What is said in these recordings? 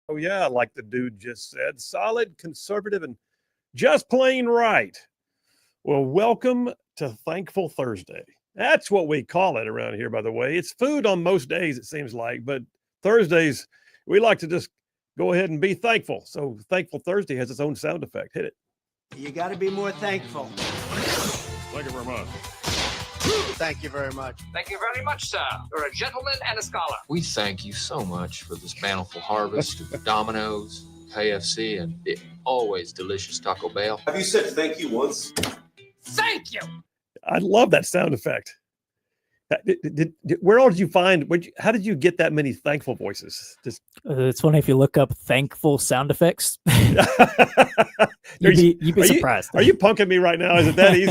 Oh, yeah, like the dude just said, solid, conservative, and just plain right. Well, welcome to Thankful Thursday. That's what we call it around here, by the way. It's food on most days, it seems like, but Thursdays, we like to just go ahead and be thankful. So, Thankful Thursday has its own sound effect. Hit it. You got to be more thankful. Thank you very much. Thank you very much. Thank you very much, sir. You're a gentleman and a scholar. We thank you so much for this bountiful harvest of Domino's, KFC, and the always delicious Taco Bell. Have you said thank you once? Thank you. I love that sound effect. Where all did you find? How did you get that many thankful voices? Just It's funny if you look up thankful sound effects. You'd be surprised. Are you punking me right now? Is it that easy?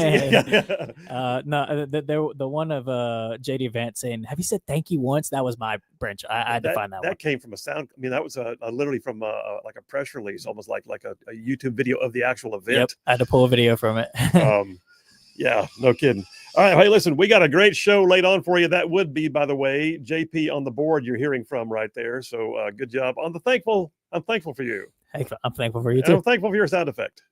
No, the one of JD Vance saying, "Have you said thank you once?" That was my branch. I had to find that one. That came from a sound. I mean, that was literally from like a press release, almost like a YouTube video of the actual event. Yep, I had to pull a video from it. Yeah, no kidding. All right, hey, listen, we got a great show laid on for you. That would be, by the way, JP on the board you're hearing from right there. So good job on the thankful. I'm thankful for you. I'm thankful for you And too. I'm thankful for your sound effect.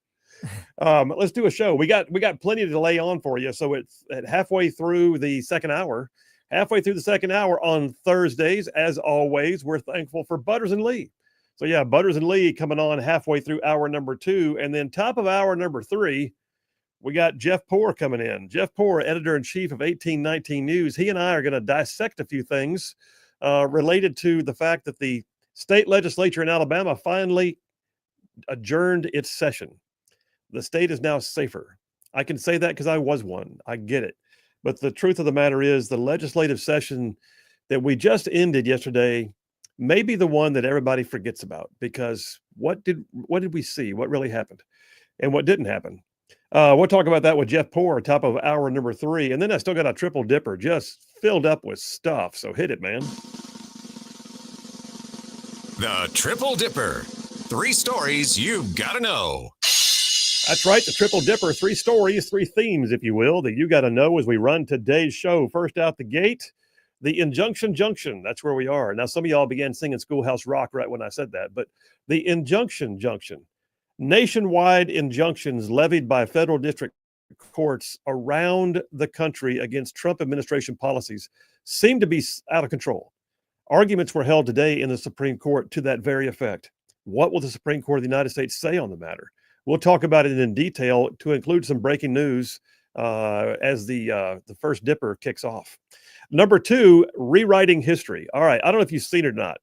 Let's do a show. We got plenty to lay on for you. So it's at halfway through the second hour. Halfway through the second hour on Thursdays, as always, we're thankful for Butters and Lee. So yeah, Butters and Lee coming on halfway through hour number 2, and then top of hour number 3. We got Jeff Poore coming in. Jeff Poore, editor-in-chief of 1819 News. He and I are going to dissect a few things related to the fact that the state legislature in Alabama finally adjourned its session. The state is now safer. I can say that because I was one. I get it. But the truth of the matter is the legislative session that we just ended yesterday may be the one that everybody forgets about, because what did we see? What really happened? And what didn't happen? We'll talk about that with Jeff Poore, top of hour number 3. And then I still got a triple dipper just filled up with stuff. So hit it, man. The Triple Dipper. 3 stories you've got to know. That's right, the Triple Dipper. 3 stories, 3 themes, if you will, that you got to know as we run today's show. First out the gate, the Injunction Junction. That's where we are. Now, some of y'all began singing Schoolhouse Rock right when I said that, but the Injunction Junction. Nationwide injunctions levied by federal district courts around the country against Trump administration policies seem to be out of control. Arguments were held today in the Supreme Court to that very effect. What will the Supreme Court of the United States say on the matter? We'll talk about it in detail, to include some breaking news as the first dipper kicks off. Number 2, rewriting history. All right, I don't know if you've seen it or not.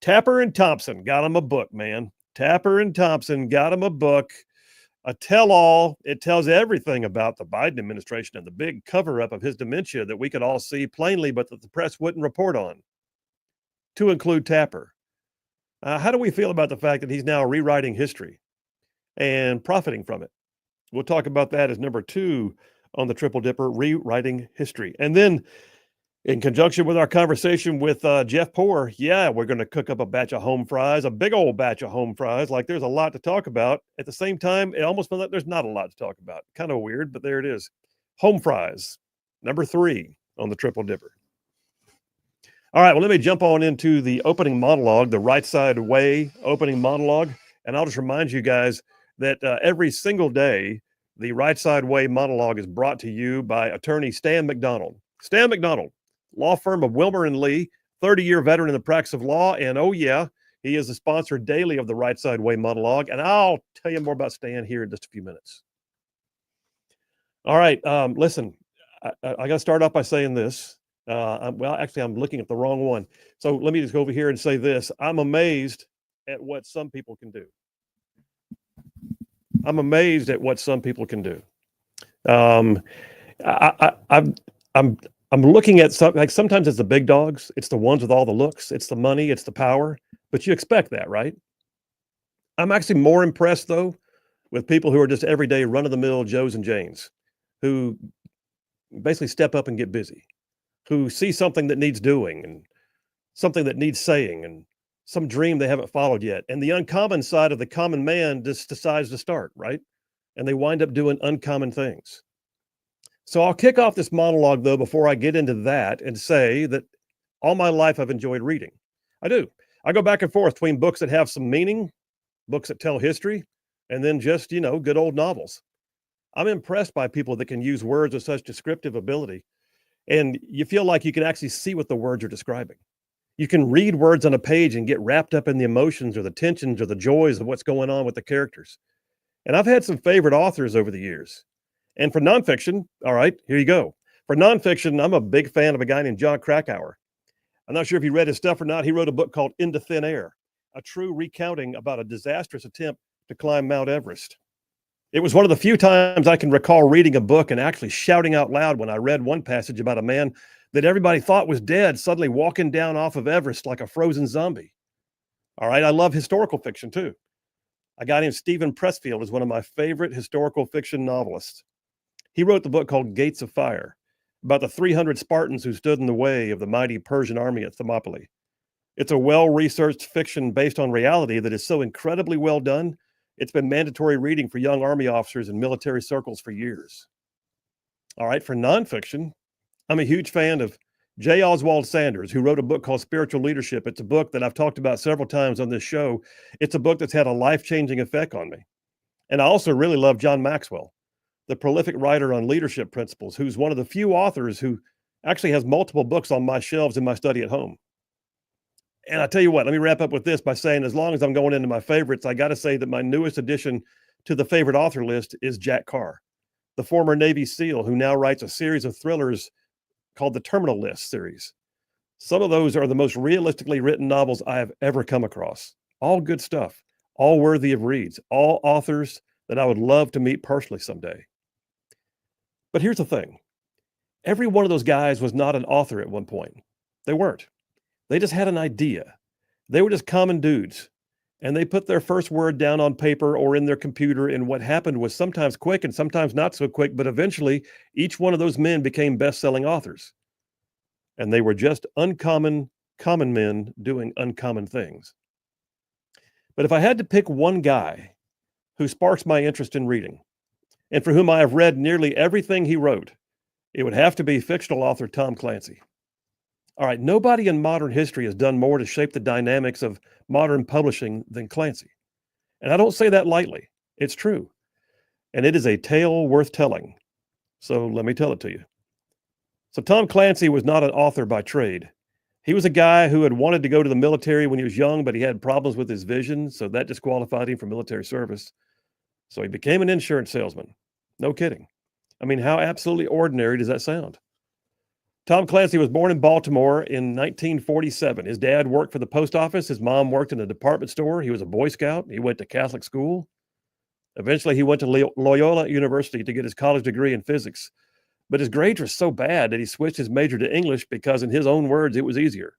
Tapper and Thompson got him a book, man. Tapper and Thompson got him a book, a tell-all. It tells everything about the Biden administration and the big cover-up of his dementia that we could all see plainly, but that the press wouldn't report on, to include Tapper. How do we feel about the fact that he's now rewriting history and profiting from it? We'll talk about that as number 2 on the Triple Dipper, rewriting history. And then in conjunction with our conversation with Jeff Poore, we're going to cook up a batch of home fries, a big old batch of home fries. Like, there's a lot to talk about. At the same time, it almost feels like there's not a lot to talk about. Kind of weird, but there it is. Home fries, number 3 on the Triple Dipper. All right, well, let me jump on into the opening monologue, the Rightside Way opening monologue. And I'll just remind you guys that every single day, the Rightside Way monologue is brought to you by attorney Stan McDonald. Stan McDonald, law firm of Wilmer and Lee, 30-year veteran in the practice of law. And oh yeah, he is the sponsor daily of the Rightside Way monologue. And I'll tell you more about Stan here in just a few minutes. All right, listen, I got to start off by saying this. I'm looking at the wrong one. So let me just go over here and say this. I'm amazed at what some people can do. I'm amazed at what some people can do. I'm looking at something like, sometimes it's the big dogs. It's the ones with all the looks. It's the money. It's the power. But you expect that, right? I'm actually more impressed, though, with people who are just everyday run-of-the-mill Joes and Janes, who basically step up and get busy, who see something that needs doing and something that needs saying and some dream they haven't followed yet. And the uncommon side of the common man just decides to start, right? And they wind up doing uncommon things. So I'll kick off this monologue, though, before I get into that, and say that all my life I've enjoyed reading. I do. I go back and forth between books that have some meaning, books that tell history, and then just, good old novels. I'm impressed by people that can use words with such descriptive ability. And you feel like you can actually see what the words are describing. You can read words on a page and get wrapped up in the emotions or the tensions or the joys of what's going on with the characters. And I've had some favorite authors over the years. And for nonfiction, all right, here you go. For nonfiction, I'm a big fan of a guy named John Krakauer. I'm not sure if you read his stuff or not. He wrote a book called Into Thin Air, a true recounting about a disastrous attempt to climb Mount Everest. It was one of the few times I can recall reading a book and actually shouting out loud when I read one passage about a man that everybody thought was dead, suddenly walking down off of Everest like a frozen zombie. All right, I love historical fiction too. A guy named Stephen Pressfield is one of my favorite historical fiction novelists. He wrote the book called Gates of Fire, about the 300 Spartans who stood in the way of the mighty Persian army at Thermopylae. It's a well-researched fiction based on reality that is so incredibly well done, it's been mandatory reading for young Army officers in military circles for years. All right, for nonfiction, I'm a huge fan of J. Oswald Sanders, who wrote a book called Spiritual Leadership. It's a book that I've talked about several times on this show. It's a book that's had a life-changing effect on me. And I also really love John Maxwell, the prolific writer on leadership principles, who's one of the few authors who actually has multiple books on my shelves in my study at home. And I tell you what, let me wrap up with this by saying, as long as I'm going into my favorites, I got to say that my newest addition to the favorite author list is Jack Carr, the former Navy SEAL who now writes a series of thrillers called the Terminal List series. Some of those are the most realistically written novels I have ever come across. All good stuff, all worthy of reads, all authors that I would love to meet personally someday. But here's the thing. Every one of those guys was not an author at one point. They weren't. They just had an idea. They were just common dudes. And they put their first word down on paper or in their computer. And what happened was sometimes quick and sometimes not so quick. But eventually, each one of those men became best-selling authors. And they were just common men doing uncommon things. But if I had to pick one guy who sparks my interest in reading, and for whom I have read nearly everything he wrote, it would have to be fictional author Tom Clancy. All right, nobody in modern history has done more to shape the dynamics of modern publishing than Clancy. And I don't say that lightly. It's true. And it is a tale worth telling. So let me tell it to you. So Tom Clancy was not an author by trade. He was a guy who had wanted to go to the military when he was young, but he had problems with his vision, so that disqualified him from military service. So he became an insurance salesman. No kidding. I mean, how absolutely ordinary does that sound? Tom Clancy was born in Baltimore in 1947. His dad worked for the post office. His mom worked in a department store. He was a Boy Scout. He went to Catholic school. Eventually, he went to Loyola University to get his college degree in physics. But his grades were so bad that he switched his major to English because, in his own words, it was easier.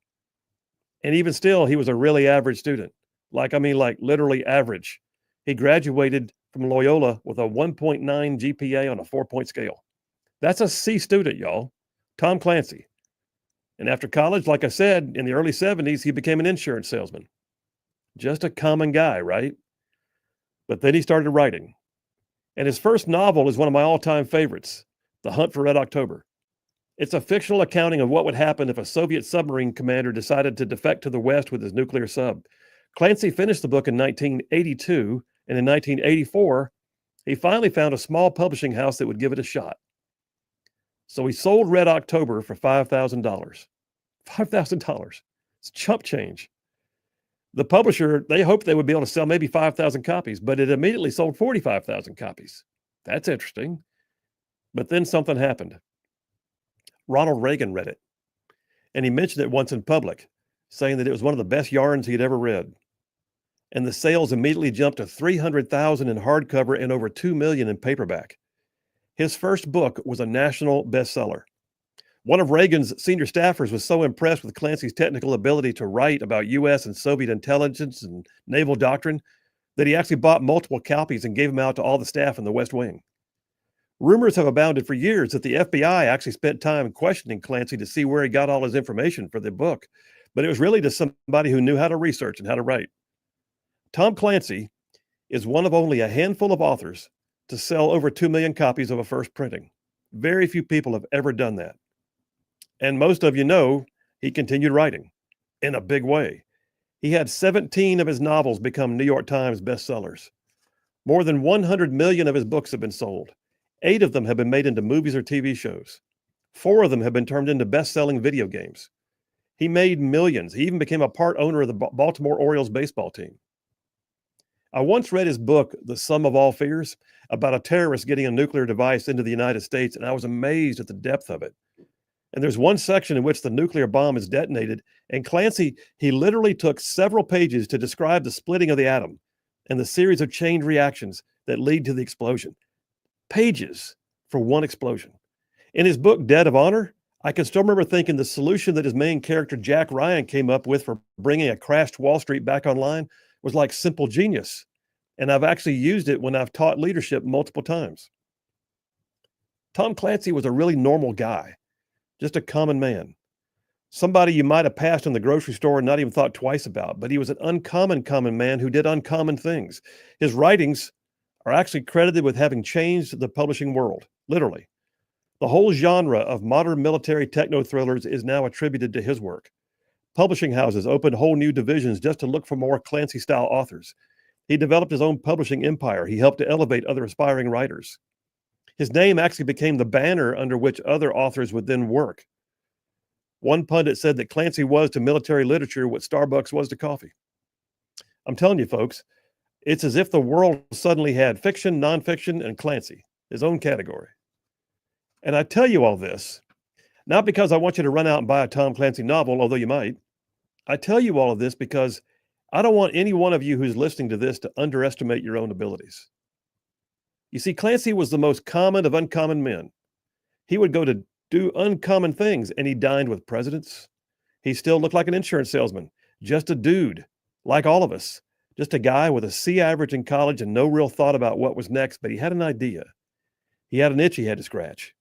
And even still, he was a really average student. Like literally average. He graduated from Loyola with a 1.9 GPA on a 4-point scale. That's a C student, y'all. Tom Clancy. And after college, like I said, in the early 70s, he became an insurance salesman. Just a common guy, right? But then he started writing. And his first novel is one of my all-time favorites, The Hunt for Red October. It's a fictional accounting of what would happen if a Soviet submarine commander decided to defect to the West with his nuclear sub. Clancy finished the book in 1982, and in 1984, he finally found a small publishing house that would give it a shot. So he sold Red October for $5,000. $5,000. It's chump change. The publisher, they hoped they would be able to sell maybe 5,000 copies, but it immediately sold 45,000 copies. That's interesting. But then something happened. Ronald Reagan read it, and he mentioned it once in public, saying that it was one of the best yarns he had ever read. And the sales immediately jumped to 300,000 in hardcover and over 2 million in paperback. His first book was a national bestseller. One of Reagan's senior staffers was so impressed with Clancy's technical ability to write about U.S. and Soviet intelligence and naval doctrine that he actually bought multiple copies and gave them out to all the staff in the West Wing. Rumors have abounded for years that the FBI actually spent time questioning Clancy to see where he got all his information for the book, but it was really just somebody who knew how to research and how to write. Tom Clancy is one of only a handful of authors to sell over 2 million copies of a first printing. Very few people have ever done that. And most of you know he continued writing in a big way. He had 17 of his novels become New York Times bestsellers. More than 100 million of his books have been sold. 8 of them have been made into movies or TV shows. 4 of them have been turned into best-selling video games. He made millions. He even became a part owner of the Baltimore Orioles baseball team. I once read his book, The Sum of All Fears, about a terrorist getting a nuclear device into the United States, and I was amazed at the depth of it. And there's one section in which the nuclear bomb is detonated, and Clancy, he literally took several pages to describe the splitting of the atom and the series of chain reactions that lead to the explosion. Pages for one explosion. In his book, Debt of Honor, I can still remember thinking the solution that his main character, Jack Ryan, came up with for bringing a crashed Wall Street back online was like simple genius. And I've actually used it when I've taught leadership multiple times. Tom Clancy was a really normal guy, just a common man. Somebody you might have passed in the grocery store and not even thought twice about, but he was an uncommon common man who did uncommon things. His writings are actually credited with having changed the publishing world, literally. The whole genre of modern military techno thrillers is now attributed to his work. Publishing houses opened whole new divisions just to look for more Clancy-style authors. He developed his own publishing empire. He helped to elevate other aspiring writers. His name actually became the banner under which other authors would then work. One pundit said that Clancy was to military literature what Starbucks was to coffee. I'm telling you, folks, it's as if the world suddenly had fiction, nonfiction, and Clancy, his own category. And I tell you all this, not because I want you to run out and buy a Tom Clancy novel, although you might. I tell you all of this because I don't want any one of you who's listening to this to underestimate your own abilities. You see, Clancy was the most common of uncommon men. He would go to do uncommon things, and he dined with presidents. He still looked like an insurance salesman, just a dude, like all of us, just a guy with a C average in college and no real thought about what was next, but he had an idea. He had an itch he had to scratch.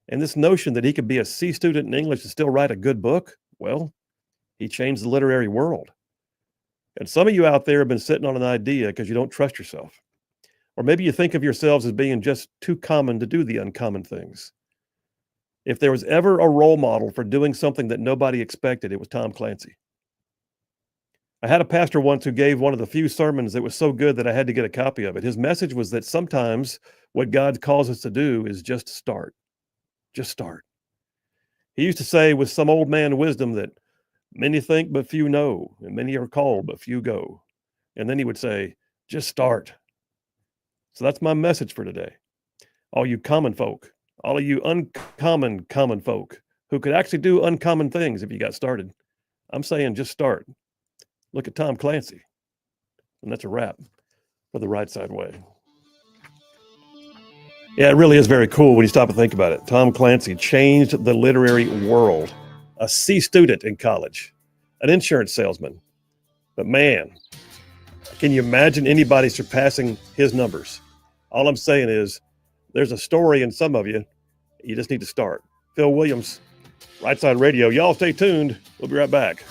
And this notion that he could be a C student in English and still write a good book, well, he changed the literary world. And some of you out there have been sitting on an idea because you don't trust yourself. Or maybe you think of yourselves as being just too common to do the uncommon things. If there was ever a role model for doing something that nobody expected, it was Tom Clancy. I had a pastor once who gave one of the few sermons that was so good that I had to get a copy of it. His message was that sometimes what God calls us to do is just start. Just start. He used to say with some old man wisdom that many think but few know, and many are called but few go. And then he would say, just start. So that's my message for today. All you common folk, all of you uncommon common folk who could actually do uncommon things if you got started. I'm saying just start. Look at Tom Clancy. And that's a wrap for the Rightside Way. Yeah, it really is very cool when you stop and think about it. Tom Clancy changed the literary world. A C student in college, an insurance salesman. But man, can you imagine anybody surpassing his numbers? All I'm saying is there's a story in some of you. You just need to start. Phil Williams, Rightside Radio. Y'all stay tuned. We'll be right back.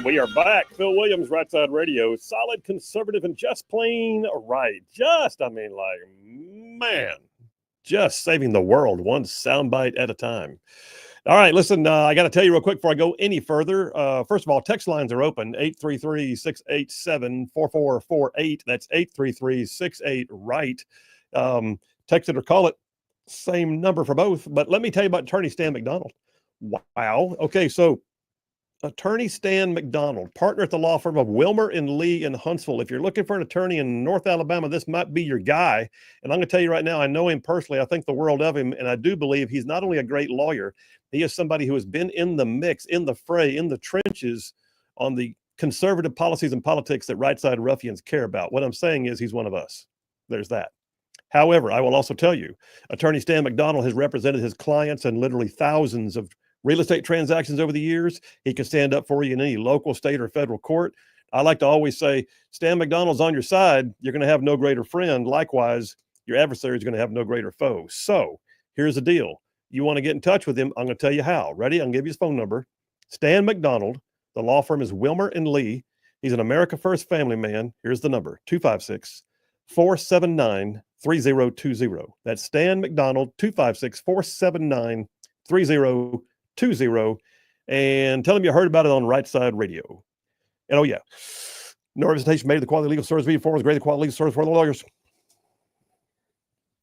And we are back. Phil Williams, Rightside Radio. Solid, conservative, and just plain right. Just saving the world one soundbite at a time. All right, listen, I got to tell you real quick before I go any further. First of all, text lines are open, 833-687-4448. That's 833-68-RIGHT. Text it or call it. Same number for both. But let me tell you about attorney Stan McDonald. Wow. Okay, so attorney Stan McDonald, partner at the law firm of Wilmer and Lee in Huntsville. If you're looking for an attorney in North Alabama, this might be your guy. And I'm going to tell you right now, I know him personally. I think the world of him. And I do believe he's not only a great lawyer, he is somebody who has been in the mix, in the fray, in the trenches on the conservative policies and politics that right-side ruffians care about. What I'm saying is he's one of us. There's that. However, I will also tell you, attorney Stan McDonald has represented his clients in literally thousands of real estate transactions over the years. He can stand up for you in any local, state, or federal court. I like to always say, Stan McDonald's on your side. You're going to have no greater friend. Likewise, your adversary is going to have no greater foe. So here's the deal. You want to get in touch with him, I'm going to tell you how. Ready? I'm going to give you his phone number. Stan McDonald. The law firm is Wilmer and Lee. He's an America First family man. Here's the number, 256-479-3020. That's Stan McDonald, 256-479-3020. And tell him you heard about it on Rightside Radio. And oh yeah, no representation made of the quality legal service being formed with great quality legal service for the lawyers.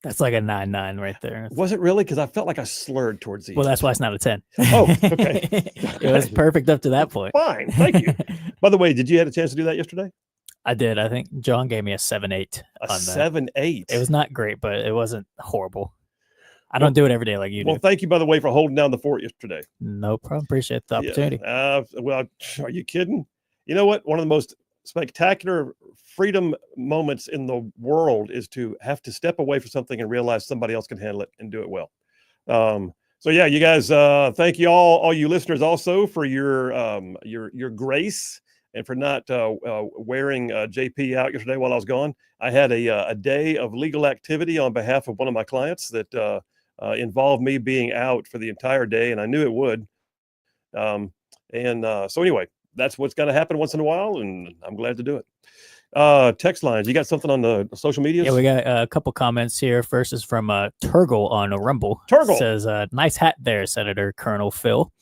That's like a 9-9 right there. Was it really? Because I felt like I slurred towards the end. Well, that's why it's not a 10. Oh, okay. It was perfect up to that point. Fine. Thank you. By the way, did you have a chance to do that yesterday? I did. I think John gave me a 7-8. A 7-8. It was not great, but it wasn't horrible. I don't do it every day like you Well, do. thank you, by the way, for holding down the fort yesterday. No problem. Appreciate the opportunity. Yeah. Well, are you kidding? You know what? One of the most spectacular freedom moments in the world is to have to step away from something and realize somebody else can handle it and do it well. So yeah, you guys, thank you all you listeners also for your grace and for not wearing JP out yesterday while I was gone. I had a day of legal activity on behalf of one of my clients that involved me being out for the entire day, and I knew it would. So anyway, that's what's going to happen once in a while, and I'm glad to do it. Text lines, you got something on the social media? Yeah, we got a couple comments here. First is from Turgle on Rumble. Turgle says, "Nice hat there, Senator Colonel Phil."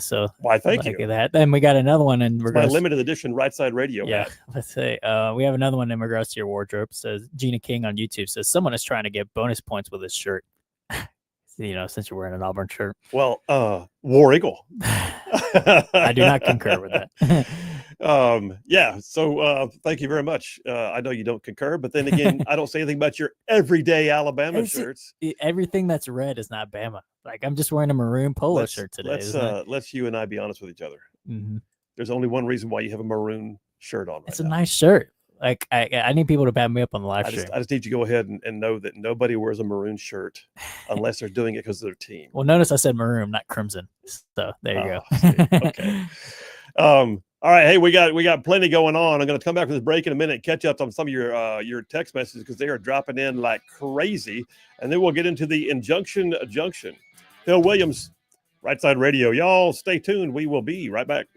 So why, thank you. That. Then we got another one in my regards. limited edition Rightside Radio. Yeah, hat. let's say we have another one in regards to your wardrobe. Says Gina King on YouTube says someone is trying to get bonus points with his shirt. Since you're wearing an Auburn shirt. Well, War Eagle. I do not concur with that. Yeah. So thank you very much. I know you don't concur, but then again, I don't say anything about your everyday Alabama shirts. Everything that's red is not Bama. Like I'm just wearing a maroon polo shirt today. Let's you and I be honest with each other. Mm-hmm. There's only one reason why you have a maroon shirt on. It's a nice shirt. Like I need people to back me up on the live stream. I just need you to go ahead and know that nobody wears a maroon shirt unless they're doing it because of their team. Well, notice I said maroon, not crimson. So there you go. Okay. All right. Hey, we got plenty going on. I'm going to come back from this break in a minute and catch up on some of your text messages because they are dropping in like crazy. And then we'll get into the injunction junction. Phil Williams, Rightside Radio. Y'all stay tuned. We will be right back.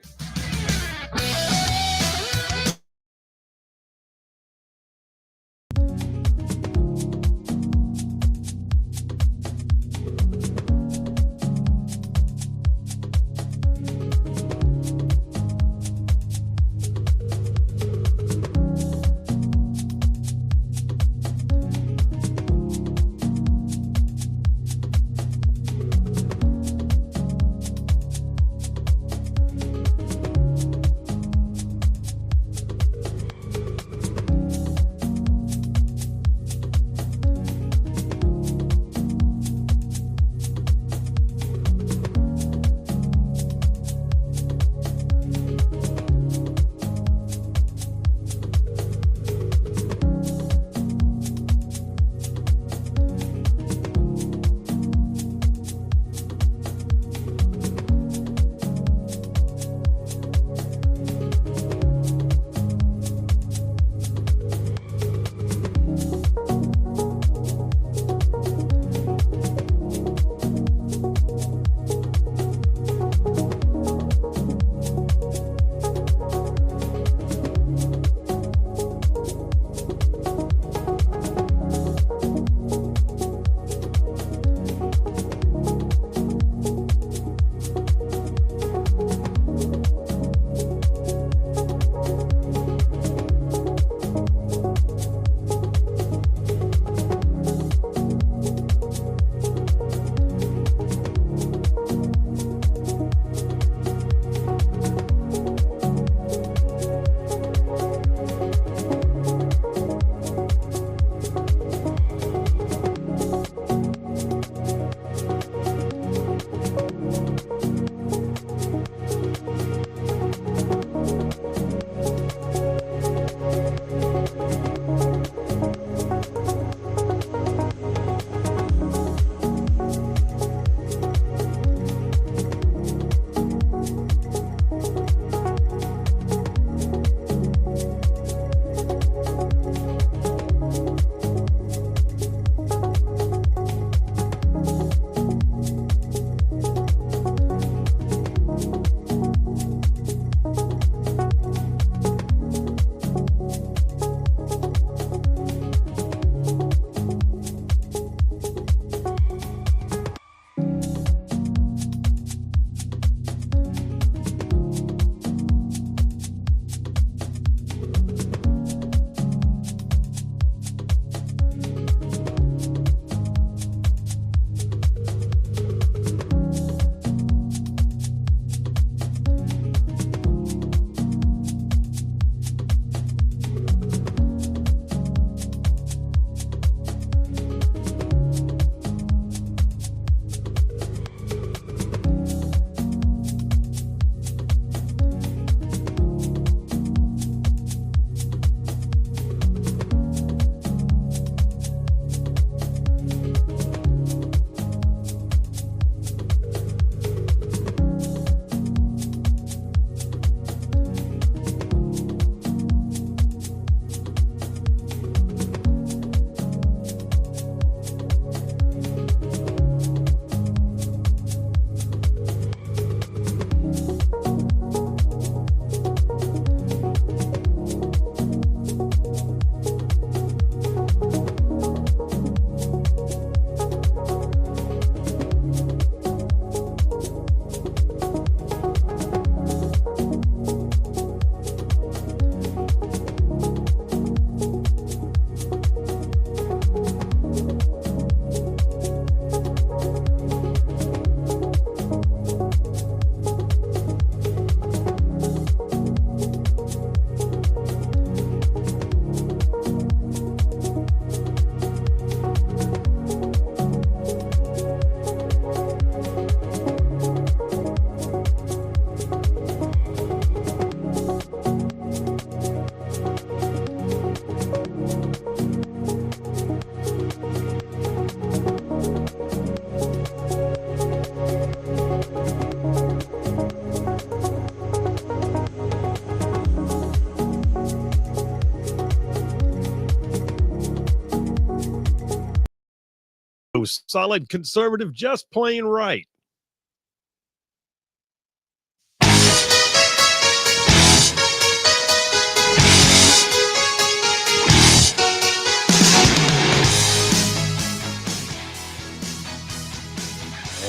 Solid conservative, just plain right.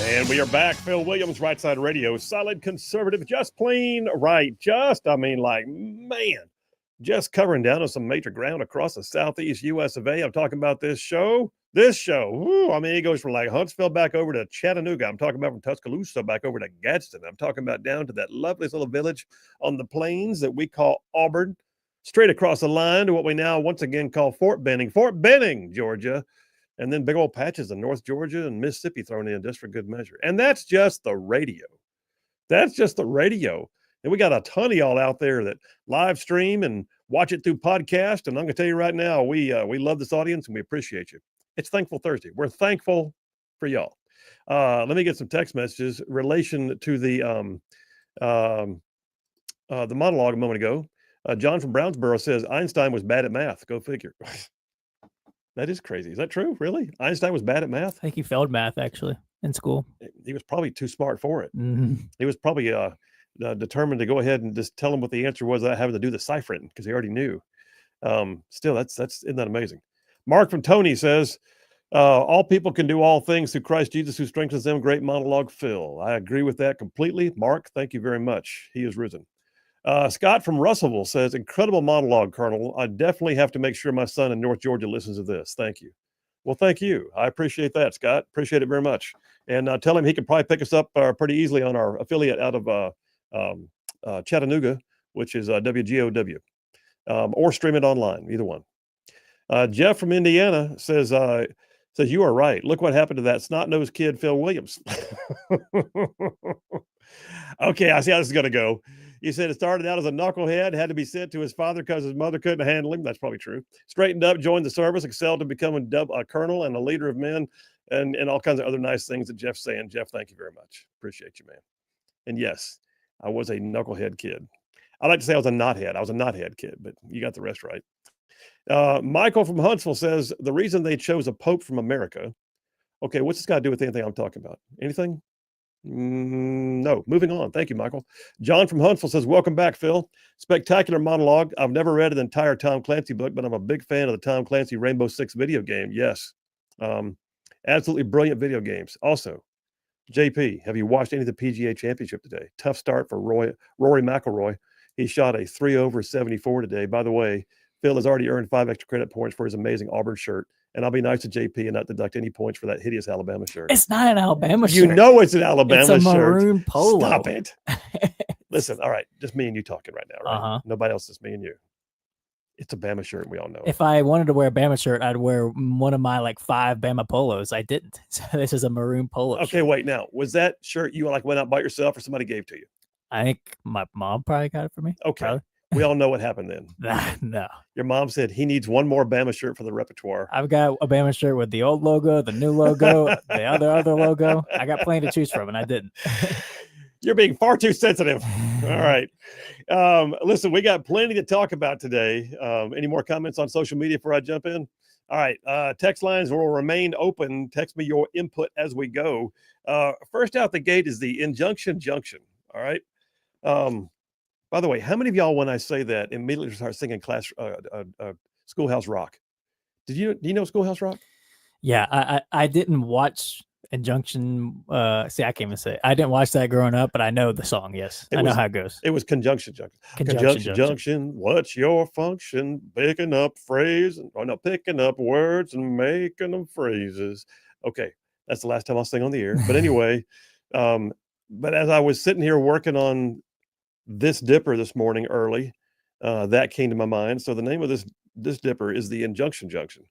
And we are back. Phil Williams, Rightside Radio. Solid conservative, just plain right. Just covering down on some major ground across the southeast U.S. of A. I'm talking about this show. It goes from like Huntsville back over to Chattanooga. I'm talking about from Tuscaloosa back over to Gadsden. I'm talking about down to that loveliest little village on the plains that we call Auburn, straight across the line to what we now once again call Fort Benning, Georgia. And then big old patches of North Georgia and Mississippi thrown in just for good measure. And that's just the radio. And we got a ton of y'all out there that live stream and watch it through podcast. And I'm going to tell you right now, we love this audience and we appreciate you. It's Thankful Thursday. We're thankful for y'all. Let me get some text messages in relation to the monologue a moment ago. John from Brownsboro says Einstein was bad at math. Go figure. That is crazy. Is that true? Really? Einstein was bad at math? I think he failed math actually in school. He was probably too smart for it. Mm-hmm. He was probably determined to go ahead and just tell him what the answer was without having to do the ciphering because he already knew. Still, isn't that amazing? Mark from Tony says, all people can do all things through Christ Jesus who strengthens them. Great monologue, Phil. I agree with that completely. Mark, thank you very much. He is risen. Scott from Russellville says, incredible monologue, Colonel. I definitely have to make sure my son in North Georgia listens to this. Thank you. Well, thank you. I appreciate that, Scott. Appreciate it very much. And tell him he can probably pick us up pretty easily on our affiliate out of Chattanooga, which is WGOW, or stream it online, either one. Jeff from Indiana says, you are right. Look what happened to that snot-nosed kid, Phil Williams. Okay, I see how this is going to go. He said it started out as a knucklehead, had to be sent to his father because his mother couldn't handle him. That's probably true. Straightened up, joined the service, excelled to become a colonel and a leader of men, and all kinds of other nice things that Jeff's saying. Jeff, thank you very much. Appreciate you, man. And yes, I was a knucklehead kid. I like to say I was a knothead. I was a knothead kid, but you got the rest right. Michael from Huntsville says, the reason they chose a pope from America. Okay, what's this got to do with anything I'm talking about? Anything? No. Moving on. Thank you, Michael. John from Huntsville says, welcome back, Phil. Spectacular monologue. I've never read an entire Tom Clancy book, but I'm a big fan of the Tom Clancy Rainbow Six video game. Yes. Absolutely brilliant video games. Also, JP, have you watched any of the PGA Championship today? Tough start for Rory McIlroy. He shot a 3 over 74 today. By the way, Phil has already earned 5 extra credit points for his amazing Auburn shirt. And I'll be nice to JP and not deduct any points for that hideous Alabama shirt. It's not an Alabama shirt. You know it's an Alabama shirt. It's a maroon polo. Stop it. Listen, all right, just me and you talking right now, right? Uh-huh. Nobody else, just me and you. It's a Bama shirt, and we all know it. If I wanted to wear a Bama shirt, I'd wear one of my like 5 Bama polos. I didn't. So this is a maroon polo Okay, shirt. wait, now, was that shirt you like went out by yourself or somebody gave to you? I think my mom probably got it for me. Okay. Probably. We all know what happened then. No. Your mom said he needs one more Bama shirt for the repertoire. I've got a Bama shirt with the old logo, the new logo, the other logo. I got plenty to choose from, and I didn't. You're being far too sensitive. All right. Listen, we got plenty to talk about today. Any more comments on social media before I jump in? All right. Text lines will remain open. Text me your input as we go. First out the gate is the injunction junction. All right. By the way, how many of y'all, when I say that, immediately start singing Schoolhouse Rock? Do you know Schoolhouse Rock? Yeah, I didn't watch Injunction. I can't even say it. I didn't watch that growing up, but I know the song. Yes, I know how it goes. It was Conjunction Junction. Conjunction Junction. What's your function? Picking up phrases. Oh no, picking up words and making them phrases. Okay, that's the last time I'll sing on the air. But anyway, but as I was sitting here working on this dipper this morning early, that came to my mind. So the name of this dipper is the Injunction Junction.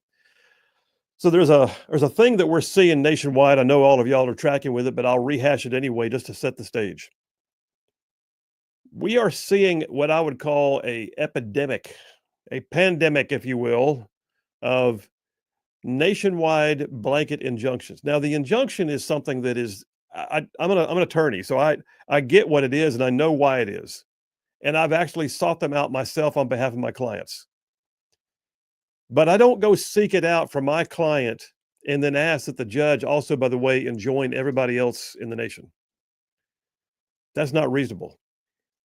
So there's a thing that we're seeing nationwide. I know all of y'all are tracking with it, but I'll rehash it anyway just to set the stage. We are seeing what I would call a pandemic, if you will, of nationwide blanket injunctions. Now, the injunction is something that is, I'm an attorney, so I get what it is and I know why it is. And I've actually sought them out myself on behalf of my clients. But I don't go seek it out for my client and then ask that the judge also, by the way, enjoin everybody else in the nation. That's not reasonable.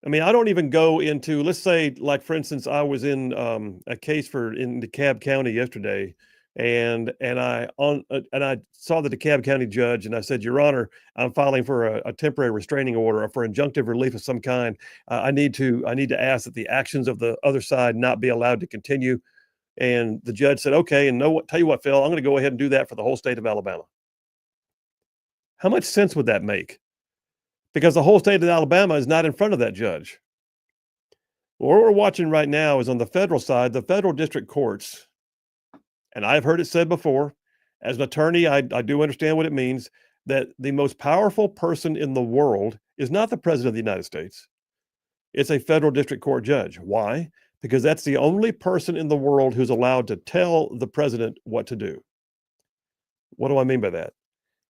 I mean, I don't even go into, let's say, like, for instance, I was in a case in DeKalb County yesterday, and I saw the DeKalb County judge, and I said, Your Honor, I'm filing for a temporary restraining order or for injunctive relief of some kind. I need to ask that the actions of the other side not be allowed to continue. And the judge said, okay, and tell you what, Phil, I'm going to go ahead and do that for the whole state of Alabama. How much sense would that make? Because the whole state of Alabama is not in front of that judge. What we're watching right now is on the federal side, the federal district courts, and I've heard it said before, as an attorney, I do understand what it means, that the most powerful person in the world is not the president of the United States. It's a federal district court judge. Why? Because that's the only person in the world who's allowed to tell the president what to do. What do I mean by that?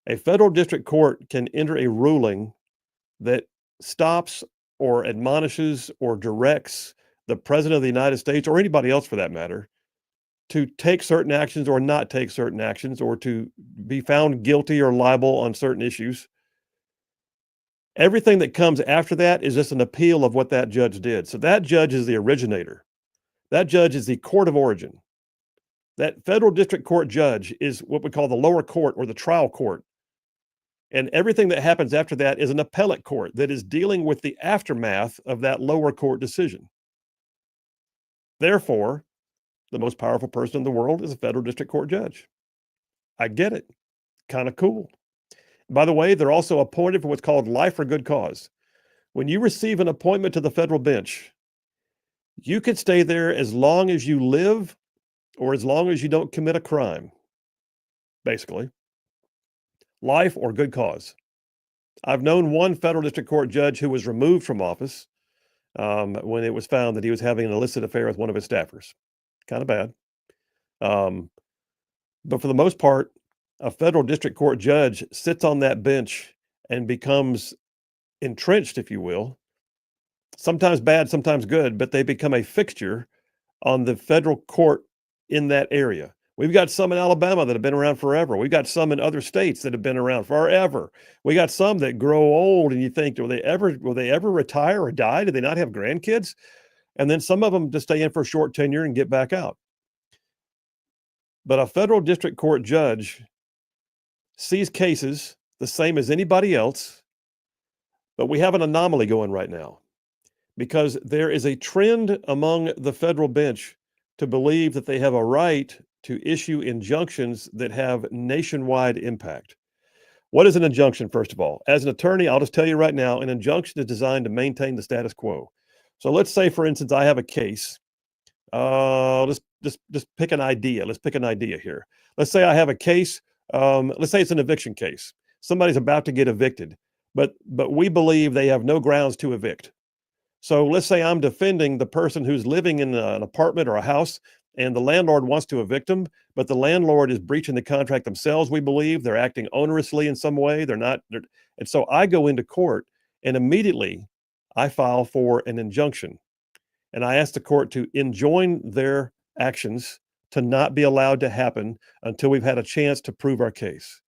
A federal district court can enter a ruling that stops or admonishes or directs the president of the United States, or anybody else for that matter, to take certain actions or not take certain actions, or to be found guilty or liable on certain issues. Everything that comes after that is just an appeal of what that judge did. So that judge is the originator. That judge is the court of origin. That federal district court judge is what we call the lower court or the trial court. And everything that happens after that is an appellate court that is dealing with the aftermath of that lower court decision. Therefore, the most powerful person in the world is a federal district court judge. I get it. Kind of cool. By the way, they're also appointed for what's called life for good cause. When you receive an appointment to the federal bench, you can stay there as long as you live or as long as you don't commit a crime, basically. Life or good cause. I've known one federal district court judge who was removed from office when it was found that he was having an illicit affair with one of his staffers. Kind of bad. But for the most part, a federal district court judge sits on that bench and becomes entrenched, if you will. Sometimes bad, sometimes good, but they become a fixture on the federal court in that area. We've got some in Alabama that have been around forever. We've got some in other states that have been around forever. We got some that grow old, and you think, will they ever retire or die? Do they not have grandkids? And then some of them just stay in for a short tenure and get back out. But a federal district court judge sees cases the same as anybody else, but we have an anomaly going right now because there is a trend among the federal bench to believe that they have a right to issue injunctions that have nationwide impact. What is an injunction, first of all? As an attorney, I'll just tell you right now, an injunction is designed to maintain the status quo. So let's say, for instance, I have a case. Just pick an idea. Let's pick an idea here. Let's say I have a case. Let's say it's an eviction case. Somebody's about to get evicted, but we believe they have no grounds to evict. So let's say I'm defending the person who's living in an apartment or a house, and the landlord wants to evict them, but the landlord is breaching the contract themselves. We believe they're acting onerously in some way. And so I go into court, and immediately I file for an injunction, and I ask the court to enjoin their actions to not be allowed to happen until we've had a chance to prove our case.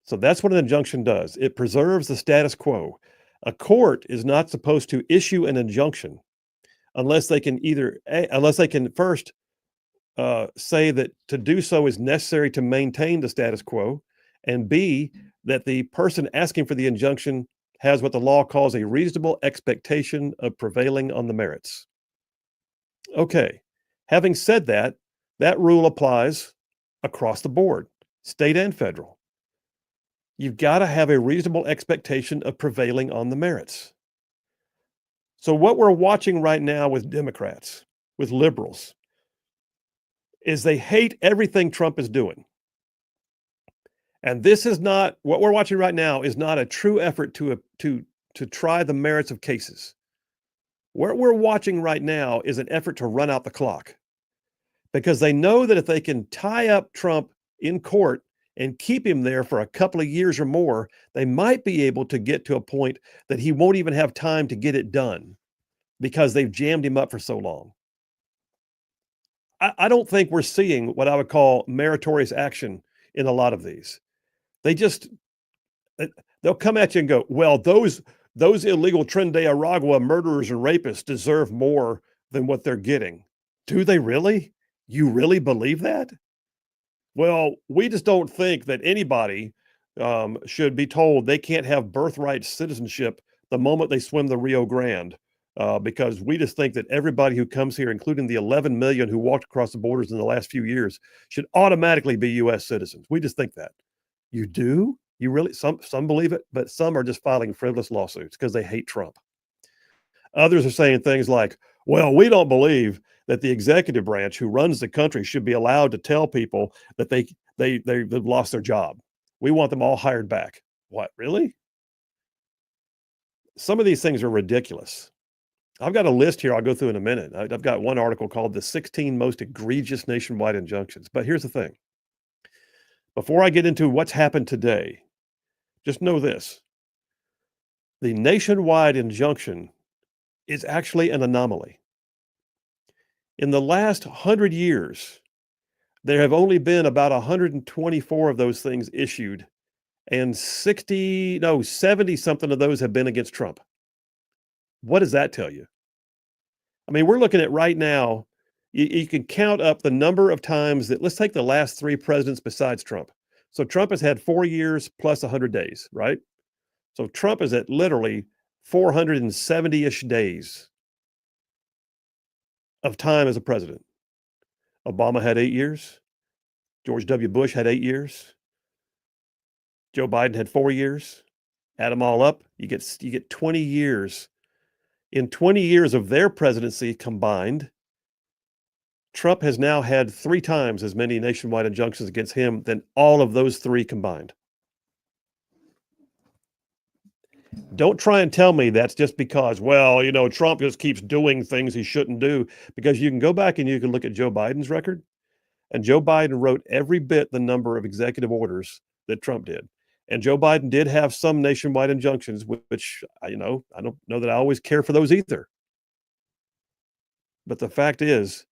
So that's what an injunction does. It preserves the status quo. A court is not supposed to issue an injunction unless they can first say that to do so is necessary to maintain the status quo, and B, that the person asking for the injunction has what the law calls a reasonable expectation of prevailing on the merits. Okay, having said that, that rule applies across the board, state and federal. You've got to have a reasonable expectation of prevailing on the merits. So what we're watching right now with Democrats, with liberals, is they hate everything Trump is doing. And this is not, what we're watching right now is not a true effort to try the merits of cases. What we're watching right now is an effort to run out the clock, because they know that if they can tie up Trump in court and keep him there for a couple of years or more, they might be able to get to a point that he won't even have time to get it done because they've jammed him up for so long. I don't think we're seeing what I would call meritorious action in a lot of these. They'll come at you and go, well, those illegal Tren de Aragua murderers and rapists deserve more than what they're getting. Do they really? You really believe that? Well, we just don't think that anybody should be told they can't have birthright citizenship the moment they swim the Rio Grande, because we just think that everybody who comes here, including the 11 million who walked across the borders in the last few years, should automatically be U.S. citizens. We just think that. You do? You really? Some believe it, but some are just filing frivolous lawsuits because they hate Trump. Others are saying things like, well, we don't believe that the executive branch who runs the country should be allowed to tell people that they've lost their job. We want them all hired back. What, really? Some of these things are ridiculous. I've got a list here I'll go through in a minute. I've got one article called The 16 Most Egregious Nationwide Injunctions. But here's the thing. Before I get into what's happened today, just know this. The nationwide injunction is actually an anomaly. In the last 100 years, there have only been about 124 of those things issued, and 70 something of those have been against Trump. What does that tell you? I mean, we're looking at right now, you can count up the number of times that, let's take the last 3 presidents besides Trump. So Trump has had 4 years plus 100 days, right? So Trump is at literally 470-ish days of time as a president. Obama had 8 years. George W. Bush had 8 years. Joe Biden had 4 years. Add them all up, you get 20 years. In 20 years of their presidency combined, Trump has now had 3 times as many nationwide injunctions against him than all of those 3 combined. Don't try and tell me that's just because, well, Trump just keeps doing things he shouldn't do, because you can go back and you can look at Joe Biden's record, and Joe Biden wrote every bit the number of executive orders that Trump did. And Joe Biden did have some nationwide injunctions, which, I don't know that I always care for those either. But the fact is,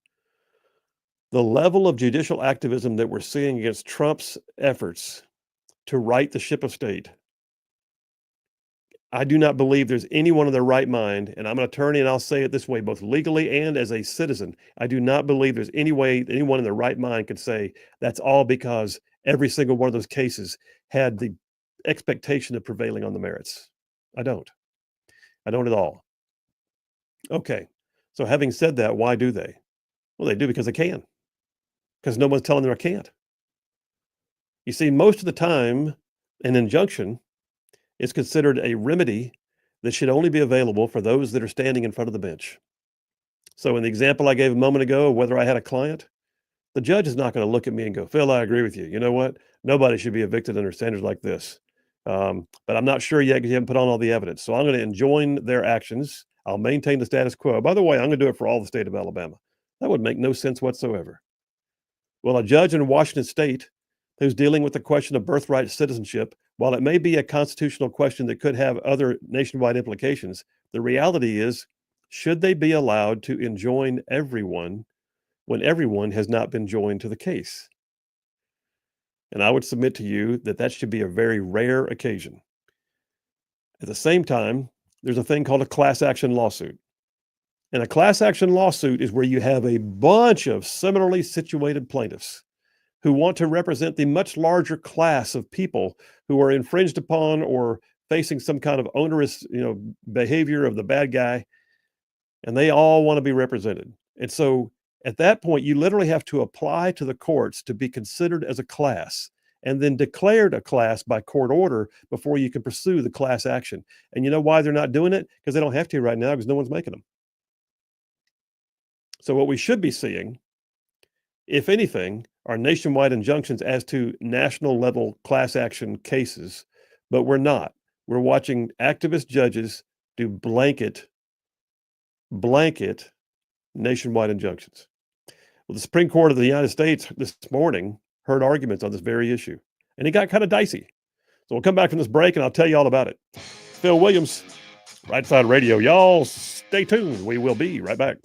the level of judicial activism that we're seeing against Trump's efforts to right the ship of state, I do not believe there's anyone in their right mind, and I'm an attorney and I'll say it this way, both legally and as a citizen, I do not believe there's any way anyone in their right mind could say that's all because every single one of those cases had the expectation of prevailing on the merits. I don't at all. Okay, so having said that, why do they? Well, they do because they can, because no one's telling them I can't. You see, most of the time, an injunction is considered a remedy that should only be available for those that are standing in front of the bench. So in the example I gave a moment ago, whether I had a client, the judge is not going to look at me and go, Phil, I agree with you. You know what? Nobody should be evicted under standards like this. But I'm not sure yet because you haven't put on all the evidence. So I'm going to enjoin their actions. I'll maintain the status quo. By the way, I'm going to do it for all the state of Alabama. That would make no sense whatsoever. Well, a judge in Washington State who's dealing with the question of birthright citizenship, while it may be a constitutional question that could have other nationwide implications, the reality is, should they be allowed to enjoin everyone when everyone has not been joined to the case? And I would submit to you that that should be a very rare occasion. At the same time, there's a thing called a class action lawsuit. And a class action lawsuit is where you have a bunch of similarly situated plaintiffs who want to represent the much larger class of people who are infringed upon or facing some kind of onerous, behavior of the bad guy, and they all want to be represented. And so at that point, you literally have to apply to the courts to be considered as a class and then declared a class by court order before you can pursue the class action. And you know why they're not doing it? Because they don't have to right now, because no one's making them. So what we should be seeing, if anything, are nationwide injunctions as to national level class action cases, but we're not. We're watching activist judges do blanket nationwide injunctions. Well, the Supreme Court of the United States this morning heard arguments on this very issue, and it got kind of dicey. So we'll come back from this break and I'll tell you all about it. Phil Williams, Rightside Radio. Y'all stay tuned. We will be right back.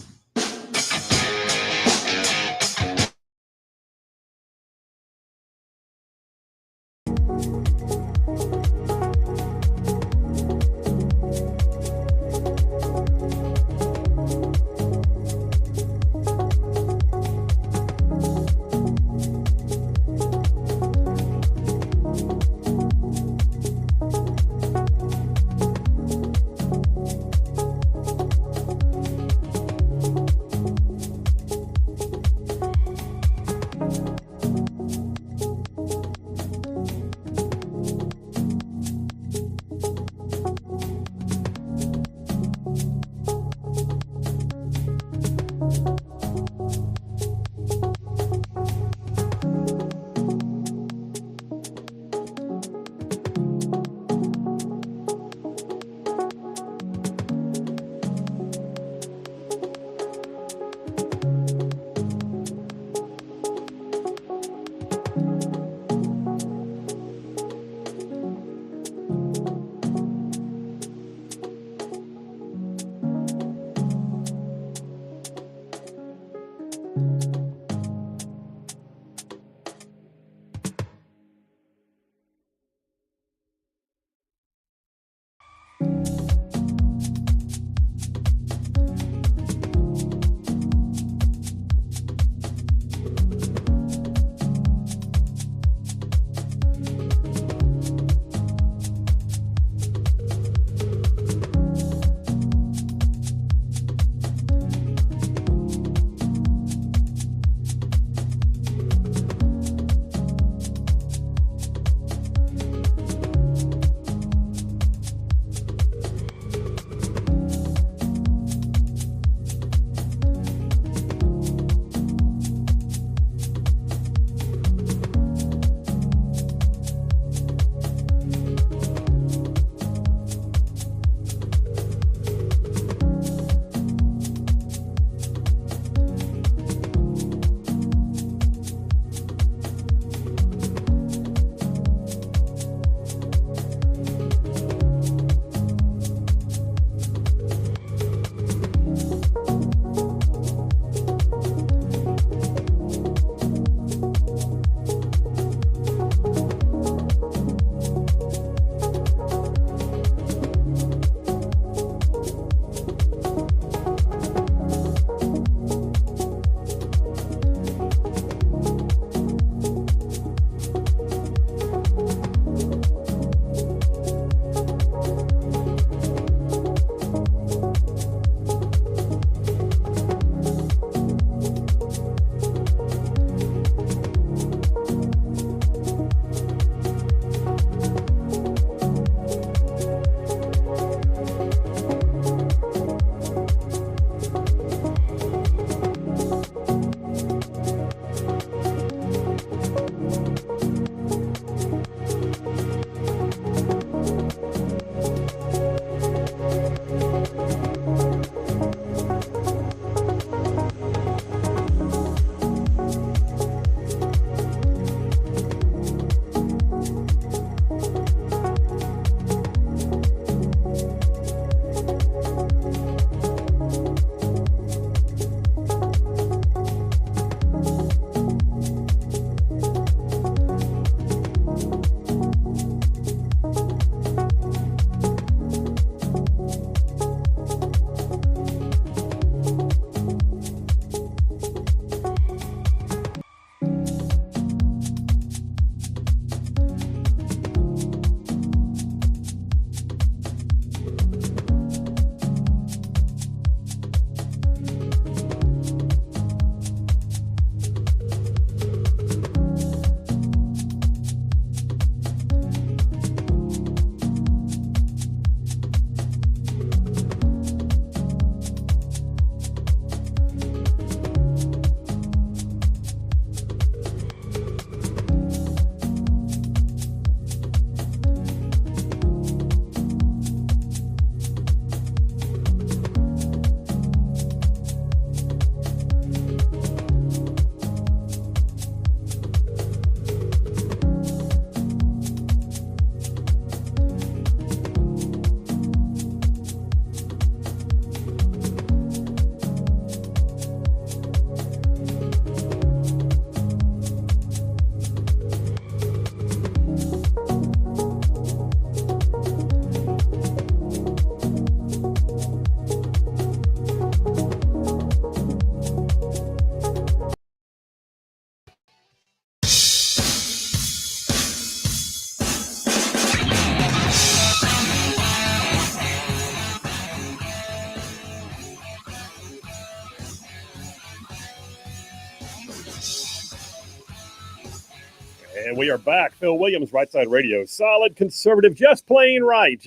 And we are back. Phil Williams, Rightside Radio. Solid conservative, just plain right.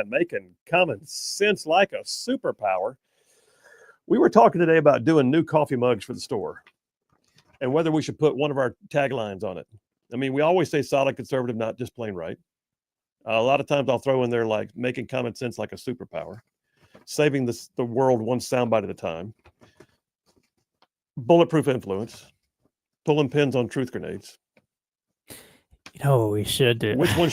Making common sense like a superpower. We were talking today about doing new coffee mugs for the store and whether we should put one of our taglines on it. I mean, we always say solid conservative, not just plain right. A lot of times I'll throw in there like making common sense like a superpower, saving the world one soundbite at a time, bulletproof influence, pulling pins on truth grenades. You know what we should do? Which one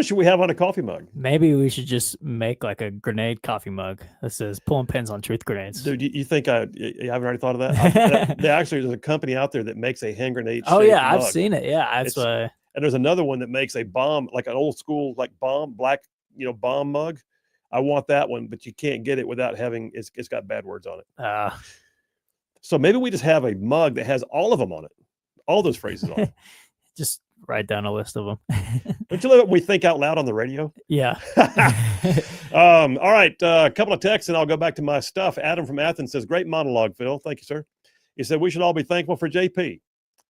should we have on a coffee mug? Maybe we should just make like a grenade coffee mug that says "pulling pins on truth grenades." Dude, you think you haven't already thought of that? There's a company out there that makes a hand grenade. Oh yeah, mug. I've seen it. Yeah, that's why. And there's another one that makes a bomb, like an old school like bomb black, bomb mug. I want that one, but you can't get it without having it's got bad words on it. So maybe we just have a mug that has all of them on it, all those phrases on it. Just write down a list of them. Don't you love it when we think out loud on the radio? Yeah. All right. A couple of texts and I'll go back to my stuff. Adam from Athens says, great monologue, Phil. Thank you, sir. He said, we should all be thankful for JP.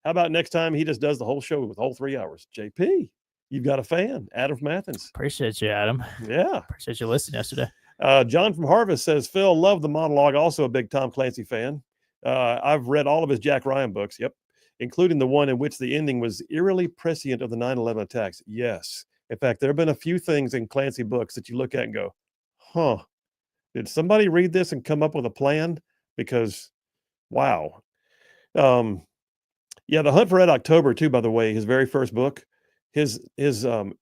How about next time he just does the whole show with the whole 3 hours? JP, you've got a fan. Adam from Athens. Appreciate you, Adam. Yeah. Appreciate you listening yesterday. John from Harvest says, Phil, love the monologue. Also a big Tom Clancy fan. I've read all of his Jack Ryan books. Yep. Including the one in which the ending was eerily prescient of the 9/11 attacks. Yes. In fact, there have been a few things in Clancy books that you look at and go, huh, did somebody read this and come up with a plan? Because, wow. Yeah, The Hunt for Red October, too, by the way, his very first book, his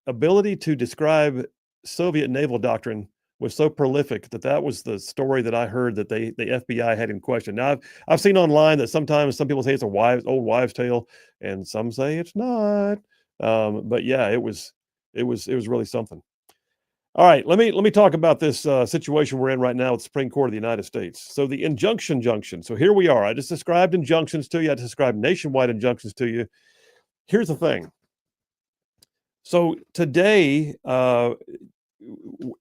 ability to describe Soviet naval doctrine was so prolific that was the story that I heard that the FBI had in question. Now, I've seen online that sometimes some people say it's a old wives' tale, and some say it's not. But yeah, it was really something. All right, let me talk about this situation we're in right now with the Supreme Court of the United States. So the injunction junction. So here we are. I just described injunctions to you. I described nationwide injunctions to you. Here's the thing. So today,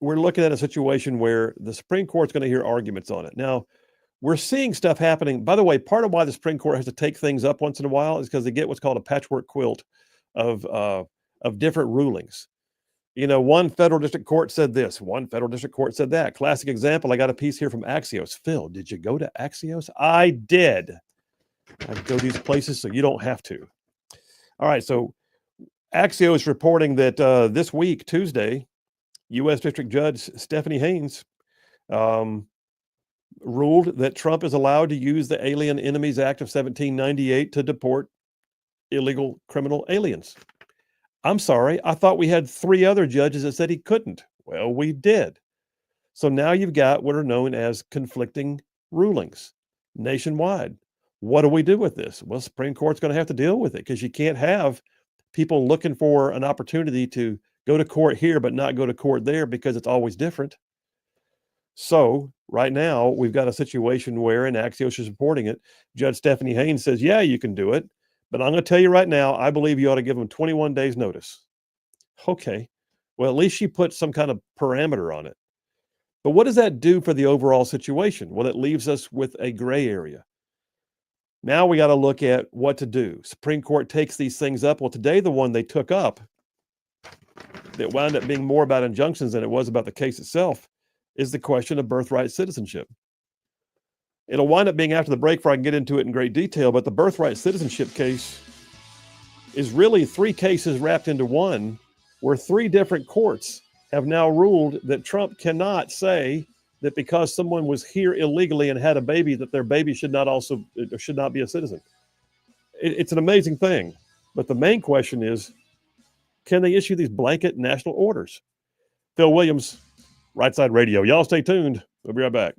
we're looking at a situation where the Supreme Court's going to hear arguments on it. Now, we're seeing stuff happening. By the way, part of why the Supreme Court has to take things up once in a while is because they get what's called a patchwork quilt of different rulings. One federal district court said this, one federal district court said that. Classic example, I got a piece here from Axios. Phil, did you go to Axios? I did. I go to these places so you don't have to. All right, so Axios reporting that this week, Tuesday, U.S. District Judge Stephanie Haynes ruled that Trump is allowed to use the Alien Enemies Act of 1798 to deport illegal criminal aliens. I'm sorry, I thought we had 3 other judges that said he couldn't. Well, we did. So now you've got what are known as conflicting rulings nationwide. What do we do with this? Well, Supreme Court's going to have to deal with it because you can't have people looking for an opportunity to go to court here, but not go to court there because it's always different. So right now we've got a situation where, and Axios is reporting it, Judge Stephanie Haynes says, yeah, you can do it. But I'm going to tell you right now, I believe you ought to give them 21 days notice. Okay. Well, at least she put some kind of parameter on it. But what does that do for the overall situation? Well, it leaves us with a gray area. Now we got to look at what to do. Supreme Court takes these things up. Well, today, the one they took up that wound up being more about injunctions than it was about the case itself is the question of birthright citizenship. It'll wind up being after the break before I can get into it in great detail, but the birthright citizenship case is really 3 cases wrapped into one, where 3 different courts have now ruled that Trump cannot say that because someone was here illegally and had a baby, that their baby should not be a citizen. It's an amazing thing. But the main question is, can they issue these blanket national orders? Phil Williams, Rightside Radio. Y'all stay tuned. We'll be right back.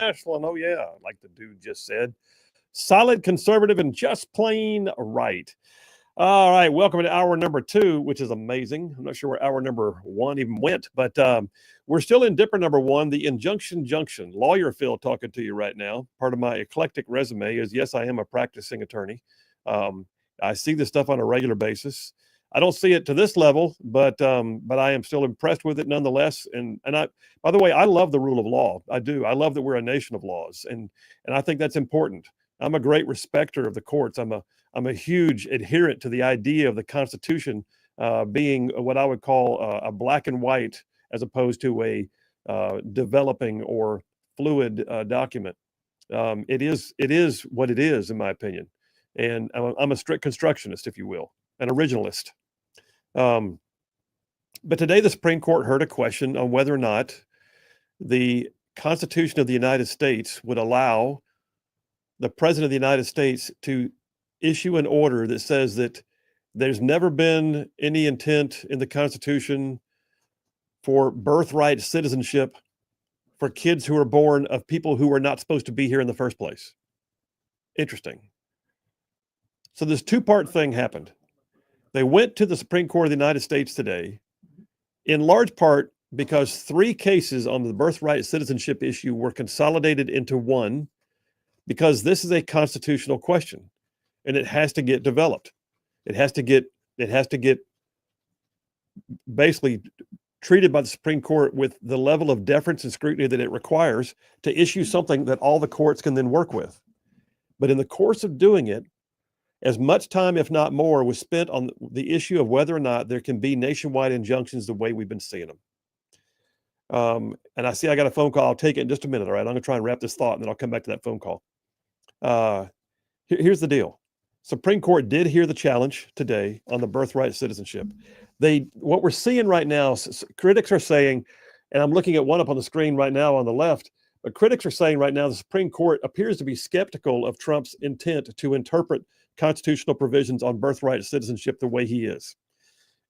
Ashland, oh yeah, like the dude just said. Solid conservative and just plain right. All right, welcome to hour number 2, which is amazing. I'm not sure where hour number 1 even went, but we're still in Dipper number 1, the Injunction Junction. Lawyer Phil talking to you right now. Part of my eclectic resume is, yes, I am a practicing attorney. I see this stuff on a regular basis. I don't see it to this level, but I am still impressed with it nonetheless. And I, by the way, I love the rule of law. I do. I love that we're a nation of laws, and I think that's important. I'm a great respecter of the courts. I'm a huge adherent to the idea of the Constitution being what I would call a black and white, as opposed to a developing or fluid document. It is what it is, in my opinion. And I'm a strict constructionist, if you will, an originalist. But today the Supreme Court heard a question on whether or not the Constitution of the United States would allow the President of the United States to issue an order that says that there's never been any intent in the Constitution for birthright citizenship for kids who are born of people who are not supposed to be here in the first place. Interesting. So this two-part thing happened. They went to the Supreme Court of the United States today, in large part because 3 cases on the birthright citizenship issue were consolidated into one, because this is a constitutional question and it has to get developed. It has to get basically treated by the Supreme Court with the level of deference and scrutiny that it requires to issue something that all the courts can then work with. But in the course of doing it, as much time, if not more, was spent on the issue of whether or not there can be nationwide injunctions the way we've been seeing them. And I see I got a phone call. I'll take it in just a minute. All right. I'm going to try and wrap this thought and then I'll come back to that phone call. Here's the deal. Supreme Court did hear the challenge today on the birthright citizenship. What we're seeing right now, critics are saying, and I'm looking at one up on the screen right now on the left, but critics are saying right now the Supreme Court appears to be skeptical of Trump's intent to interpret constitutional provisions on birthright citizenship the way he is.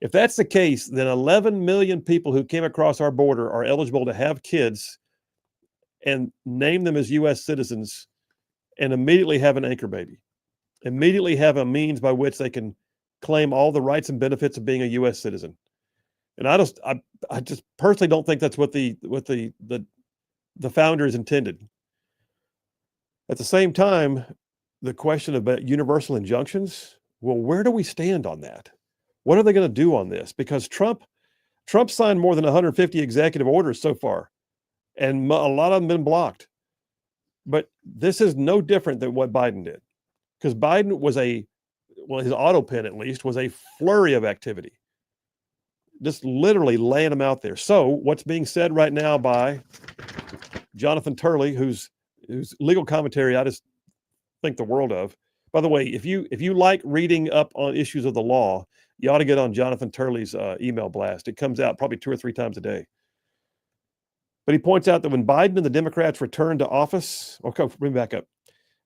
If that's the case, then 11 million people who came across our border are eligible to have kids and name them as U.S. citizens and immediately have an anchor baby, immediately have a means by which they can claim all the rights and benefits of being a U.S. citizen. And I just personally don't think that's what the founders intended. At the same time, the question about universal injunctions, well, where do we stand on that? What are they going to do on this? Because Trump signed more than 150 executive orders so far, and a lot of them been blocked. But this is no different than what Biden did, because Biden was his auto pen at least was a flurry of activity, just literally laying them out there. So what's being said right now by Jonathan Turley, whose legal commentary I just think the world of. By the way, if you like reading up on issues of the law, you ought to get on Jonathan Turley's email blast. It comes out probably 2 or 3 times a day. But he points out that when Biden and the Democrats returned to office, okay, bring me back up.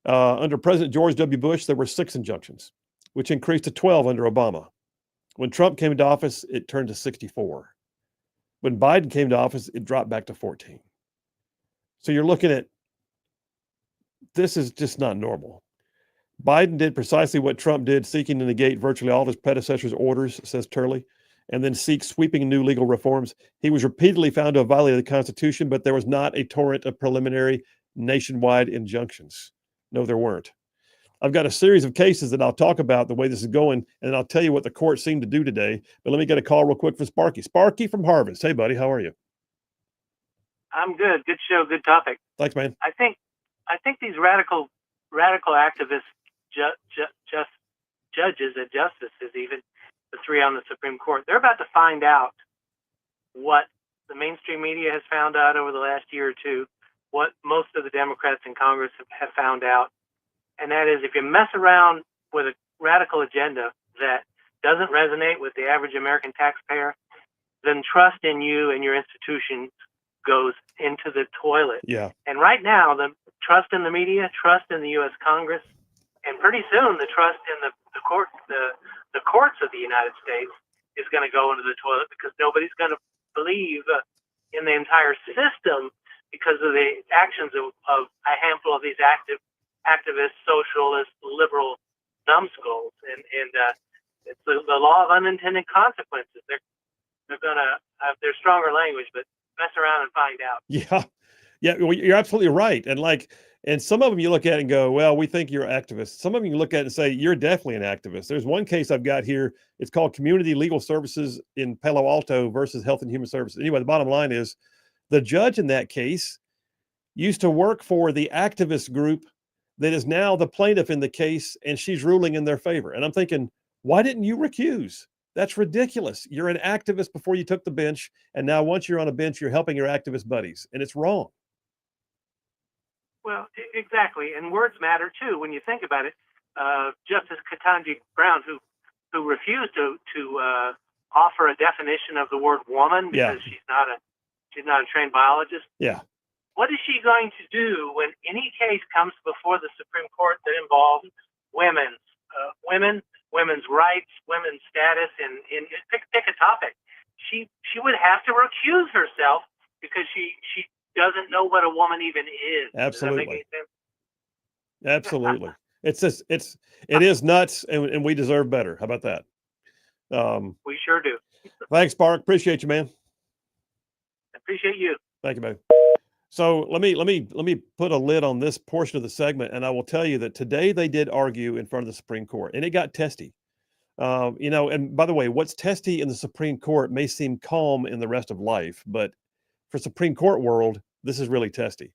Under President George W. Bush, there were 6 injunctions, which increased to 12 under Obama. When Trump came into office, it turned to 64. When Biden came to office, it dropped back to 14. So you're looking at, this is just not normal. Biden did precisely what Trump did, seeking to negate virtually all of his predecessor's orders, says Turley, and then seek sweeping new legal reforms. He was repeatedly found to have violated the Constitution, but there was not a torrent of preliminary nationwide injunctions. No, there weren't. I've got a series of cases that I'll talk about the way this is going, and I'll tell you what the court seemed to do today. But let me get a call real quick from Sparky. Sparky from Harvest. Hey, buddy, how are you? I'm good. Good show. Good topic. Thanks, man. I think these radical activists, judges and justices, even the 3 on the Supreme Court, they're about to find out what the mainstream media has found out over the last year or two, what most of the Democrats in Congress have found out, and that is, if you mess around with a radical agenda that doesn't resonate with the average American taxpayer, then trust in you and your institutions goes into the toilet. Yeah. And right now, the trust in the media, trust in the U.S. Congress, and pretty soon the trust in the courts of the United States is going to go into the toilet, because nobody's going to believe in the entire system because of the actions of a handful of these activist, socialist, liberal numbskulls. And it's the law of unintended consequences. They're going to have their stronger language, but mess around and find out. Yeah. Well, you're absolutely right. And some of them you look at and go, well, we think you're activists. Some of them you look at and say, you're definitely an activist. There's one case I've got here. It's called Community Legal Services in Palo Alto versus Health and Human Services. Anyway, the bottom line is the judge in that case used to work for the activist group that is now the plaintiff in the case, and she's ruling in their favor. And I'm thinking, why didn't you recuse? That's ridiculous. You're an activist before you took the bench, and now once you're on a bench, you're helping your activist buddies, and it's wrong. Well, exactly, and words matter too when you think about it. Justice Ketanji Brown, who refused to offer a definition of the word woman because she's not a trained biologist. Yeah. What is she going to do when any case comes before the Supreme Court that involves women's rights, women's status, and pick a topic? She would have to recuse herself because she doesn't know what a woman even is. Absolutely. Does that make any sense? Absolutely. It is nuts, and we deserve better. How about that? We sure do. Thanks, Spark. Appreciate you, man. Appreciate you. Thank you, baby. So let me put a lid on this portion of the segment, and I will tell you that today they did argue in front of the Supreme Court, and it got testy. And by the way, what's testy in the Supreme Court may seem calm in the rest of life, but for Supreme Court world, this is really testy.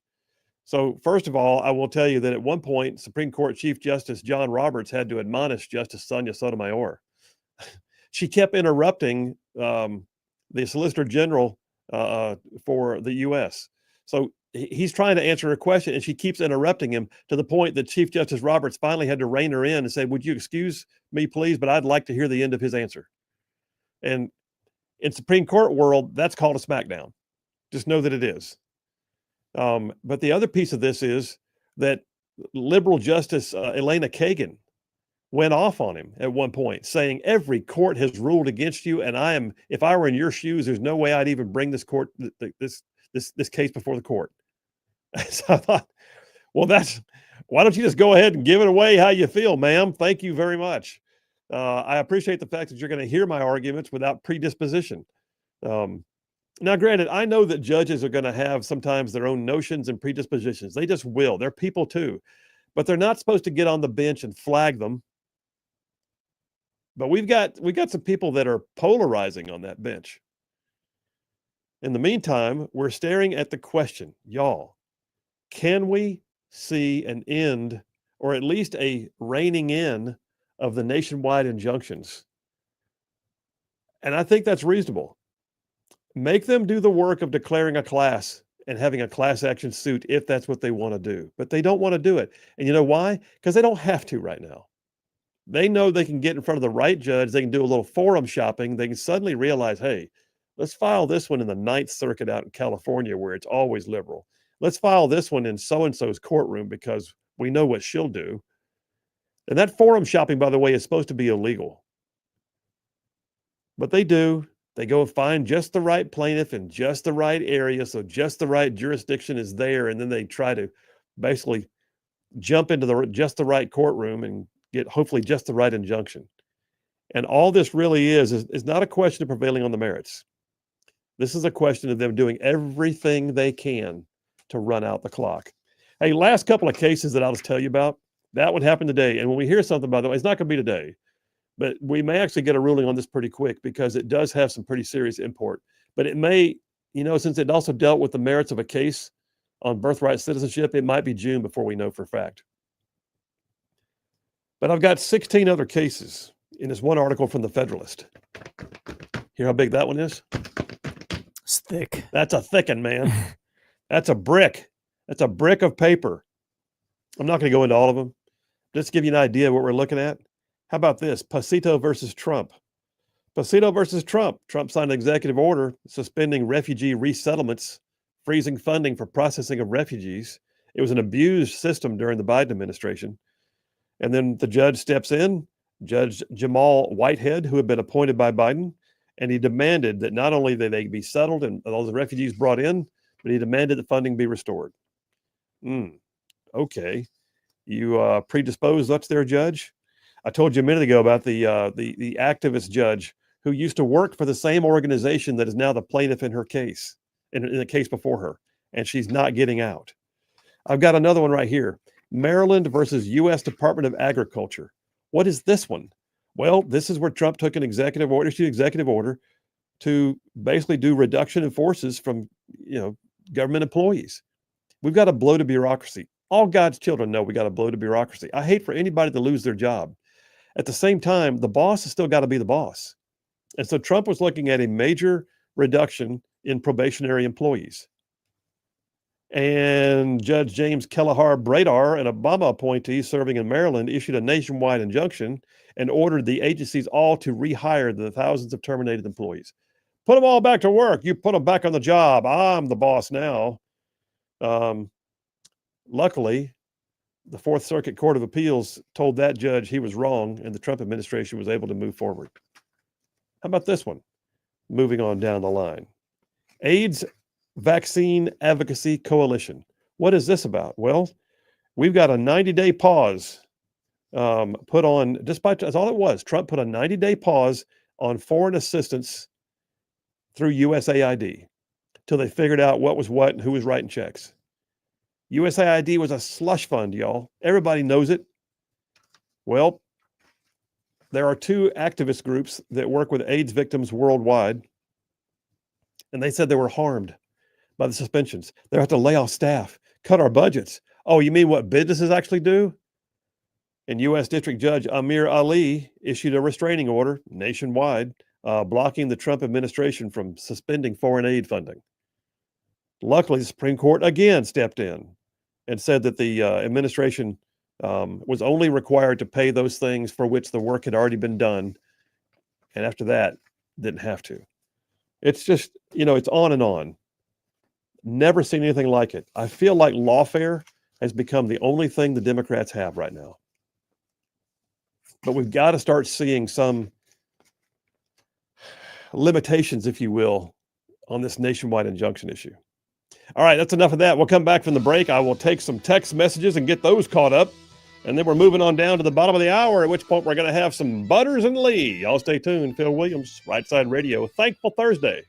So first of all, I will tell you that at one point, Supreme Court Chief Justice John Roberts had to admonish Justice Sonia Sotomayor. She kept interrupting the Solicitor General for the U.S. So he's trying to answer a question, and she keeps interrupting him to the point that Chief Justice Roberts finally had to rein her in and say, would you excuse me, please? But I'd like to hear the end of his answer. And in Supreme Court world, that's called a smackdown. Just know that it is. But the other piece of this is that liberal Justice Elena Kagan went off on him at one point, saying every court has ruled against you, and if I were in your shoes, there's no way I'd even bring this this case before the court. So I thought, well, Why don't you just go ahead and give it away how you feel, ma'am? Thank you very much. I appreciate the fact that you're going to hear my arguments without predisposition. Now, granted, I know that judges are going to have sometimes their own notions and predispositions. They just will. They're people too. But they're not supposed to get on the bench and flag them. But we got some people that are polarizing on that bench. In the meantime, we're staring at the question, y'all, can we see an end or at least a reining in of the nationwide injunctions? And I think that's reasonable. Make them do the work of declaring a class and having a class action suit if that's what they want to do. But they don't want to do it. And you know why? Because they don't have to right now. They know they can get in front of the right judge. They can do a little forum shopping. They can suddenly realize, hey, let's file this one in the Ninth Circuit out in California where it's always liberal. Let's file this one in so-and-so's courtroom because we know what she'll do. And that forum shopping, by the way, is supposed to be illegal. But they do. They go and find just the right plaintiff in just the right area, so just the right jurisdiction is there, and then they try to basically jump into just the right courtroom and get hopefully just the right injunction. And all this really is not a question of prevailing on the merits. This is a question of them doing everything they can to run out the clock. Hey, last couple of cases that I'll just tell you about, that would happen today. And when we hear something, by the way, it's not going to be today, but we may actually get a ruling on this pretty quick because it does have some pretty serious import. But it may, since it also dealt with the merits of a case on birthright citizenship, it might be June before we know for a fact. But I've got 16 other cases in this one article from the Federalist. Hear how big that one is? It's thick. That's a thick one, man. That's a brick. That's a brick of paper. I'm not going to go into all of them. Just to give you an idea of what we're looking at. How about this? Pasito versus Trump. Pasito versus Trump. Trump signed an executive order suspending refugee resettlements, freezing funding for processing of refugees. It was an abused system during the Biden administration. And then the judge steps in, Judge Jamal Whitehead, who had been appointed by Biden, and he demanded that not only that they be settled and all the refugees brought in, but he demanded that funding be restored. Okay. You predisposed, that's their judge? I told you a minute ago about the activist judge who used to work for the same organization that is now the plaintiff in her case, in the case before her, and she's not getting out. I've got another one right here. Maryland versus U.S. Department of Agriculture. What is this one? Well, this is where Trump took an executive order to basically do reduction in forces from, government employees. We've got to blow to bureaucracy. All God's children know we got to blow to bureaucracy. I hate for anybody to lose their job. At the same time, the boss has still got to be the boss. And so Trump was looking at a major reduction in probationary employees. And Judge James Kelleher Bradar, an Obama appointee serving in Maryland, issued a nationwide injunction and ordered the agencies all to rehire the thousands of terminated employees. Put them all back to work. You put them back on the job. I'm the boss now. Luckily, the Fourth Circuit Court of Appeals told that judge he was wrong, and the Trump administration was able to move forward. How about this one? Moving on down the line. AIDS Vaccine Advocacy Coalition. What is this about? Well, we've got a 90-day pause put on, that's all it was. Trump put a 90-day pause on foreign assistance through USAID till they figured out what was what and who was writing checks. USAID was a slush fund, y'all. Everybody knows it. Well, there are two activist groups that work with AIDS victims worldwide, and they said they were harmed by the suspensions. They have to lay off staff, cut our budgets. Oh, you mean what businesses actually do? And U.S. District Judge Amir Ali issued a restraining order nationwide, blocking the Trump administration from suspending foreign aid funding. Luckily, the Supreme Court again stepped in and said that the administration was only required to pay those things for which the work had already been done. And after that, didn't have to. It's just, it's on and on. Never seen anything like it. I feel like lawfare has become the only thing the Democrats have right now. But we've got to start seeing some limitations, if you will, on this nationwide injunction issue. All right, that's enough of that. We'll come back from the break. I will take some text messages and get those caught up. And then we're moving on down to the bottom of the hour, at which point we're going to have some Butters and Lee. Y'all stay tuned. Phil Williams, Rightside Radio. Thankful Thursday.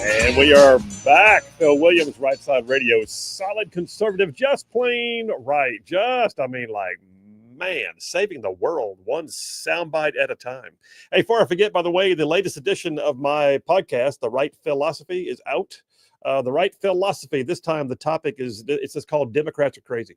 And we are back. Phil Williams, Rightside Radio, solid conservative, just plain right. Saving the world one soundbite at a time. Hey, before I forget, by the way, the latest edition of my podcast, The Right Philosophy, is out. The Right Philosophy, this time the topic is, it's just called Democrats Are Crazy.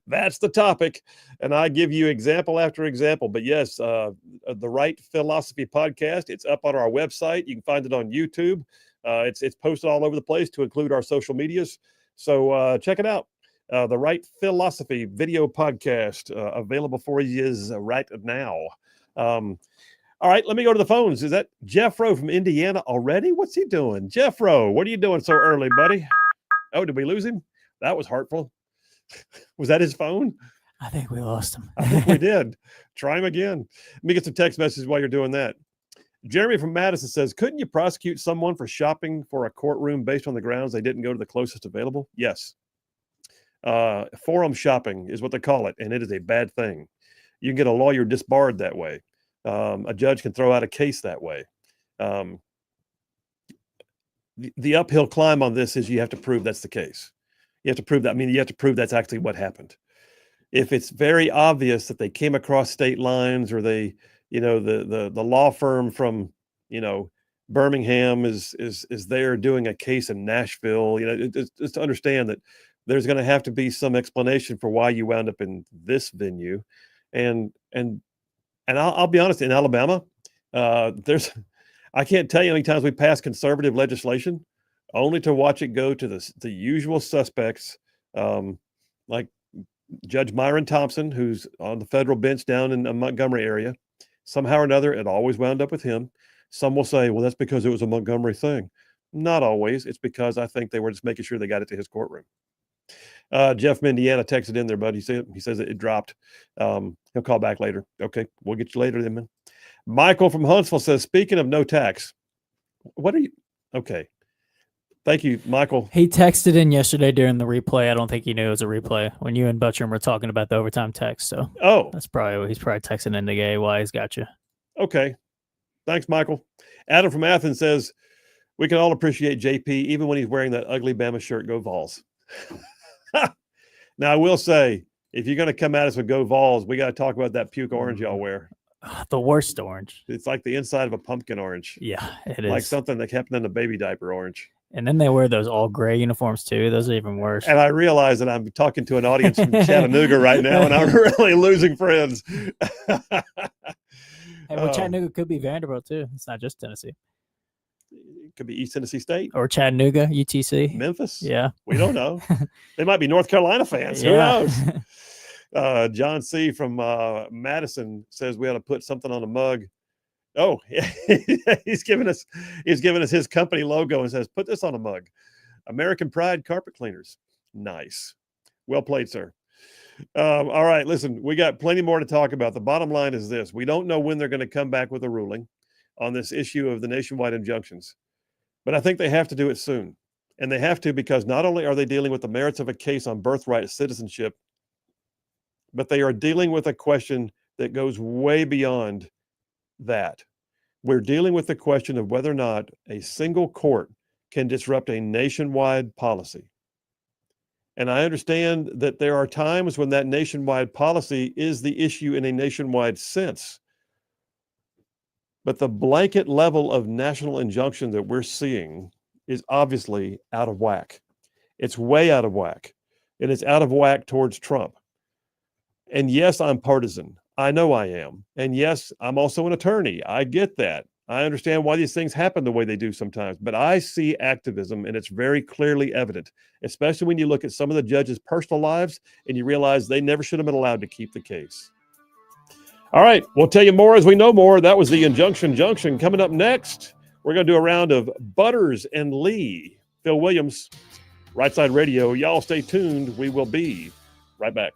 That's the topic. And I give you example after example. But yes, the Right Philosophy podcast, it's up on our website. You can find it on YouTube. It's posted all over the place to include our social medias. So check it out. The Right Philosophy video podcast available for you right now. All right, let me go to the phones. Is that Jeffro from Indiana already? What's he doing? Jeffro, what are you doing so early, buddy? Oh, did we lose him? That was hurtful. Was that his phone? I think we lost him. I think we did. Try him again. Let me get some text messages while you're doing that. Jeremy from Madison says, couldn't you prosecute someone for shopping for a courtroom based on the grounds they didn't go to the closest available? Yes. Forum shopping is what they call it, and it is a bad thing. You can get a lawyer disbarred that way. A judge can throw out a case that way. The uphill climb on this is you have to prove that's the case. You have to prove that. I mean, you have to prove that's actually what happened. If it's very obvious that they came across state lines, or they, the law firm from, Birmingham is there doing a case in Nashville, just to understand that there's going to have to be some explanation for why you wound up in this venue. And I'll be honest, in Alabama, I can't tell you how many times we passed conservative legislation only to watch it go to the usual suspects, like Judge Myron Thompson, who's on the federal bench down in the Montgomery area. Somehow or another, it always wound up with him. Some will say, well, that's because it was a Montgomery thing. Not always. It's because I think they were just making sure they got it to his courtroom. Jeff from Indiana texted in there, buddy. He says it dropped. He'll call back later. Okay, we'll get you later then, man. Michael from Huntsville says, speaking of no tax, what are you? Okay. Thank you, Michael. He texted in yesterday during the replay. I don't think he knew it was a replay when you and Butcham were talking about the overtime text. So that's probably what he's probably texting in to get why he's got you. Okay. Thanks, Michael. Adam from Athens says, we can all appreciate JP even when he's wearing that ugly Bama shirt. Go Vols. Now, I will say, if you're going to come at us with Go Vols, we got to talk about that puke orange y'all wear. The worst orange. It's like the inside of a pumpkin orange. Yeah, it is. Like something that happened in a baby diaper orange. And then they wear those all gray uniforms too. Those are even worse. And I realize that I'm talking to an audience from Chattanooga right now, and I'm really losing friends. Well, Chattanooga could be Vanderbilt too. It's not just Tennessee. It could be East Tennessee State. Or Chattanooga, UTC. Memphis. Yeah. We don't know. They might be North Carolina fans. Yeah. Who knows? John C. from Madison says we ought to put something on a mug. Oh, he's given us his company logo and says, put this on a mug. American Pride Carpet Cleaners. Nice. Well played, sir. All right, listen, we got plenty more to talk about. The bottom line is this. We don't know when they're going to come back with a ruling on this issue of the nationwide injunctions, but I think they have to do it soon. And they have to, because not only are they dealing with the merits of a case on birthright citizenship, but they are dealing with a question that goes way beyond that. We're dealing with the question of whether or not a single court can disrupt a nationwide policy. And I understand that there are times when that nationwide policy is the issue in a nationwide sense. But the blanket level of national injunction that we're seeing is obviously out of whack. It's way out of whack. And it's out of whack towards Trump. And yes, I'm partisan. I know I am. And yes, I'm also an attorney. I get that. I understand why these things happen the way they do sometimes. But I see activism, and it's very clearly evident, especially when you look at some of the judges' personal lives and you realize they never should have been allowed to keep the case. All right, we'll tell you more as we know more. That was the Injunction Junction. Coming up next, we're going to do a round of Butters and Lee. Phil Williams, Rightside Radio. Y'all stay tuned. We will be right back.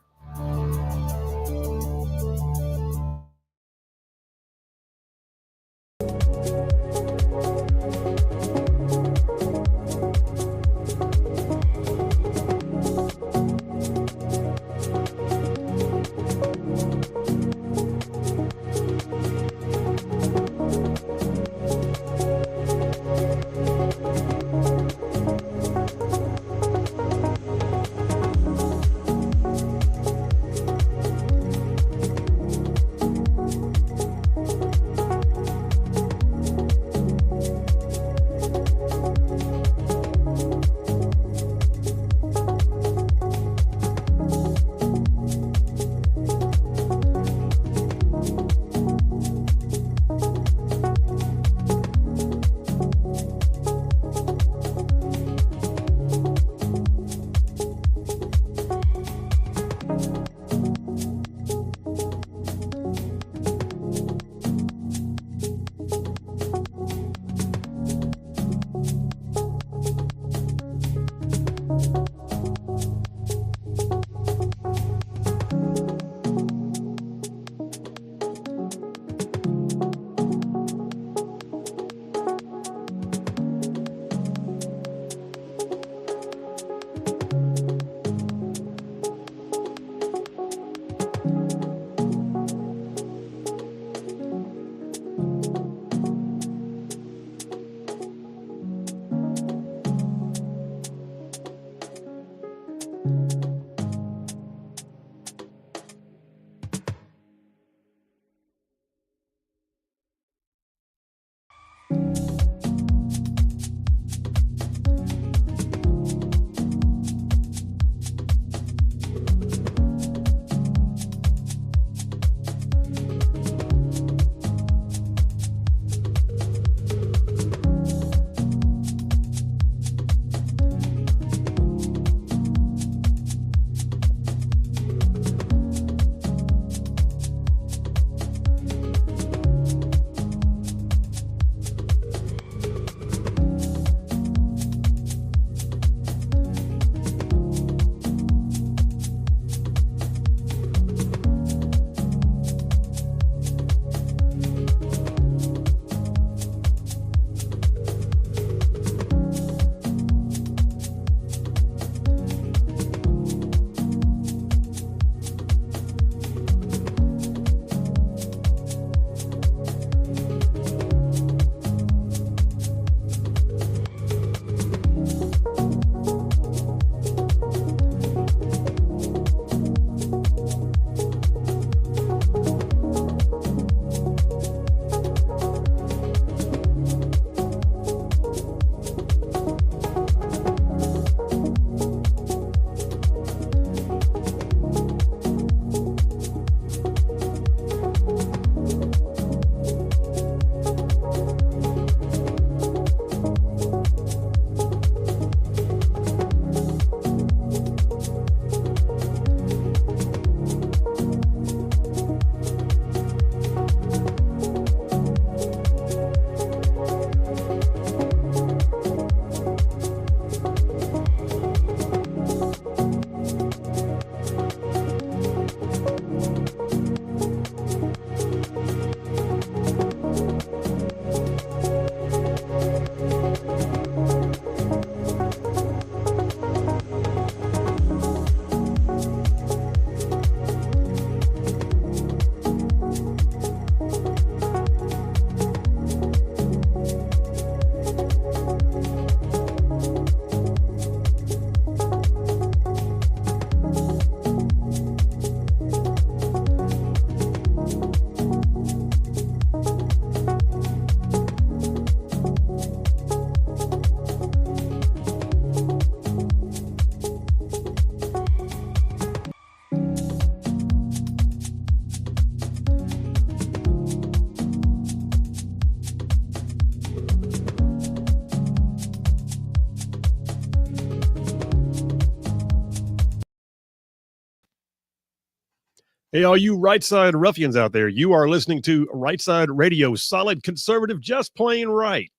Hey, all you right side ruffians out there, you are listening to Right Side Radio, solid conservative, just plain right.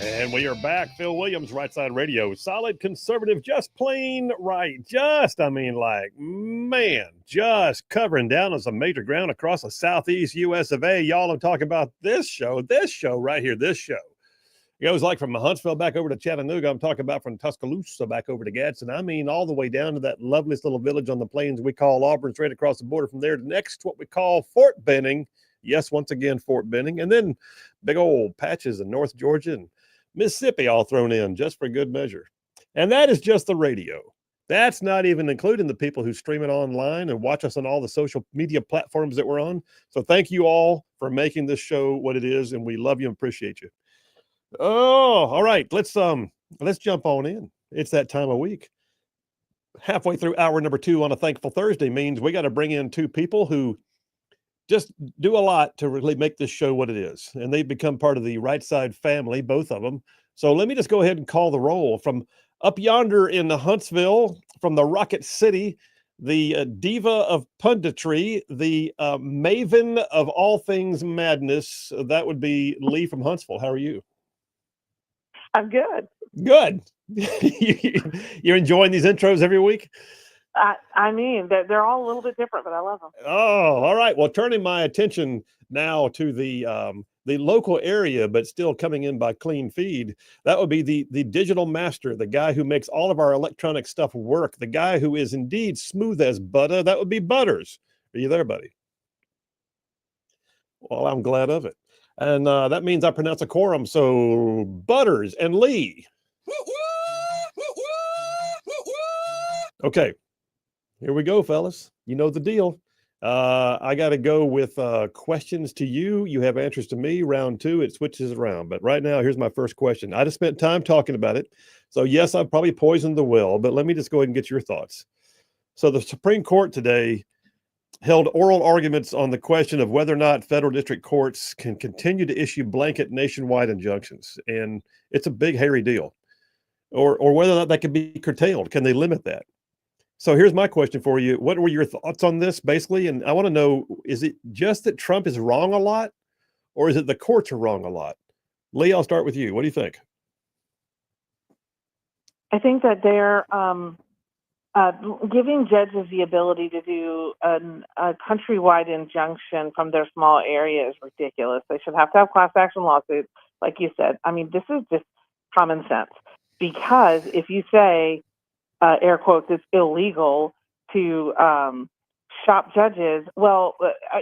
And we are back. Phil Williams, Right Side Radio, solid conservative, just plain right. Just covering down on some major ground across the southeast US of A. Y'all, I'm talking about this show right here, this show. It goes like from Huntsville back over to Chattanooga. I'm talking about from Tuscaloosa back over to Gadsden. I mean, all the way down to that loveliest little village on the plains we call Auburn, straight across the border from there to next what we call Fort Benning. Yes, once again, Fort Benning. And then big old patches in North Georgia and Mississippi all thrown in just for good measure. And that is just the radio. That's not even including the people who stream it online and watch us on all the social media platforms that we're on. So thank you all for making this show what it is, and we love you and appreciate you. Oh, all right. Let's jump on in. It's that time of week. Halfway through hour number 2 on a Thankful Thursday means we got to bring in 2 people who just do a lot to really make this show what it is. And they've become part of the Right Side family, both of them. So let me just go ahead and call the roll. From up yonder in the Huntsville, from the Rocket City, the diva of punditry, the maven of all things madness, that would be Lee from Huntsville. How are you? I'm good. Good. You're enjoying these intros every week? I mean, they're all a little bit different, but I love them. Oh, all right. Well, turning my attention now to the local area, but still coming in by clean feed, that would be the digital master, the guy who makes all of our electronic stuff work, the guy who is indeed smooth as butter. That would be Butters. Are you there, buddy? Well, I'm glad of it. And that means I pronounce a quorum. So Butters and Lee. Okay. Here we go, fellas. You know the deal. I got to go with questions to you. You have answers to me. Round 2, it switches around. But right now, here's my first question. I just spent time talking about it. So yes, I've probably poisoned the well, but let me just go ahead and get your thoughts. So the Supreme Court today held oral arguments on the question of whether or not federal district courts can continue to issue blanket nationwide injunctions. And it's a big, hairy deal. Or whether or not that can be curtailed. Can they limit that? So here's my question for you. What were your thoughts on this, basically? And I want to know, is it just that Trump is wrong a lot, or is it the courts are wrong a lot? Lee, I'll start with you. What do you think? I think that they're giving judges the ability to do a countrywide injunction from their small area is ridiculous. They should have to have class action lawsuits, like you said. I mean, this is just common sense. Because if you say, air quotes, it's illegal to shop judges. Well,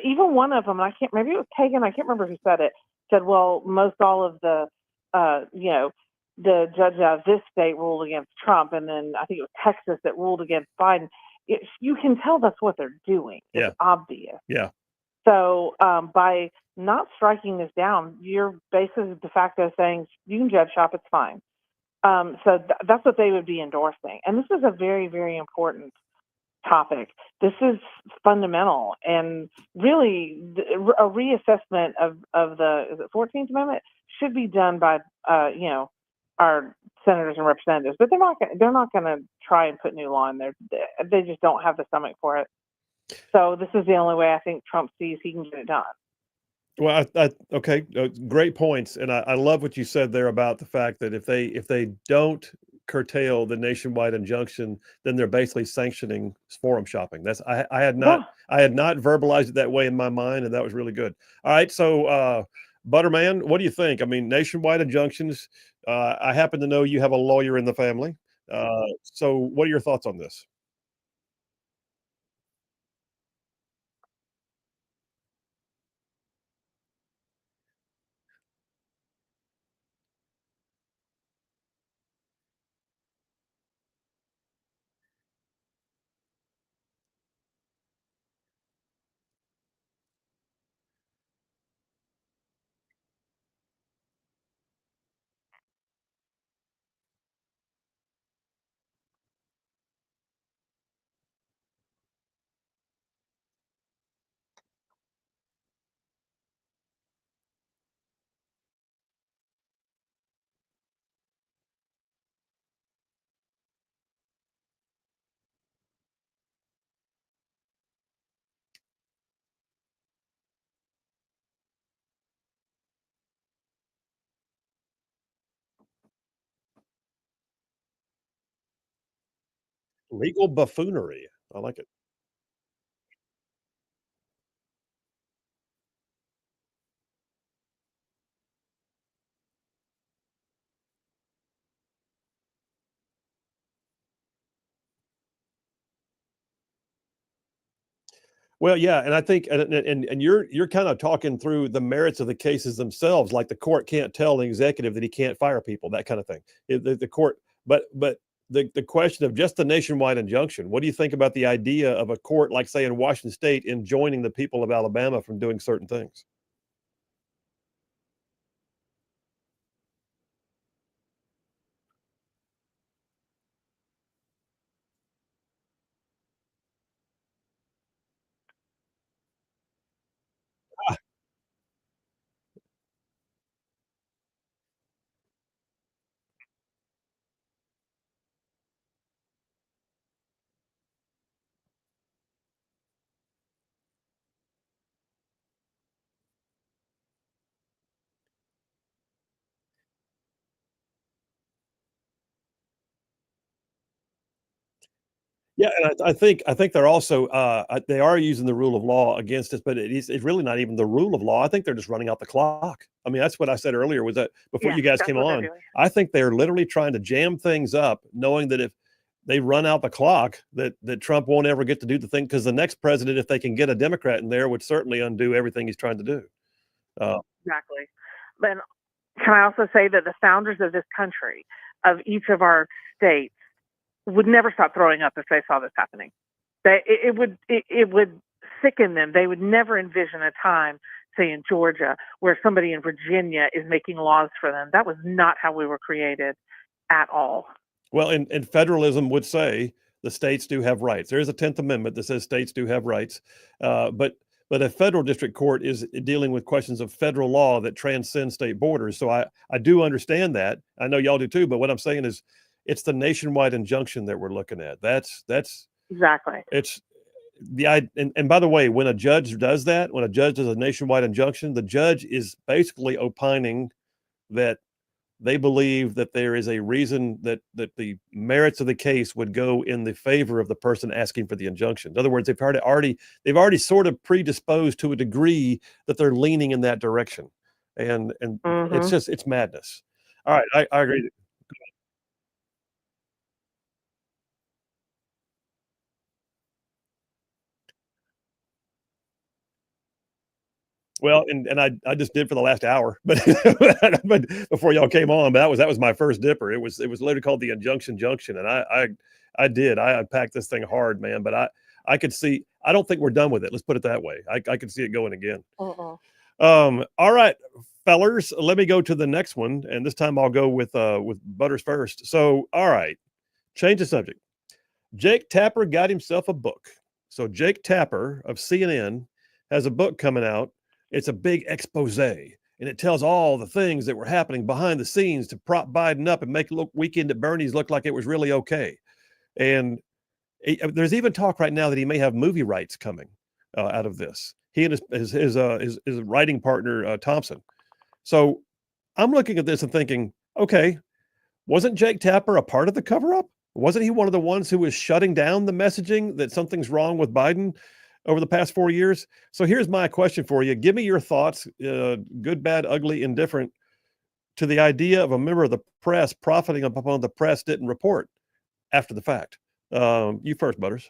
even one of them, maybe it was Kagan, I can't remember who said it, said, well, most all of the, the judge out of this state ruled against Trump. And then I think it was Texas that ruled against Biden. You can tell that's what they're doing. It's obvious. Yeah. So by not striking this down, you're basically de facto saying you can judge shop, it's fine. So that's what they would be endorsing. And this is a very, very important topic. This is fundamental. And really, a reassessment of the is it 14th Amendment should be done by, our senators and representatives. But they're not going to try and put new law in there. They just don't have the stomach for it. So this is the only way I think Trump sees he can get it done. Well, okay, great points, and I love what you said there about the fact that if they don't curtail the nationwide injunction, then they're basically sanctioning forum shopping. That's I had not verbalized it that way in my mind, and that was really good. All right, so Butterman, what do you think? I mean, nationwide injunctions. I happen to know you have a lawyer in the family, so what are your thoughts on this? Legal buffoonery. I like it. Well, yeah, and I think and you're kind of talking through the merits of the cases themselves, like the court can't tell an executive that he can't fire people, that kind of thing. The court, but the question of just the nationwide injunction, what do you think about the idea of a court, like say in Washington State, enjoining the people of Alabama from doing certain things? Yeah, and I think they're also they are using the rule of law against us, but it's really not even the rule of law. I think they're just running out the clock. I mean, that's what I said earlier. Was that before Yeah, you guys that's came what they're on? doing. I think they're literally trying to jam things up, knowing that if they run out the clock, that Trump won't ever get to do the thing because the next president, if they can get a Democrat in there, would certainly undo everything he's trying to do. Exactly. But can I also say that the founders of this country, of each of our states, would never stop throwing up if they saw this happening. It would sicken them. They would never envision a time, say in Georgia, where somebody in Virginia is making laws for them. That was not how we were created at all. Well, and federalism would say the states do have rights. There is a 10th Amendment that says states do have rights, but a federal district court is dealing with questions of federal law that transcend state borders. So I do understand that. I know y'all do too. But what I'm saying is, it's the nationwide injunction that we're looking at. That's Exactly. it's and by the way, when a judge does that, when a judge does a nationwide injunction, the judge is basically opining that they believe that there is a reason that the merits of the case would go in the favor of the person asking for the injunction. In other words, they've already sort of predisposed to a degree that they're leaning in that direction, and it's madness. All right, I agree. Well, and I just did for the last hour, but but before y'all came on, but that was my first dipper. It was literally called the Injunction Junction, and I unpacked this thing hard, man. But I could see. I don't think we're done with it. Let's put it that way. I could see it going again. All right, fellers, let me go to the next one, and this time I'll go with Butters first. So, all right, change the subject. Jake Tapper got himself a book. So Jake Tapper of CNN has a book coming out. It's a big expose, and it tells all the things that were happening behind the scenes to prop Biden up and make Weekend at Bernie's look like it was really okay. And there's even talk right now that he may have movie rights coming out of this. He and his writing partner Thompson. So I'm looking at this and thinking, okay, wasn't Jake Tapper a part of the cover-up? Wasn't he one of the ones who was shutting down the messaging that something's wrong with Biden over the past 4 years? So here's my question for you. Give me your thoughts, good, bad, ugly, indifferent, to the idea of a member of the press profiting upon the press didn't report after the fact. You first, Butters.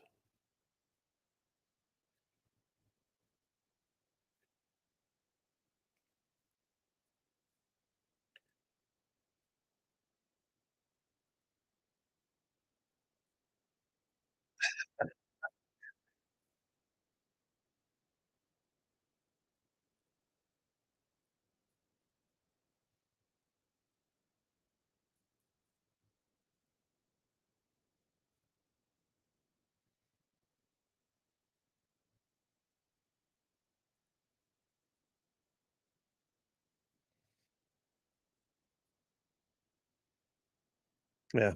Yeah.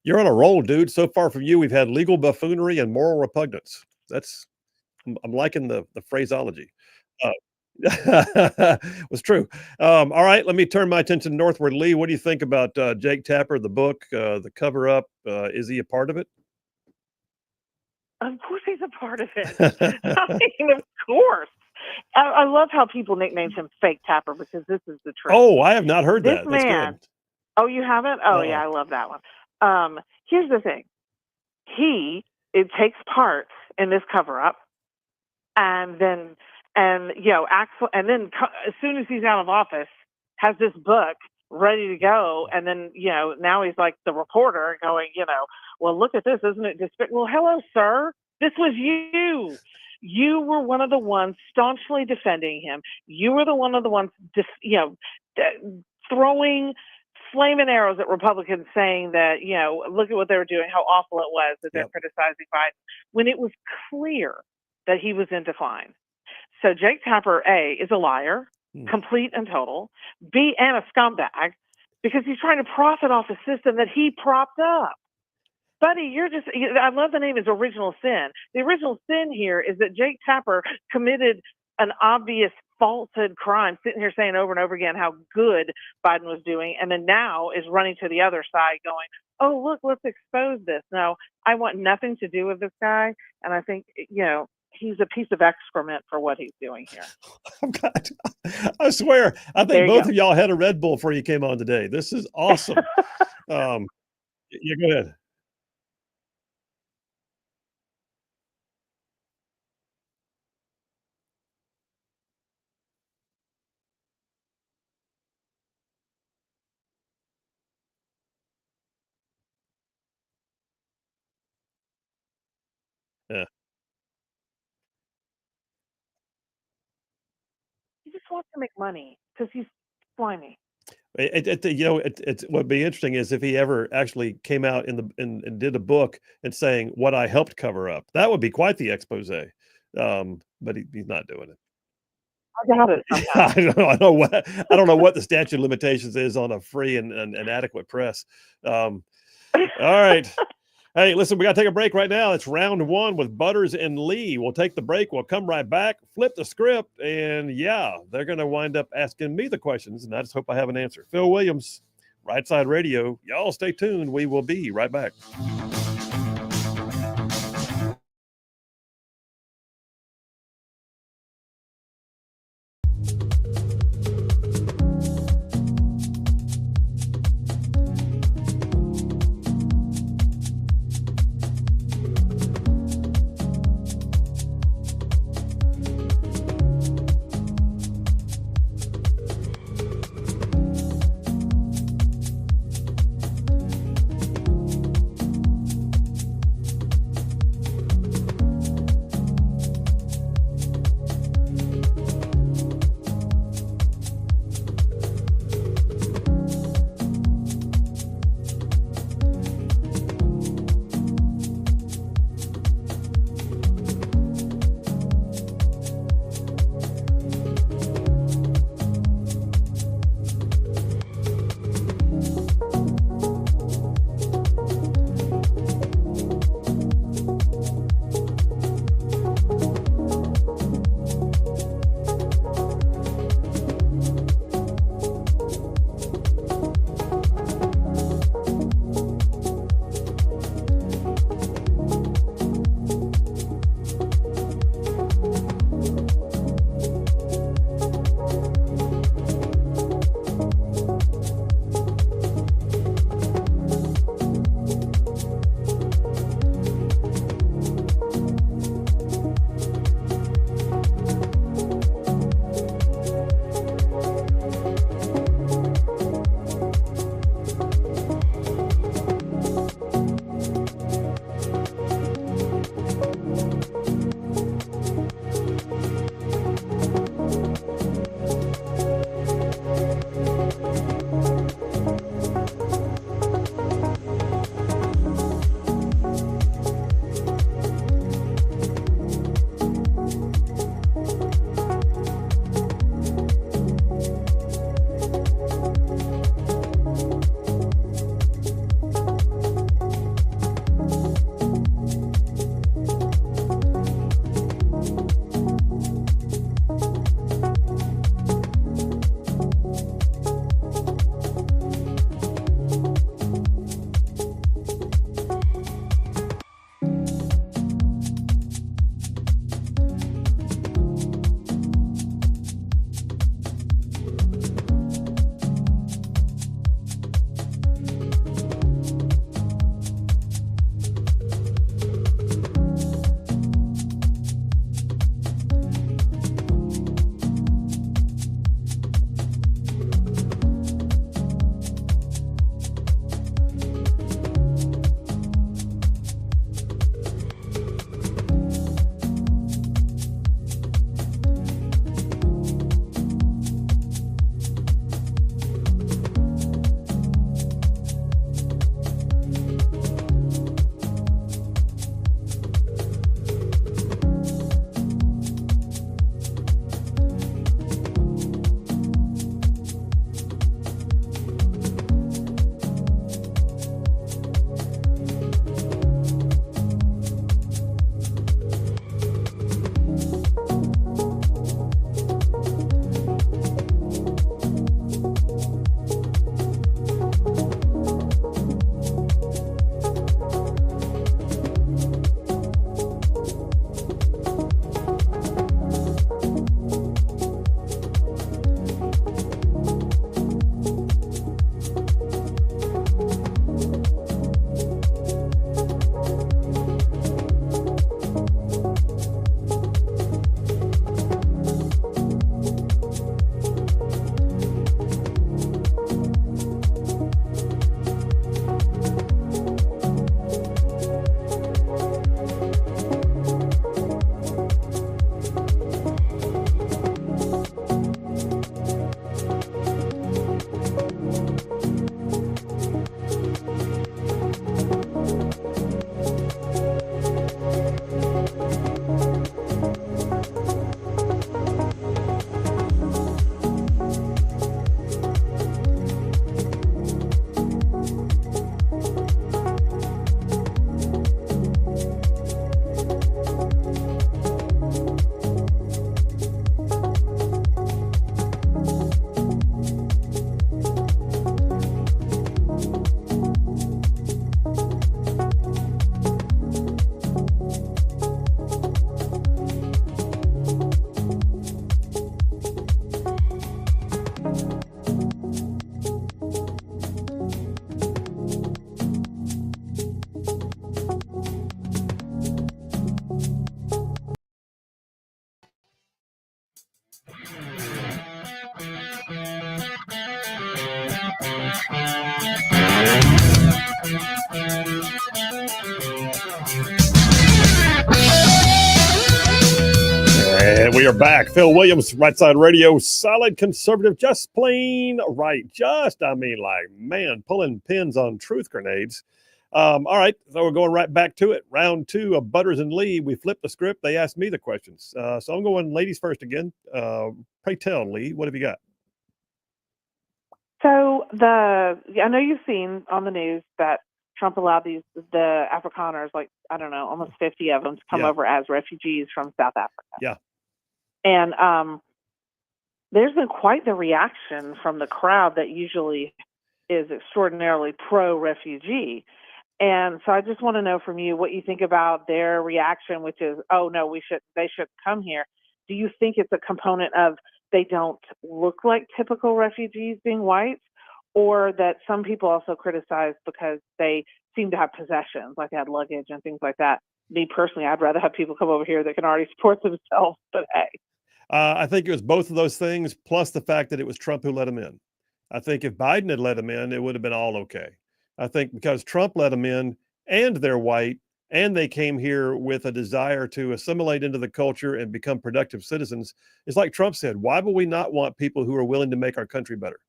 You're on a roll, dude. So far from you, we've had legal buffoonery and moral repugnance. I'm liking the phraseology. Was true. All right, let me turn my attention northward. Lee, what do you think about Jake Tapper, the book, the cover up? Is he a part of it? Of course he's a part of it. I mean, of course. I love how people nicknamed him Fake Tapper because this is the truth. Oh, I have not heard this that. That's man. Good. Oh, you haven't? Oh, yeah, I love that one. Here's the thing. It takes part in this cover up, and then as soon as he's out of office, has this book ready to go, and then now he's like the reporter going, well, look at this, isn't it despicable? Well, hello, sir. This was you. You were one of the ones staunchly defending him. You were one of the ones, throwing flaming arrows at Republicans, saying that look at what they were doing, how awful it was that they're criticizing Biden, when it was clear that he was in decline. So Jake Tapper, A, is a liar, complete and total. B, and a scumbag, because he's trying to profit off a system that he propped up. Buddy, I love the name is Original Sin. The original sin here is that Jake Tapper committed an obvious falsehood crime, sitting here saying over and over again how good Biden was doing, and then now is running to the other side going, oh, look, let's expose this. No, I want nothing to do with this guy, and I think, he's a piece of excrement for what he's doing here. Oh, God. I swear, I think both of y'all had a Red Bull before you came on today. This is awesome. Yeah, go ahead. Yeah. He just wants to make money because he's slimy. It what'd be interesting is if he ever actually came out and did a book and saying what I helped cover up. That would be quite the expose. But he's not doing it. I got it. I don't know what the statute of limitations is on a free and adequate press. All right. Hey, listen, we got to take a break right now. It's round one with Butters and Lee. We'll take the break. We'll come right back, flip the script, and they're going to wind up asking me the questions, and I just hope I have an answer. Phil Williams, Rightside Radio. Y'all stay tuned. We will be right back. And we are back. Phil Williams, Rightside Radio, solid conservative, just plain right. Pulling pins on truth grenades. All right, so we're going right back to it. Round 2 of Butters and Lee. We flipped the script. They asked me the questions. So I'm going ladies first again. Pray tell, Lee, what have you got? So I know you've seen on the news that Trump allowed the Afrikaners, like, I don't know, almost 50 of them to come over as refugees from South Africa. Yeah. And there's been quite the reaction from the crowd that usually is extraordinarily pro-refugee. And so I just want to know from you what you think about their reaction, which is, oh, no, they shouldn't come here. Do you think it's a component of they don't look like typical refugees being white, or that some people also criticize because they seem to have possessions, like they had luggage and things like that? Me personally, I'd rather have people come over here that can already support themselves, but hey. I think it was both of those things, plus the fact that it was Trump who let him in. I think if Biden had let him in, it would have been all okay. I think because Trump let them in and they're white and they came here with a desire to assimilate into the culture and become productive citizens, it's like Trump said, why would we not want people who are willing to make our country better?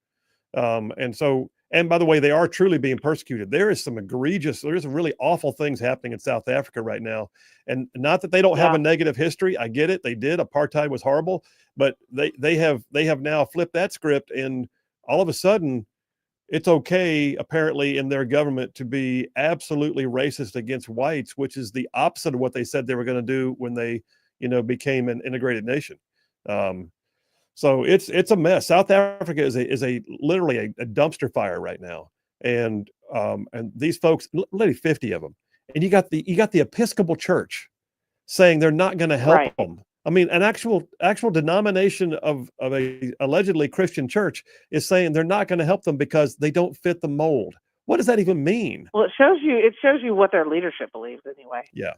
And by the way, they are truly being persecuted. There's some really awful things happening in South Africa right now. And not that they don't have a negative history. I get it. They did. Apartheid was horrible, but they have now flipped that script, and all of a sudden it's okay, apparently, in their government to be absolutely racist against whites, which is the opposite of what they said they were going to do when they, became an integrated nation. So it's a mess. South Africa is literally a dumpster fire right now, and these folks, literally 50 of them, and you got the Episcopal Church saying they're not going to help them. I mean, an actual denomination of a allegedly Christian church is saying they're not going to help them because they don't fit the mold. What does that even mean? Well, it shows you what their leadership believes anyway. Yeah,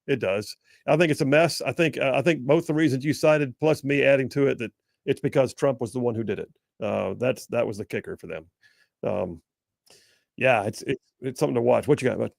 it does. I think it's a mess. I think both the reasons you cited, plus me adding to it, that it's because Trump was the one who did it. That was the kicker for them. Yeah, it's something to watch. What you got, bud?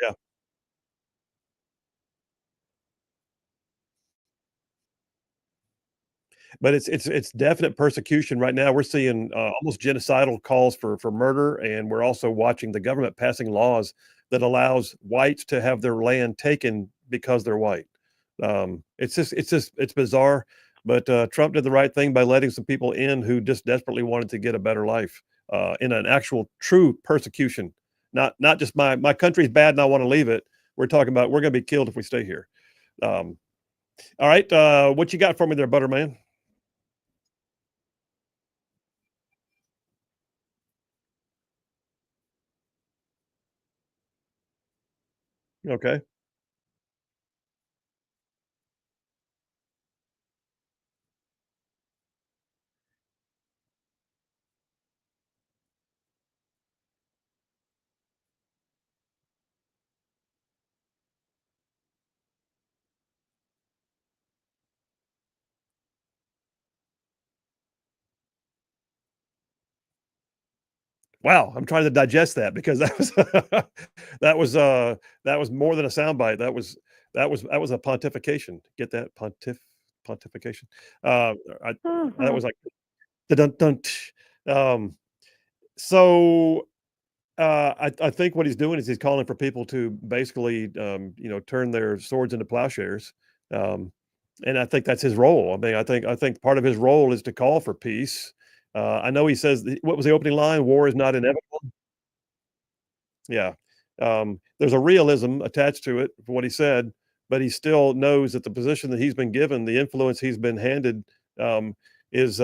Yeah. But it's definite persecution right now. We're seeing almost genocidal calls for murder, and we're also watching the government passing laws that allows whites to have their land taken because they're white. It's bizarre, but Trump did the right thing by letting some people in who just desperately wanted to get a better life in an actual true persecution. Not just my country's bad and I want to leave it. We're talking about we're going to be killed if we stay here. All right, what you got for me there, Butterman? Okay. Wow, I'm trying to digest that because that was that was more than a soundbite. That was a pontification. Get that pontification? That was like the dun dun. So I think what he's doing is he's calling for people to basically turn their swords into plowshares. And I think that's his role. I mean, I think part of his role is to call for peace. I know he says, what was the opening line? War is not inevitable. Yeah. There's a realism attached to it for what he said, but he still knows that the position that he's been given, the influence he's been handed, is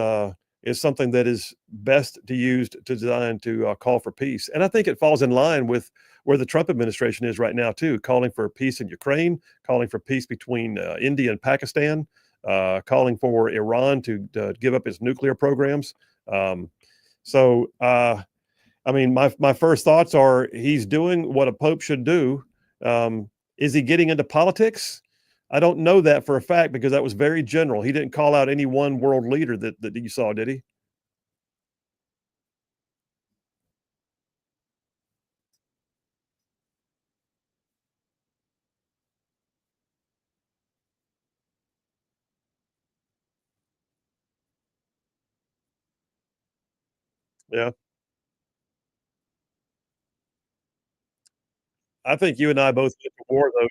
something that is best to use to design to call for peace. And I think it falls in line with where the Trump administration is right now too, calling for peace in Ukraine, calling for peace between India and Pakistan, calling for Iran to give up its nuclear programs. I mean, my first thoughts are he's doing what a pope should do, Is he getting into politics? I don't know that for a fact because that was very general. He didn't call out any one world leader that you saw, did he? Yeah. I think you and I both went to war though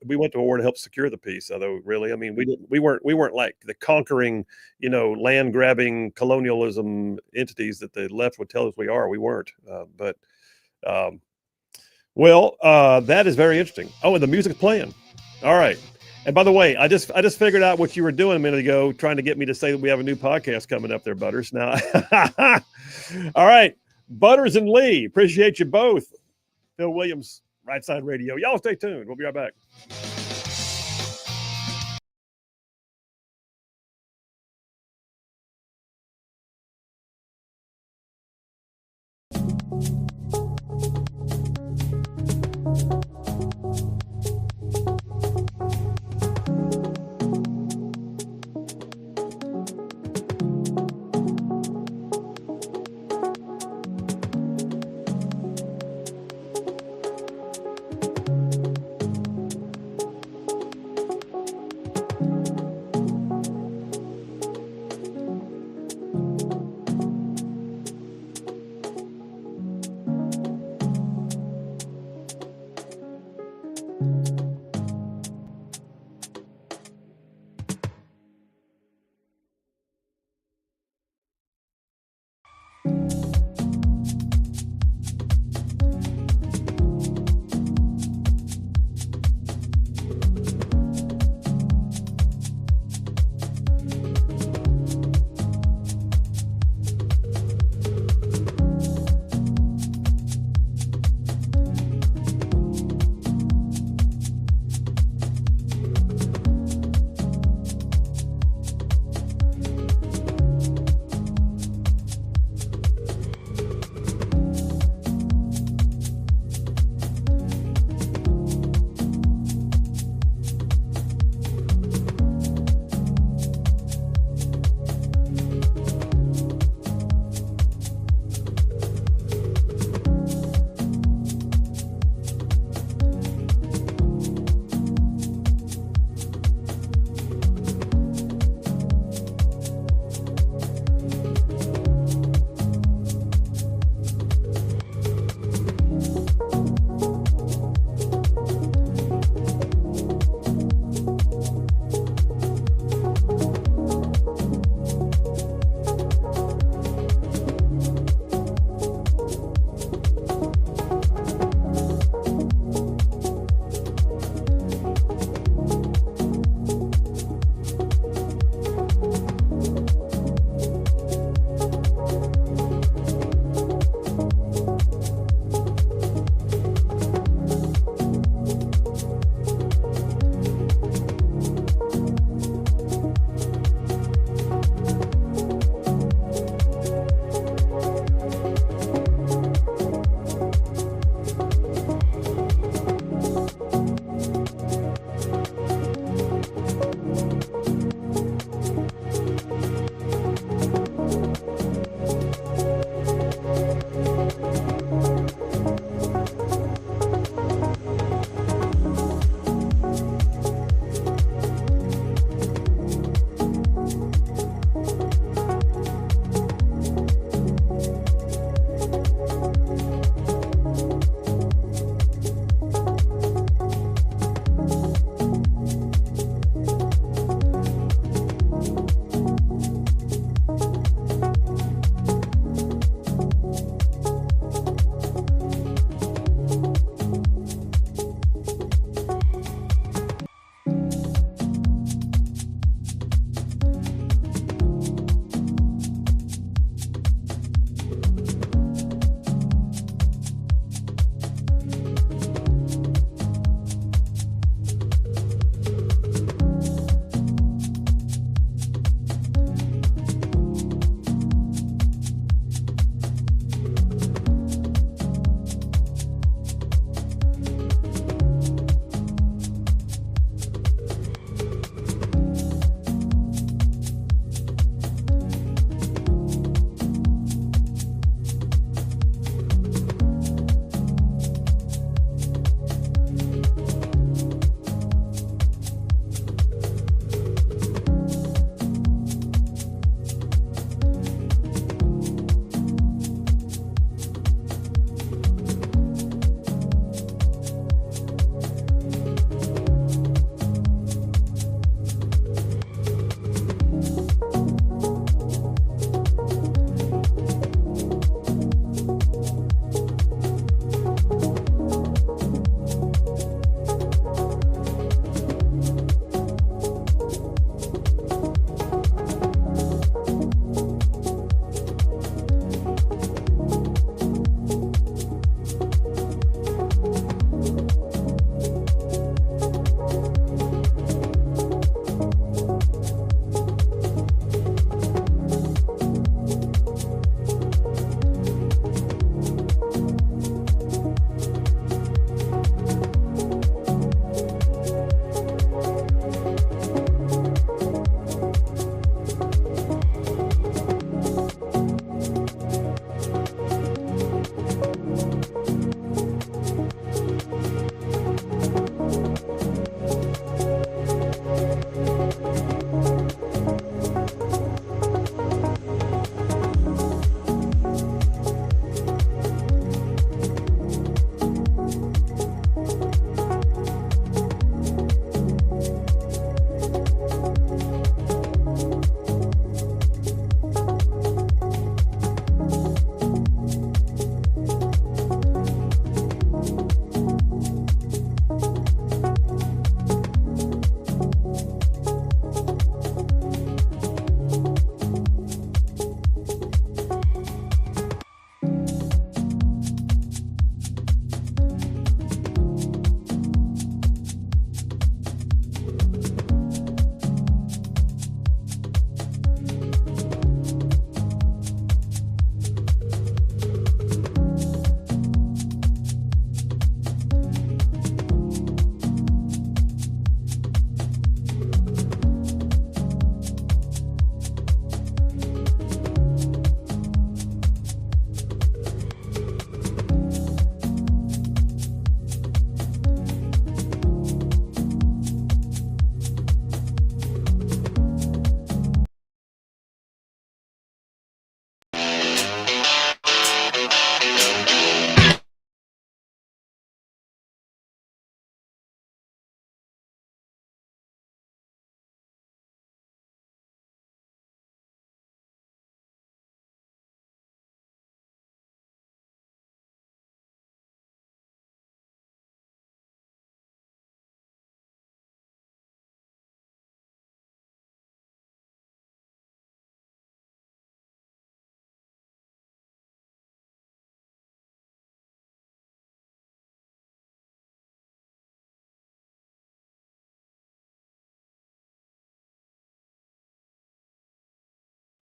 we went to war to help secure the peace. Although really, I mean, we weren't like the conquering, land grabbing colonialism entities that the left would tell us we are. We weren't. That is very interesting. Oh, and the music's playing. All right. And by the way, I just figured out what you were doing a minute ago, trying to get me to say that we have a new podcast coming up there, Butters. Now, all right, Butters and Lee, appreciate you both. Phil Williams, Rightside Radio. Y'all stay tuned. We'll be right back.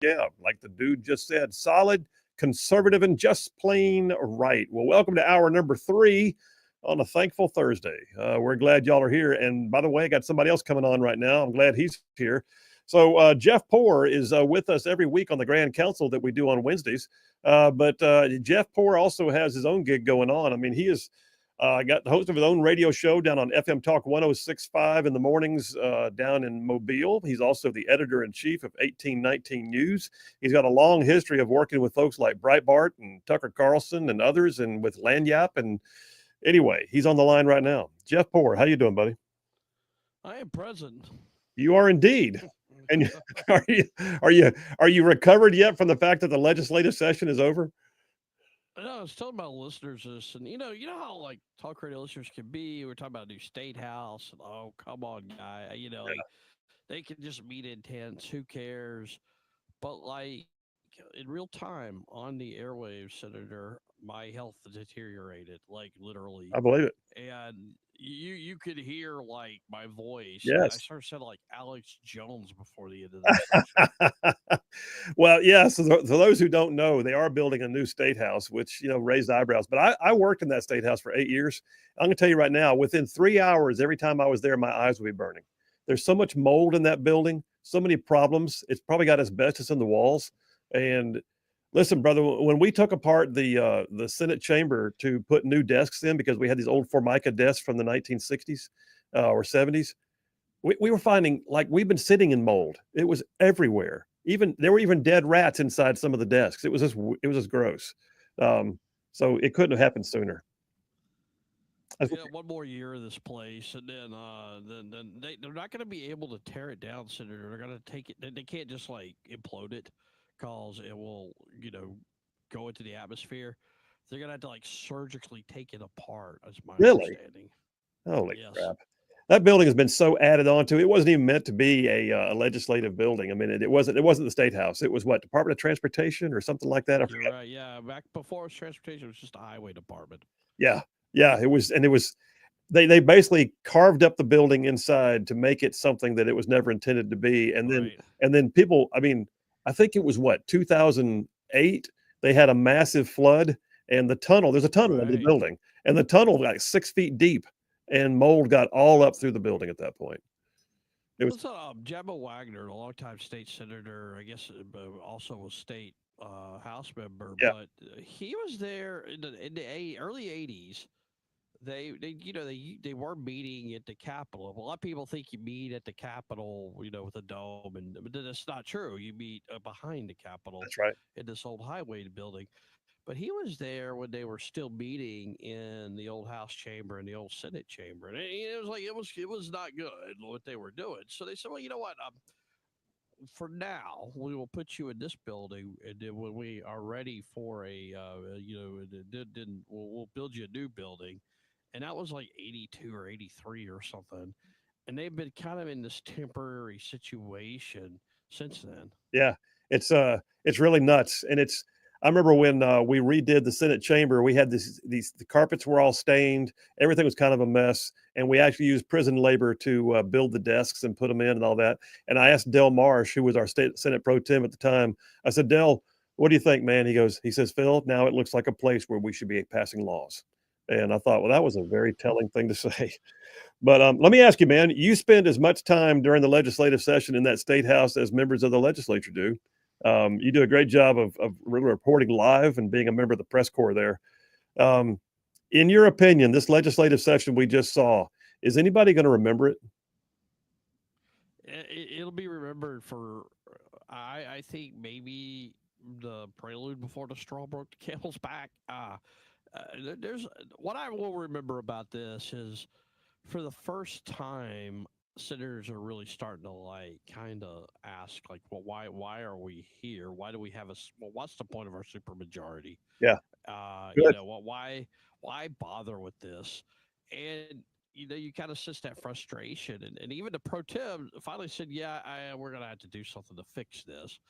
Yeah, like the dude just said, solid, conservative, and just plain right. Well, welcome to hour number 3 on a thankful Thursday. We're glad y'all are here. And by the way, I got somebody else coming on right now. I'm glad he's here. So Jeff Poor is with us every week on the Grand Council that we do on Wednesdays. But Jeff Poor also has his own gig going on. I mean, he is got the host of his own radio show down on FM Talk 106.5 in the mornings down in Mobile. He's also the editor-in-chief of 1819 News. He's got a long history of working with folks like Breitbart and Tucker Carlson and others, and with Lanyap. And anyway, he's on the line right now. Jeff Poor, how you doing, buddy? I am present. You are indeed. And are you recovered yet from the fact that the legislative session is over? I was telling my listeners this, and you know how like talk radio listeners can be. We're talking about a new state house, and oh, come on, guy, they can just meet in tents. Who cares? But like in real time on the airwaves, Senator, my health deteriorated, like literally. I believe it. And you could hear like my voice. Yes. I started sounding like Alex Jones before the end of the session. Well, yeah. So for those who don't know, they are building a new state house, which raised eyebrows. But I worked in that state house for 8 years. I'm gonna tell you right now, within 3 hours, every time I was there, my eyes would be burning. There's so much mold in that building, so many problems. It's probably got asbestos in the walls. And listen, brother, when we took apart the Senate chamber to put new desks in, because we had these old Formica desks from the 1960s or 70s, we were finding, like, we've been sitting in mold. It was everywhere. There were even dead rats inside some of the desks. It was just gross. So it couldn't have happened sooner. One more year of this place, and then they're not going to be able to tear it down, Senator. They're going to take it. They can't just like implode it, because it will, go into the atmosphere. They're going to have to like surgically take it apart. That's my understanding. Holy crap! That building has been so added on to. It wasn't even meant to be a legislative building. I mean, it wasn't the State House. It was what, Department of Transportation or something like that. You're right. Yeah, back before it was transportation, it was just a highway department. Yeah. It was, and it was. They basically carved up the building inside to make it something that it was never intended to be. And then people. I mean, I think it was 2008. They had a massive flood, and there's a tunnel under the building, and the tunnel was like 6 feet deep, and mold got all up through the building at that point. It was Gemma Wagner, a longtime state senator, I guess also a state House member, but he was there in the early 80s. They were meeting at the Capitol. A lot of people think you meet at the Capitol, with a dome, but that's not true. You meet behind the Capitol. That's right. In this old highway building. But he was there when they were still meeting in the old House chamber and the old Senate chamber, and it was not good what they were doing. So they said, well, you know what? For now, we will put you in this building, and then when we are ready for we'll build you a new building. And that was like 82 or 83 or something. And they've been kind of in this temporary situation since then. Yeah, it's really nuts. And I remember when we redid the Senate chamber, we had the carpets were all stained. Everything was kind of a mess. And we actually used prison labor to build the desks and put them in and all that. And I asked Del Marsh, who was our Senate pro tem at the time, I said, Del, what do you think, man? He says, Phil, now it looks like a place where we should be passing laws. And I thought, well, that was a very telling thing to say. But let me ask you, man, you spend as much time during the legislative session in that state house as members of the legislature do. You do a great job of really reporting live and being a member of the press corps there. In your opinion, this legislative session we just saw, is anybody going to remember it? It'll be remembered for, I think, maybe the prelude before the straw broke the camel's back. There's what I will remember about this is, for the first time, senators are really starting to kind of ask, well, why are we here? Why do we have what's the point of our supermajority? Yeah. Why bother with this? And you kind of sense that frustration, and even the pro tem finally said, we're gonna have to do something to fix this.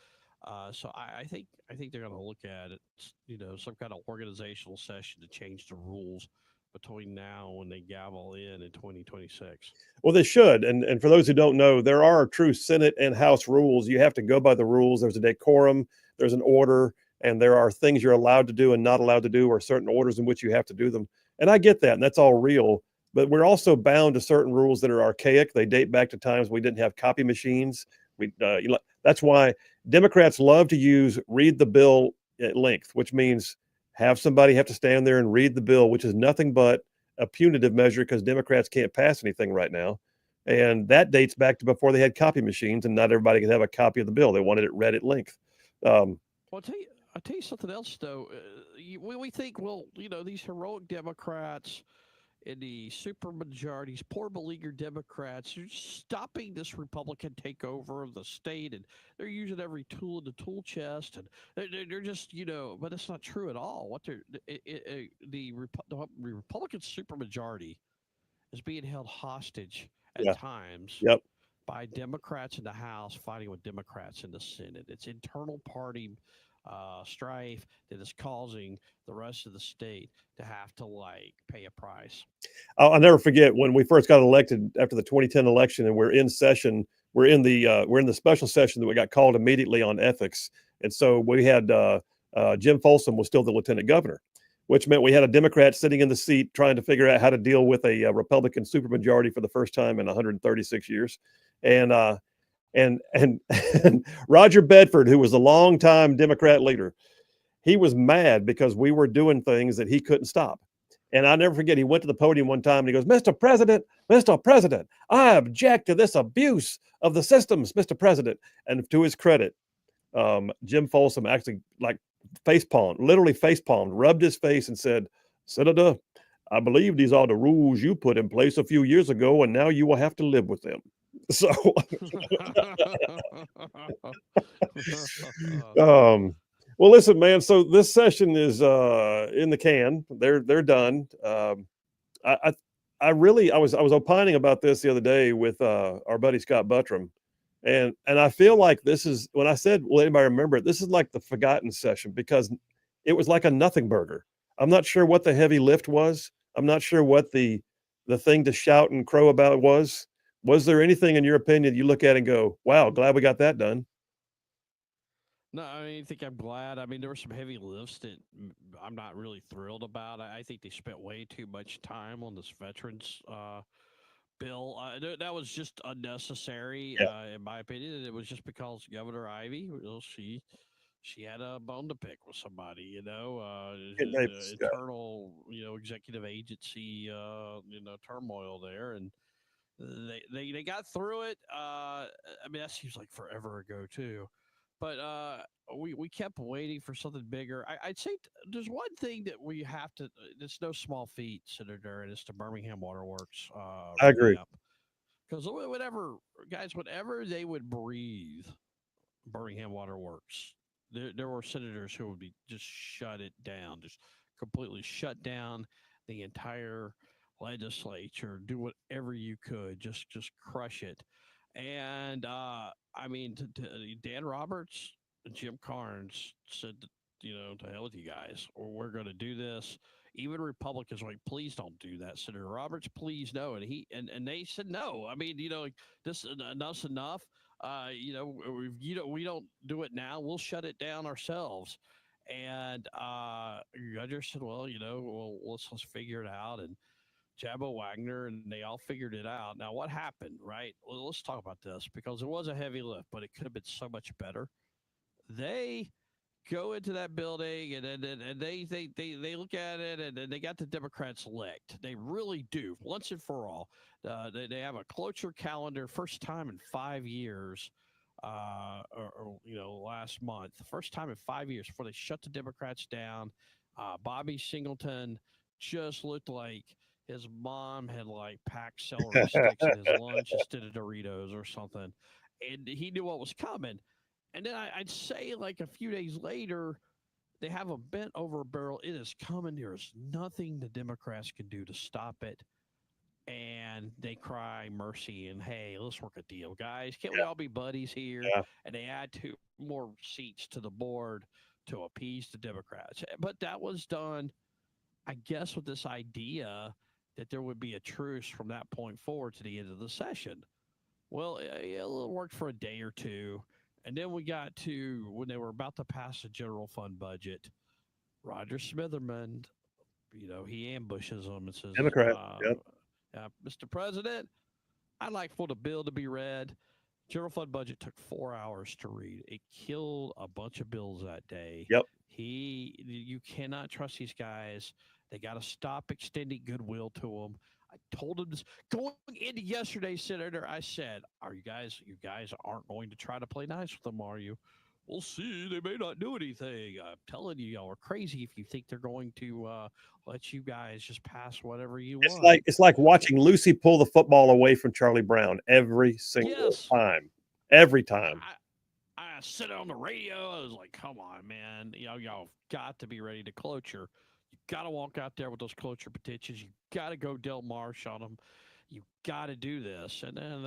So I think they're going to look at it, some kind of organizational session to change the rules between now and when they gavel in 2026. Well, they should. And for those who don't know, there are true Senate and House rules. You have to go by the rules. There's a decorum, there's an order, and there are things you're allowed to do and not allowed to do, or certain orders in which you have to do them. And I get that, and that's all real. But we're also bound to certain rules that are archaic. They date back to times we didn't have copy machines. That's why Democrats love to use read the bill at length, which means have somebody have to stand there and read the bill, which is nothing but a punitive measure because Democrats can't pass anything right now. And that dates back to before they had copy machines, and not everybody could have a copy of the bill. They wanted it read at length. Well, I'll tell you something else, though. We think, well, these heroic Democrats and the supermajorities, poor beleaguered Democrats, are stopping this Republican takeover of the state, and they're using every tool in the tool chest, and they're just, but it's not true at all. What the Republican supermajority is being held hostage at times by Democrats in the House fighting with Democrats in the Senate. It's internal party strife that is causing the rest of the state to have to pay a price. I'll never forget when we first got elected after the 2010 election, and we're in session. We're in the special session that we got called immediately on ethics, and so we had Jim Folsom was still the lieutenant governor, which meant we had a Democrat sitting in the seat trying to figure out how to deal with a Republican supermajority for the first time in 136 years, and Roger Bedford, who was a longtime Democrat leader, he was mad because we were doing things that he couldn't stop. And I never forget, he went to the podium one time and he goes, Mr. President, I object to this abuse of the systems, Mr. President. And to his credit, Jim Folsom actually literally face palmed, rubbed his face and said, Senator, I believe these are the rules you put in place a few years ago, and now you will have to live with them. So, well, listen, man. So this session is in the can. They're done. I was opining about this the other day with our buddy Scott Buttram, and I feel like this is when I said, "Will anybody remember it?" This is like the forgotten session because it was like a nothing burger. I'm not sure what the heavy lift was. I'm not sure what the thing to shout and crow about was. Was there anything in your opinion you look at and go, wow, glad we got that done? No, I think I'm glad. I mean, there were some heavy lifts that I'm not really thrilled about. I think they spent way too much time on this veterans bill. That was just unnecessary, in my opinion. It was just because Governor Ivey, she had a bone to pick with somebody, internal, executive agency, turmoil there, and they got through it. I mean, that seems like forever ago too, but we kept waiting for something bigger. I'd say there's one thing that we have to. It's no small feat, Senator, and it's the Birmingham Waterworks. I agree. Because whenever they would breathe, Birmingham Waterworks, there were senators who would be just shut it down, just completely shut down the entire legislature, do whatever you could, just crush it. And I mean, Dan Roberts and Jim Carnes said, to hell with you guys, or we're going to do this. Even Republicans were like, please don't do that, Senator Roberts, please no. And they said no. I mean, this enough's enough. We don't do it now. We'll shut it down ourselves. And I just said, well, let's figure it out. And Jabba Wagner, and they all figured it out. Now, what happened, right? Well, let's talk about this because it was a heavy lift, but it could have been so much better. They go into that building and they look at it and they got the Democrats licked. They really do, once and for all. They have a cloture calendar, first time in 5 years, last month, the first time in 5 years before they shut the Democrats down. Bobby Singleton just looked like his mom had packed celery sticks in his lunch instead of Doritos or something. And he knew what was coming. And then I'd say a few days later, they have a bent over barrel. It is coming. There is nothing the Democrats can do to stop it. And they cry mercy and, hey, let's work a deal, guys. Can't we all be buddies here? Yeah. And they add 2 more seats to the board to appease the Democrats. But that was done I guess with this idea that there would be a truce from that point forward to the end of the session. Well, it worked for a day or two. And then we got to when they were about to pass the general fund budget. Roger Smitherman, he ambushes them and says, Democrat. Mr. President, I'd like for the bill to be read. General fund budget took 4 hours to read. It killed a bunch of bills that day. Yep. You cannot trust these guys. They got to stop extending goodwill to them. I told him this going into yesterday, Senator. I said, you guys aren't going to try to play nice with them, are you? We'll see. They may not do anything. I'm telling you, y'all are crazy if you think they're going to let you guys just pass whatever you want. It's like watching Lucy pull the football away from Charlie Brown every single time. Every time. I sit on the radio. I was like, come on, man. Y'all got to be ready to cloture. You got to walk out there with those cloture petitions. You got to go Del Marsh on them. You got to do this. And then,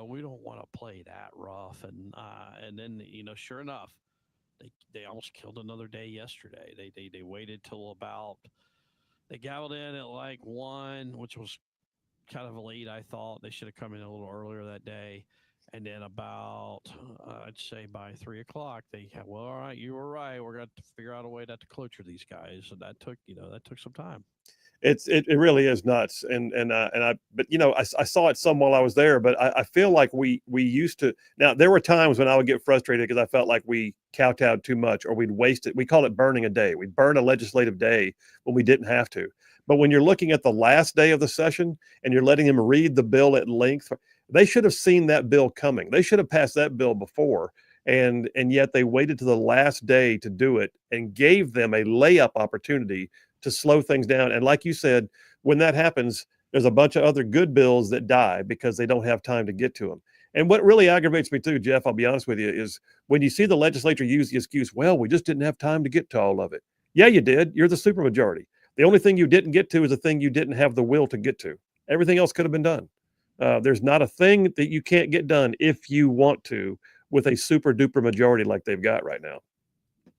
we don't want to play that rough. And then, sure enough, they almost killed another day yesterday. They waited till they gavelled in at like 1, which was kind of late, I thought. They should have come in a little earlier that day. And then about, I'd say by 3 o'clock, all right, you were right. We're going to figure out a way not to cloture these guys. And that took some time. It really is nuts. But I saw it some while I was there, but I feel like we used to. Now there were times when I would get frustrated because I felt like we kowtowed too much or we'd waste it. We call it burning a day. We'd burn a legislative day when we didn't have to. But when you're looking at the last day of the session and you're letting them read the bill at length, they should have seen that bill coming. They should have passed that bill before. And yet they waited to the last day to do it and gave them a layup opportunity to slow things down. And like you said, when that happens, there's a bunch of other good bills that die because they don't have time to get to them. And what really aggravates me too, Jeff, I'll be honest with you, is when you see the legislature use the excuse, well, we just didn't have time to get to all of it. Yeah, you did. You're the supermajority. The only thing you didn't get to is the thing you didn't have the will to get to. Everything else could have been done. There's not a thing that you can't get done if you want to with a super duper majority like they've got right now.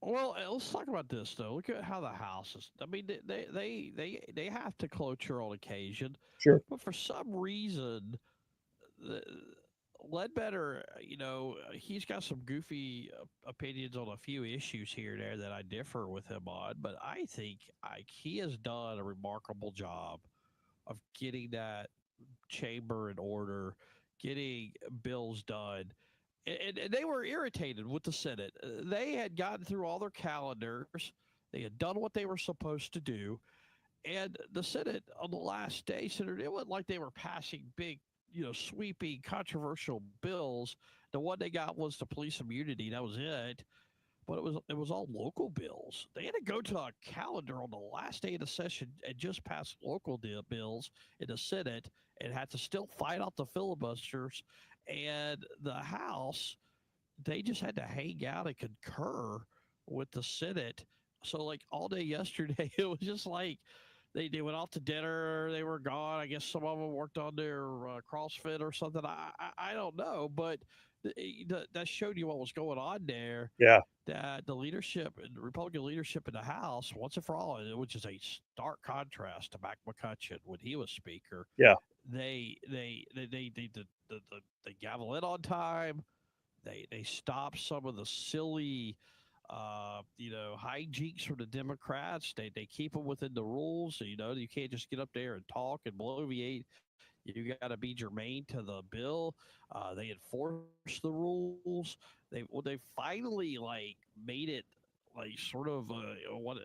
Well, let's talk about this though. Look at how the House is. I mean, they have to cloture on occasion. Sure. But for some reason, Ledbetter, he's got some goofy opinions on a few issues here and there that I differ with him on. But I think he has done a remarkable job of getting that chamber in order, getting bills done. And they were irritated with the Senate. They had gotten through all their calendars. They had done what they were supposed to do. And the Senate on the last day, Senator, it wasn't like they were passing big, sweeping, controversial bills. The one they got was the police immunity. That was it. But it was all local bills. They had to go to a calendar on the last day of the session and just pass local bills in the Senate and had to still fight out the filibusters. And the House, they just had to hang out and concur with the Senate. So, like, all day yesterday, it was just like they went off to dinner. They were gone. I guess some of them worked on their CrossFit or something. I don't know. But that showed you what was going on there. Yeah. That the leadership, the Republican leadership in the House, once and for all, which is a stark contrast to Mac McCutcheon when he was Speaker. Yeah. They gavel in on time. They stop some of the silly, hijinks from the Democrats. They keep them within the rules. So, you can't just get up there and talk and bloviate. You got to be germane to the bill. They enforce the rules. They finally made it sort of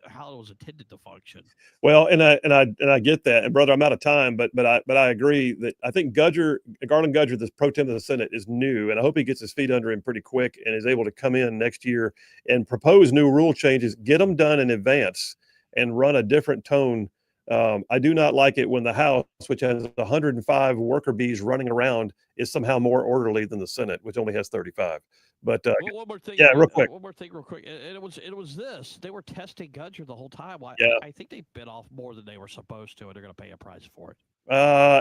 how it was intended to function. Well, and I get that, and brother, I'm out of time, but I agree that I think Garland Gudger, the pro tem of the Senate, is new, and I hope he gets his feet under him pretty quick and is able to come in next year and propose new rule changes, get them done in advance, and run a different tone. I do not like it when the House, which has 105 worker bees running around, is somehow more orderly than the Senate, which only has 35. But one more thing, real quick. One more thing, real quick. And it was this. They were testing Gudger the whole time. I think they bit off more than they were supposed to, and they're going to pay a price for it.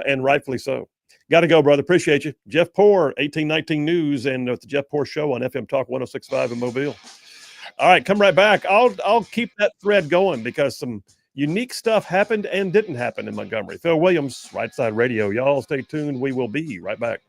And rightfully so. Got to go, brother. Appreciate you. Jeff Poor, 1819 News, and the Jeff Poor Show on FM Talk 106.5 in Mobile. All right, come right back. I'll keep that thread going because some unique stuff happened and didn't happen in Montgomery. Phil Williams, Rightside Radio. Y'all stay tuned. We will be right back.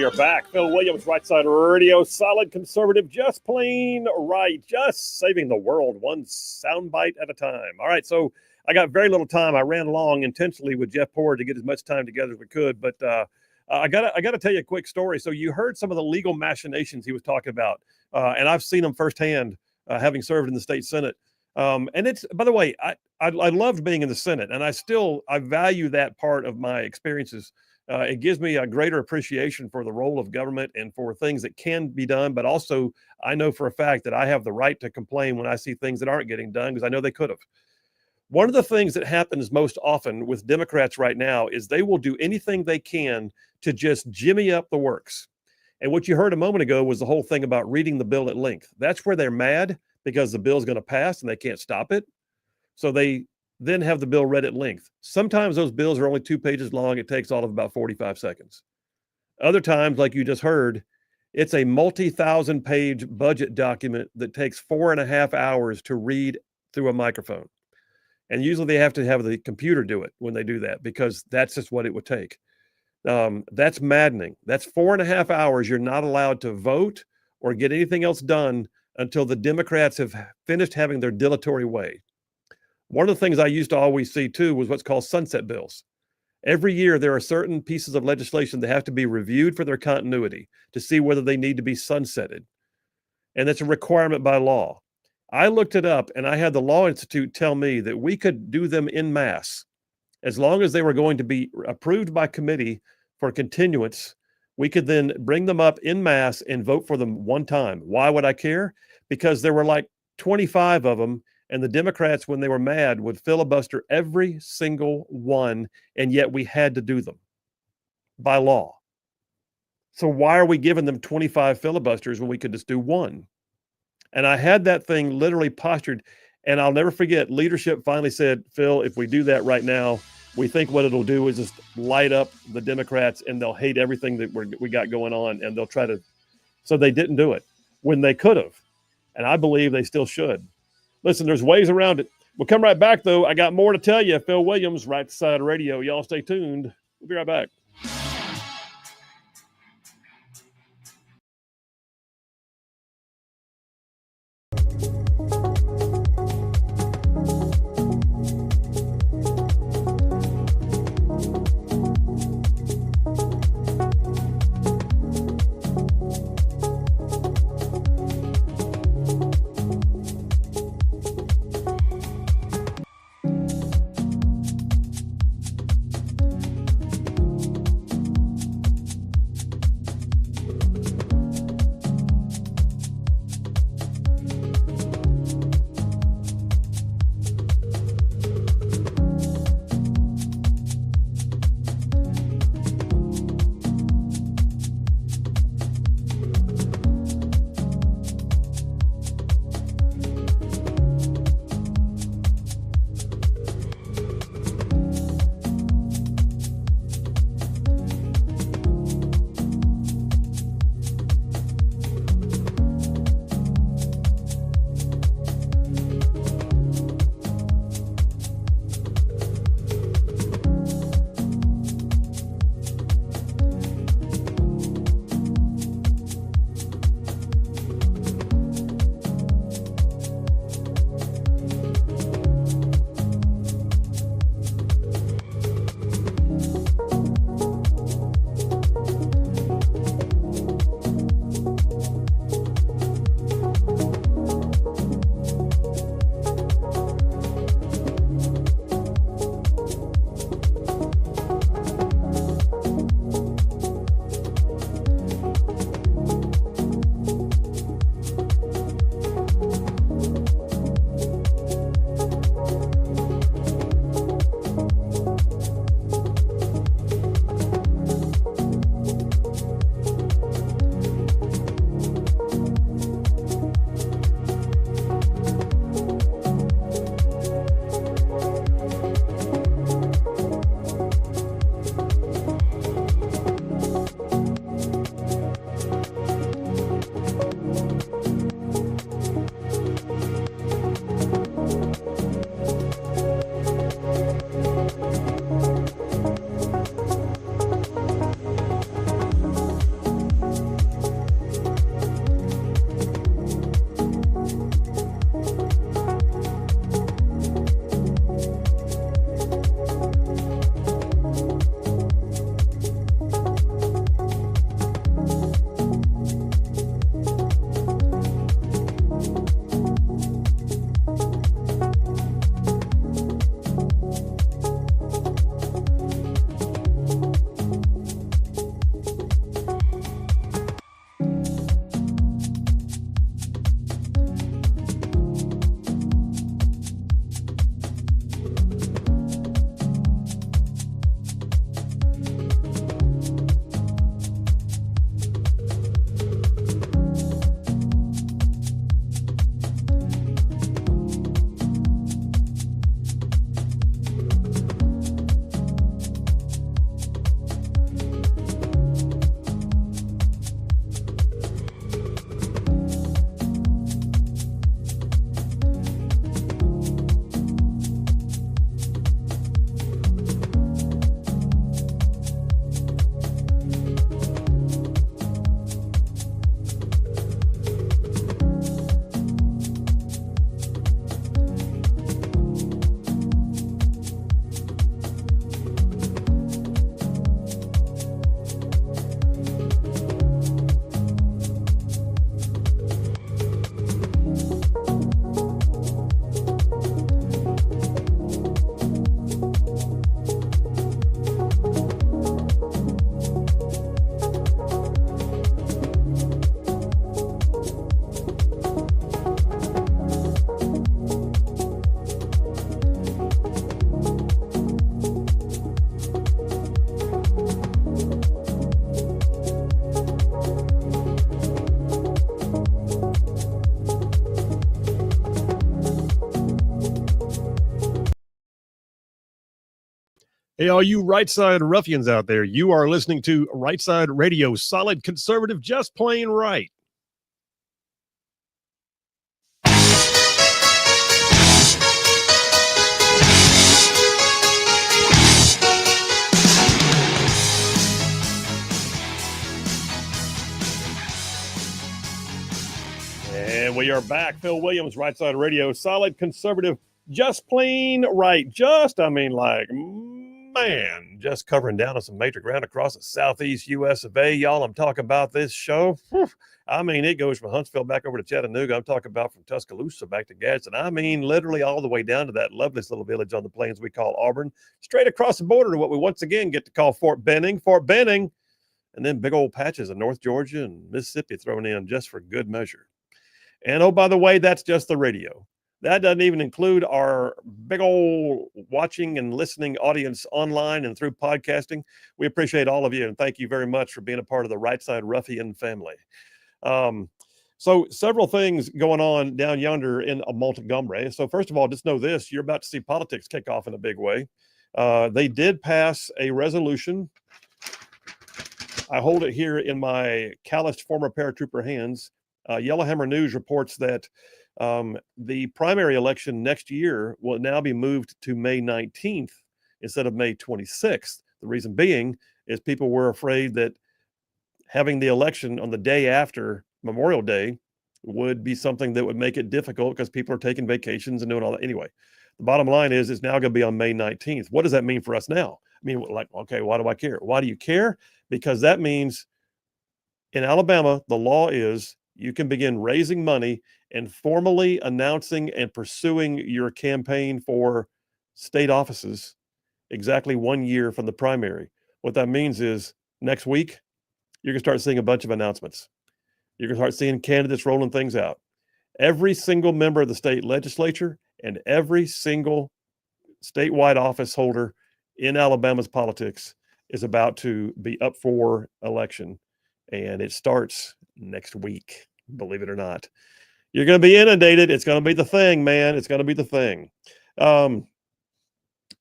are back. Phil Williams, Rightside Radio, solid conservative, just plain right, just saving the world one soundbite at a time. All right, so I got very little time. I ran along intentionally with Jeff Poor to get as much time together as we could, but I gotta tell you a quick story. So you heard some of the legal machinations he was talking about, and I've seen them firsthand, having served in the state Senate. And it's, by the way, I loved being in the Senate, and I value that part of my experiences. It gives me a greater appreciation for the role of government and for things that can be done, but also I know for a fact that I have the right to complain when I see things that aren't getting done, because I know they could have. One of the things that happens most often with Democrats right now is they will do anything they can to just jimmy up the works. And what you heard a moment ago was the whole thing about reading the bill at length. That's where they're mad, because the bill is going to pass and they can't stop it. So they then have the bill read at length. Sometimes those bills are only 2 pages long. It takes all of about 45 seconds. Other times, like you just heard, it's a multi-thousand page budget document that takes 4.5 hours to read through a microphone. And usually they have to have the computer do it when they do that, because that's just what it would take. That's maddening. That's 4.5 hours. You're not allowed to vote or get anything else done until the Democrats have finished having their dilatory way. One of the things I used to always see too was what's called sunset bills. Every year there are certain pieces of legislation that have to be reviewed for their continuity to see whether they need to be sunsetted. And that's a requirement by law. I looked it up, and I had the Law Institute tell me that we could do them en masse. As long as they were going to be approved by committee for continuance, we could then bring them up en masse and vote for them one time. Why would I care? Because there were like 25 of them, and the Democrats, when they were mad, would filibuster every single one, and yet we had to do them by law. So why are we giving them 25 filibusters when we could just do one? And I had that thing literally postured, and I'll never forget, leadership finally said, Phil, if we do that right now, we think what it'll do is just light up the Democrats, and they'll hate everything that we got going on, and they'll try to. So they didn't do it when they could have. And I believe they still should. Listen, there's ways around it. We'll come right back, though. I got more to tell you. Phil Williams, Rightside Radio. Y'all stay tuned. We'll be right back. Hey, all you Rightside ruffians out there, you are listening to Rightside Radio, solid conservative, just plain right. And we are back. Phil Williams, Rightside Radio, solid conservative, just plain right. Just covering down on some major ground across the southeast U.S. of A. Y'all, I'm talking about this show. Whew. I mean, it goes from Huntsville back over to Chattanooga. I'm talking about from Tuscaloosa back to Gadsden. I mean, literally all the way down to that loveliest little village on the plains we call Auburn, straight across the border to what we once again get to call Fort Benning, and then big old patches of North Georgia and Mississippi thrown in just for good measure. And oh, by the way, that's just the radio. That doesn't even include our big old watching and listening audience online and through podcasting. We appreciate all of you, and thank you very much for being a part of the Rightside Ruffian family. So several things going on down yonder in Montgomery. So first of all, just know this, you're about to see politics kick off in a big way. They did pass a resolution. I hold it here in my calloused former paratrooper hands. Yellowhammer News reports that the primary election next year will now be moved to May 19th instead of May 26th. The reason being is people were afraid that having the election on the day after Memorial Day would be something that would make it difficult because people are taking vacations and doing all that. Anyway, the bottom line is it's now going to be on May 19th. What does that mean for us now? I mean, like, okay, why do I care? Why do you care? Because that means in Alabama, the law is you can begin raising money and formally announcing and pursuing your campaign for state offices exactly 1 year from the primary. What that means is next week, you're going to start seeing a bunch of announcements. You're going to start seeing candidates rolling things out. Every single member of the state legislature and every single statewide office holder in Alabama's politics is about to be up for election. And it starts next week, believe it or not. You're going to be inundated. It's going to be the thing, man. It's going to be the thing.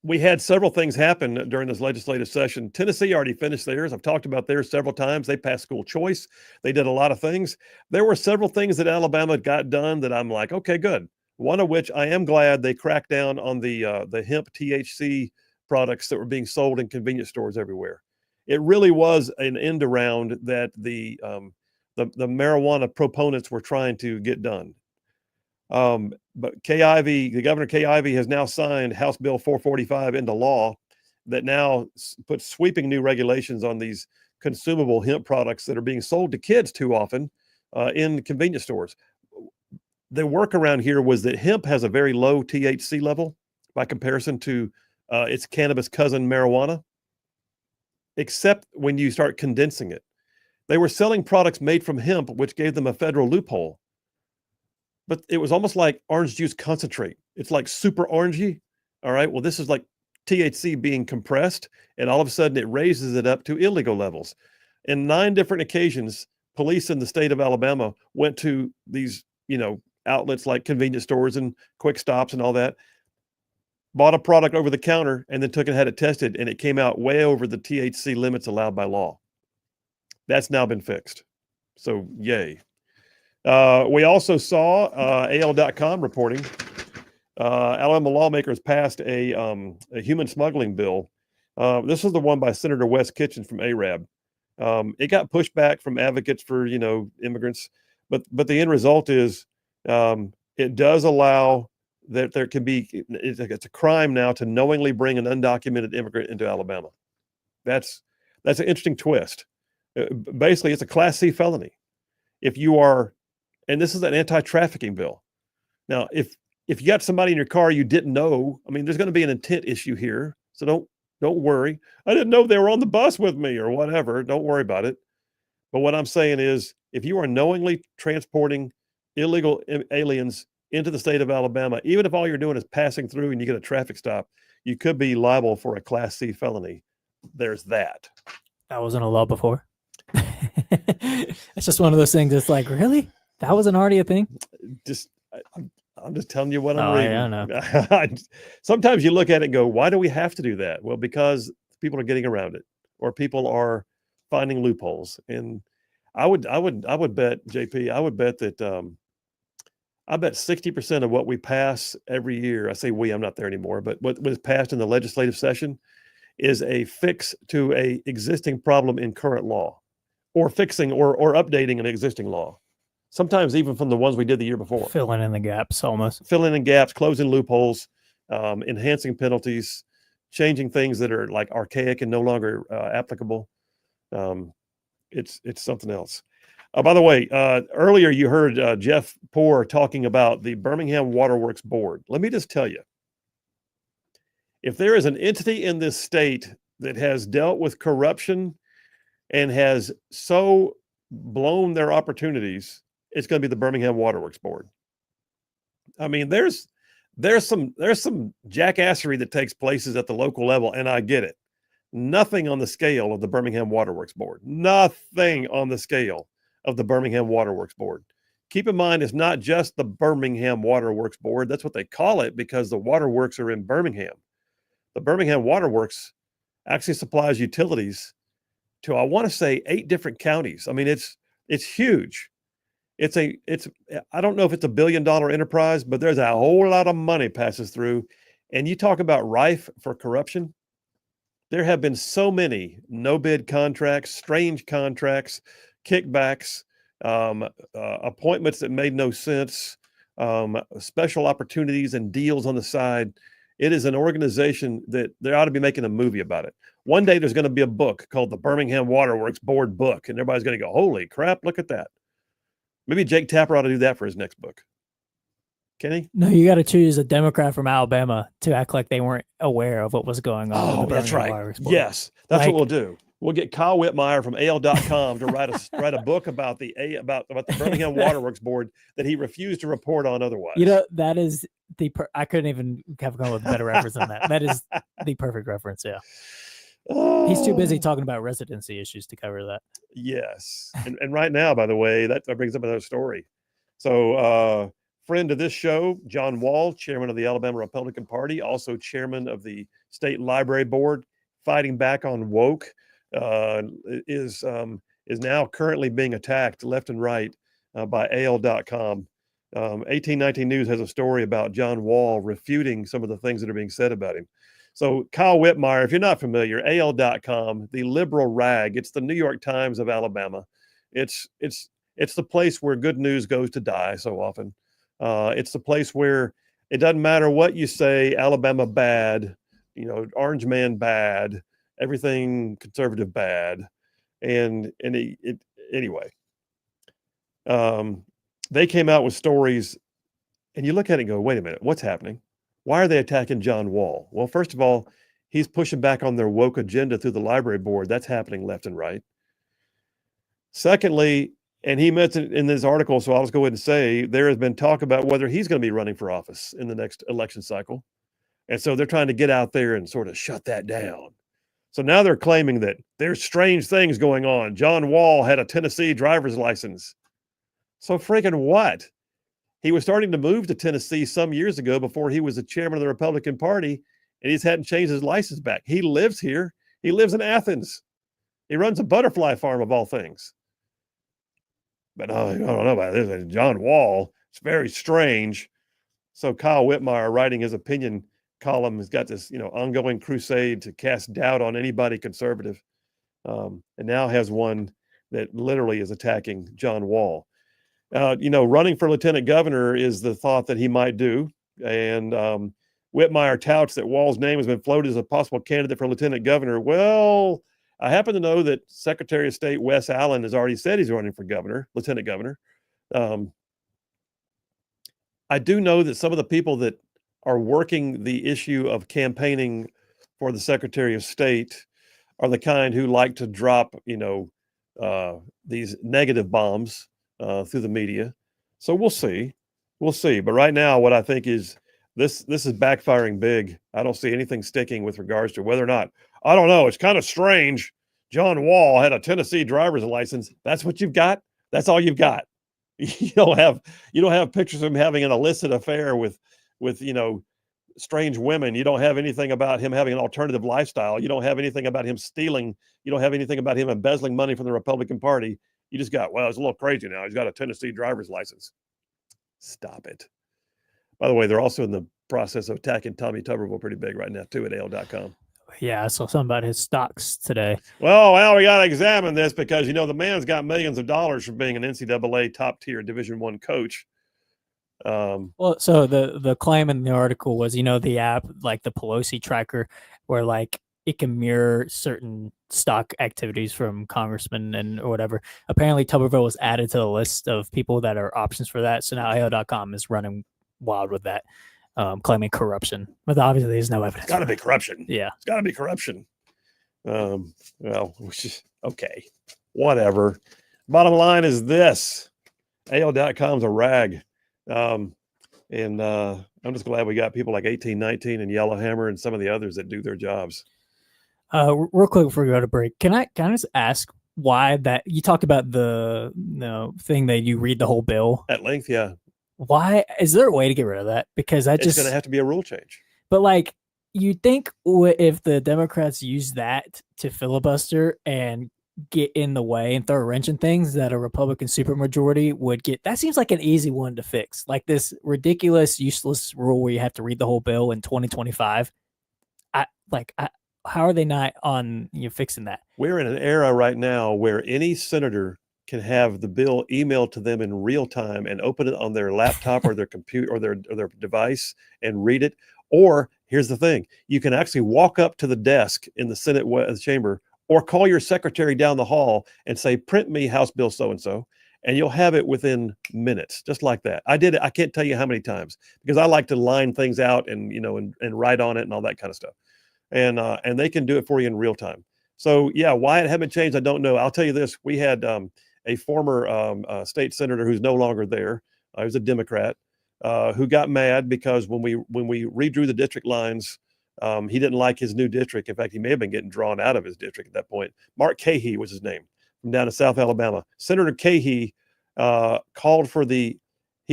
We had several things happen during this legislative session. Tennessee already finished theirs. I've talked about theirs several times. They passed school choice. They did a lot of things. There were several things that Alabama got done that I'm like, okay, good. One of which I am glad they cracked down on the hemp THC products that were being sold in convenience stores everywhere. It really was an end around that the marijuana proponents were trying to get done. But Governor Kay Ivey has now signed House Bill 445 into law that now puts sweeping new regulations on these consumable hemp products that are being sold to kids too often in convenience stores. The workaround here was that hemp has a very low THC level by comparison to its cannabis cousin marijuana, except when you start condensing it. They were selling products made from hemp, which gave them a federal loophole. But it was almost like orange juice concentrate. It's like super orangey. All right. Well, this is like THC being compressed, and all of a sudden it raises it up to illegal levels. In 9 different occasions, police in the state of Alabama went to these, outlets like convenience stores and quick stops and all that, bought a product over the counter, and then took and had it tested, and it came out way over the THC limits allowed by law. That's now been fixed. So yay. We also saw AL.com reporting Alabama lawmakers passed a human smuggling bill. This was the one by Senator Wes Kitchen from ARAB. It got pushed back from advocates for immigrants, but the end result is it does allow that there can be it's a crime now to knowingly bring an undocumented immigrant into Alabama. That's an interesting twist. Basically, it's a Class C felony if you are. And this is an anti-trafficking bill. Now, if you got somebody in your car you didn't know, I mean, there's going to be an intent issue here. So don't worry. I didn't know they were on the bus with me or whatever. Don't worry about it. But what I'm saying is, if you are knowingly transporting illegal aliens into the state of Alabama, even if all you're doing is passing through and you get a traffic stop, you could be liable for a Class C felony. There's that. That wasn't a law before. It's just one of those things. It's like, really? That wasn't already a thing? Just, I'm just telling you what I'm Oh, reading. yeah, I know. Sometimes you look at it and go, why do we have to do that? Well, because people are getting around it, or people are finding loopholes. And I would bet, JP, I would bet that I bet 60% of what we pass every year, I say we, I'm not there anymore, but what was passed in the legislative session is a fix to a existing problem in current law, or fixing or updating an existing law. Sometimes even from the ones we did the year before. Filling in the gaps almost. Filling in gaps, closing loopholes, enhancing penalties, changing things that are like archaic and no longer applicable. It's something else. By the way, earlier you heard Jeff Poore talking about the Birmingham Waterworks Board. Let me just tell you, if there is an entity in this state that has dealt with corruption and has so blown their opportunities, it's going to be the Birmingham Waterworks Board. I mean, there's some jackassery that takes places at the local level, and I get it. Nothing on the scale of the Birmingham Waterworks Board. Nothing on the scale of the Birmingham Waterworks Board. Keep in mind, it's not just the Birmingham Waterworks Board. That's what they call it because the waterworks are in Birmingham. The Birmingham Waterworks actually supplies utilities to, I want to say, 8 different counties. I mean, it's huge. I don't know if it's $1 billion enterprise, but there's a whole lot of money passes through. And you talk about rife for corruption. There have been so many no-bid contracts, strange contracts, kickbacks, appointments that made no sense, special opportunities and deals on the side. It is an organization that they ought to be making a movie about it. One day there's going to be a book called the Birmingham Waterworks Board Book, and everybody's going to go, holy crap, look at that. Maybe Jake Tapper ought to do that for his next book. Can he? No, you got to choose a Democrat from Alabama to act like they weren't aware of what was going on. Oh, that's right. Yes, that's what we'll do. We'll get Kyle Whitmire from AL.com to write a book about the Birmingham Waterworks Board that he refused to report on otherwise. You know, that is I couldn't even have come up with a better reference than that. That is the perfect reference. Yeah. He's too busy talking about residency issues to cover that. Yes. And right now, by the way, that brings up another story. So, friend of this show, John Wall, chairman of the Alabama Republican Party, also chairman of the State Library Board, fighting back on woke, is now currently being attacked left and right by AL.com. 1819 News has a story about John Wall refuting some of the things that are being said about him. So Kyle Whitmire, if you're not familiar, AL.com, the liberal rag, it's the New York Times of Alabama. It's the place where good news goes to die so often. It's the place where it doesn't matter what you say, Alabama bad, Orange Man bad, everything conservative bad. Anyway, they came out with stories, and you look at it and go, wait a minute, what's happening? Why are they attacking John Wall? Well, first of all, he's pushing back on their woke agenda through the library board. That's happening left and right. Secondly, and he mentioned in this article, so I'll just go ahead and say, there has been talk about whether he's going to be running for office in the next election cycle. And so they're trying to get out there and sort of shut that down. So now they're claiming that there's strange things going on. John Wall had a Tennessee driver's license. So freaking what? He was starting to move to Tennessee some years ago before he was the chairman of the Republican Party, and he hadn't changed his license back. He lives here. He lives in Athens. He runs a butterfly farm of all things. But I don't know about this. John Wall, it's very strange. So Kyle Whitmire, writing his opinion column, has got this, ongoing crusade to cast doubt on anybody conservative, and now has one that literally is attacking John Wall. Running for lieutenant governor is the thought that he might do, and Whitmire touts that Wall's name has been floated as a possible candidate for lieutenant governor. Well, I happen to know that Secretary of State Wes Allen has already said he's running for lieutenant governor. I do know that some of the people that are working the issue of campaigning for the Secretary of State are the kind who like to drop, these negative bombs through the media. So we'll see. But right now, what I think is this is backfiring big. I don't see anything sticking with regards to whether or not, I don't know. It's kind of strange. John Wall had a Tennessee driver's license. That's what you've got. That's all you've got. You don't have pictures of him having an illicit affair with strange women. You don't have anything about him having an alternative lifestyle. You don't have anything about him stealing. You don't have anything about him embezzling money from the Republican Party. You just got, well, it's a little crazy now. He's got a Tennessee driver's license. Stop it. By the way, they're also in the process of attacking Tommy Tuberville pretty big right now, too, at AL.com. Yeah, I saw something about his stocks today. Well, we got to examine this because, the man's got millions of dollars from being an NCAA top-tier Division I coach. Well, so the claim in the article was, the app, like the Pelosi tracker, where like it can mirror certain stock activities from congressmen and or whatever. Apparently, Tuberville was added to the list of people that are options for that. So now AO.com is running wild with that, claiming corruption. But obviously, there's no evidence. It's got to be corruption. Yeah, it's got to be corruption. Well, okay, whatever. Bottom line is this: AO.com's a rag. And I'm just glad we got people like 1819 and Yellowhammer and some of the others that do their jobs. Real quick before we go to break, can I just ask why that you talked about the thing that you read the whole bill at length? Yeah. Why is there a way to get rid of that? Because it's going to have to be a rule change. But like, you think if the Democrats use that to filibuster and get in the way and throw a wrench in things, that a Republican supermajority would get? That seems like an easy one to fix. Like this ridiculous, useless rule where you have to read the whole bill in 2025. How are they not on fixing that? We're in an era right now where any senator can have the bill emailed to them in real time and open it on their laptop or their computer or their device and read it. Or here's the thing: you can actually walk up to the desk in the Senate chamber or call your secretary down the hall and say, "Print me House Bill so-and-so," and you'll have it within minutes, just like that. I did it. I can't tell you how many times because I like to line things out and and write on it and all that kind of stuff. And they can do it for you in real time. So yeah, why it haven't changed, I don't know. I'll tell you this: we had a former state senator who's no longer there. He was a Democrat who got mad because when we redrew the district lines, he didn't like his new district. In fact, he may have been getting drawn out of his district at that point. Mark Cahey was his name, from down in South Alabama. Senator Cahey called for he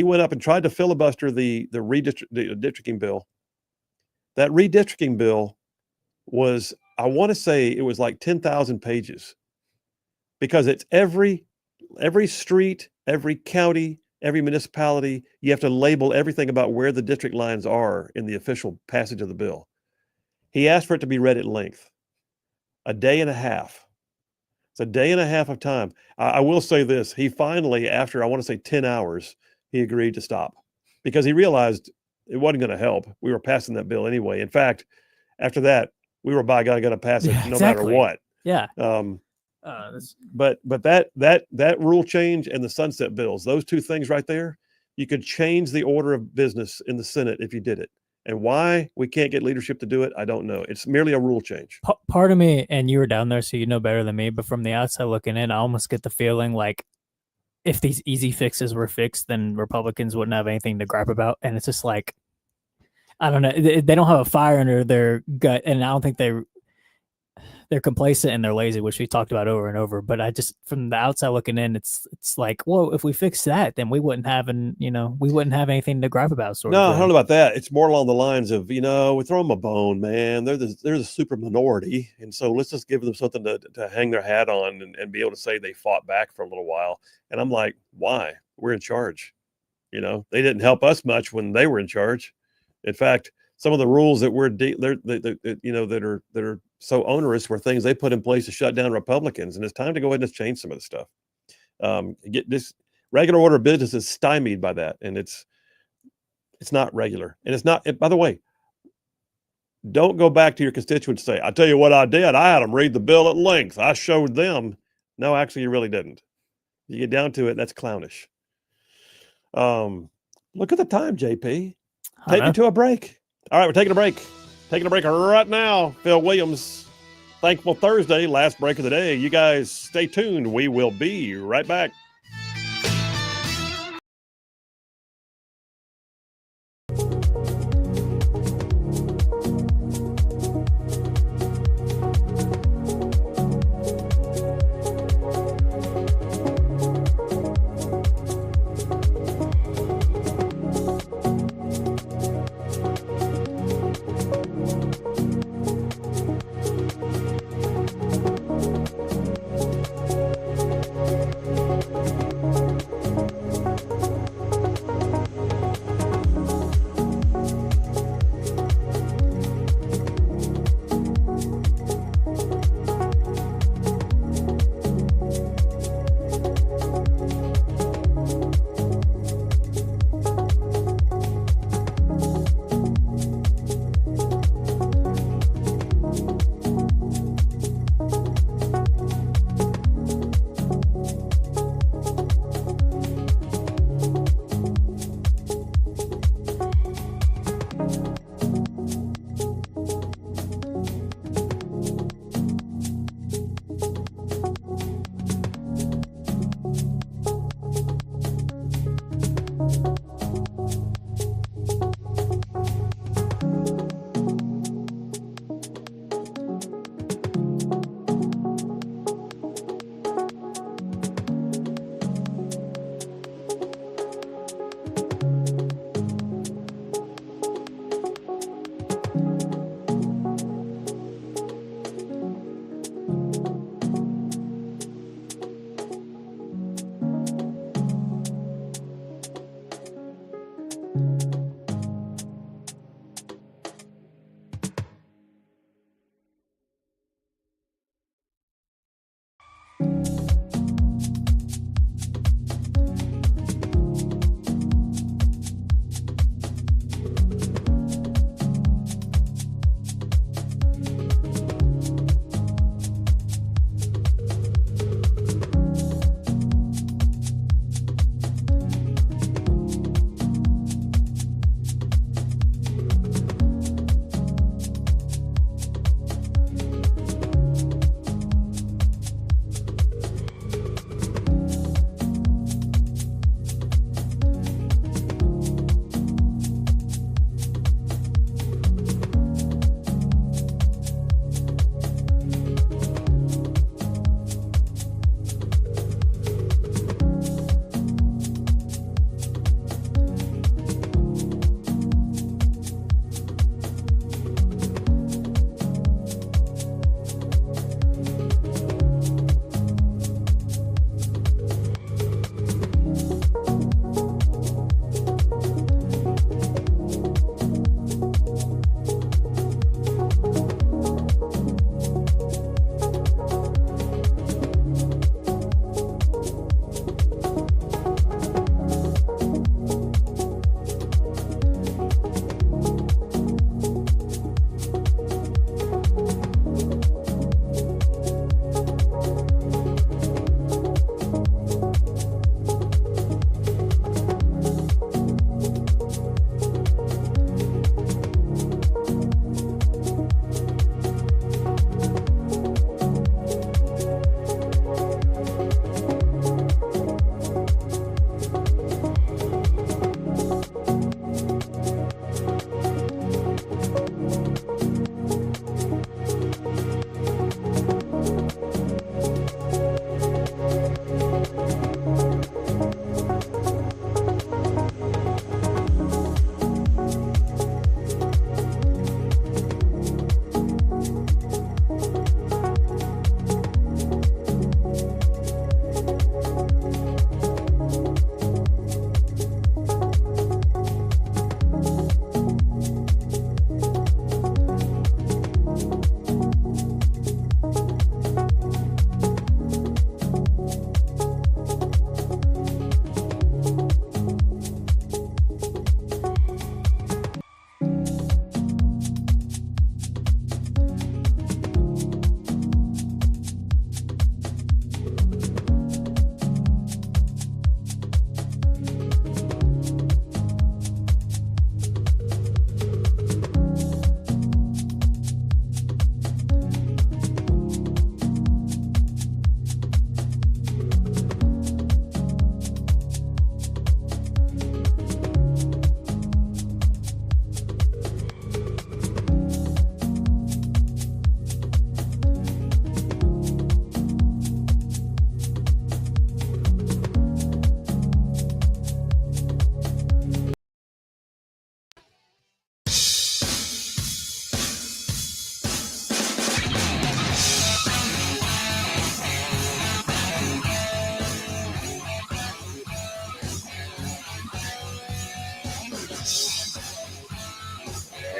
went up and tried to filibuster the redistricting bill. That redistricting bill was, I want to say it was like 10,000 pages, because it's every street, every county, every municipality. You have to label everything about where the district lines are in the official passage of the bill. He asked for it to be read at length. A day and a half. It's a day and a half of time. I will say this: he finally, after I want to say 10 hours, he agreed to stop because he realized it wasn't going to help. We were passing that bill anyway. In fact, after that, we were by God going to pass it no matter what. Yeah. But that rule change and the sunset bills, those two things right there, you could change the order of business in the Senate if you did it. And why we can't get leadership to do it, I don't know. It's merely a rule change. Part of me, and you were down there, so you know better than me, but from the outside looking in, I almost get the feeling like if these easy fixes were fixed, then Republicans wouldn't have anything to gripe about. And it's just like, I don't know. They don't have a fire under their gut, and I don't think they're complacent and they're lazy, which we talked about over and over. But I just, from the outside looking in, it's like, well, if we fix that, then we wouldn't have anything to gripe about. No, I don't know about that. It's more along the lines of, we throw them a bone, man. They're a super minority, and so let's just give them something to hang their hat on and be able to say they fought back for a little while. And I'm like, why? We're in charge. They didn't help us much when they were in charge. In fact, some of the rules that that are so onerous were things they put in place to shut down Republicans, and it's time to go ahead and just change some of the stuff. Get this regular order of business is stymied by that, and it's not regular, and it's not. By the way, don't go back to your constituents and say, "I tell you what I did. I had them read the bill at length. I showed them." No, actually, you really didn't. You get down to it, that's clownish. Look at the time, JP. Take me to a break. All right, we're taking a break. Taking a break right now. Phil Williams, Thankful Thursday, last break of the day. You guys stay tuned. We will be right back.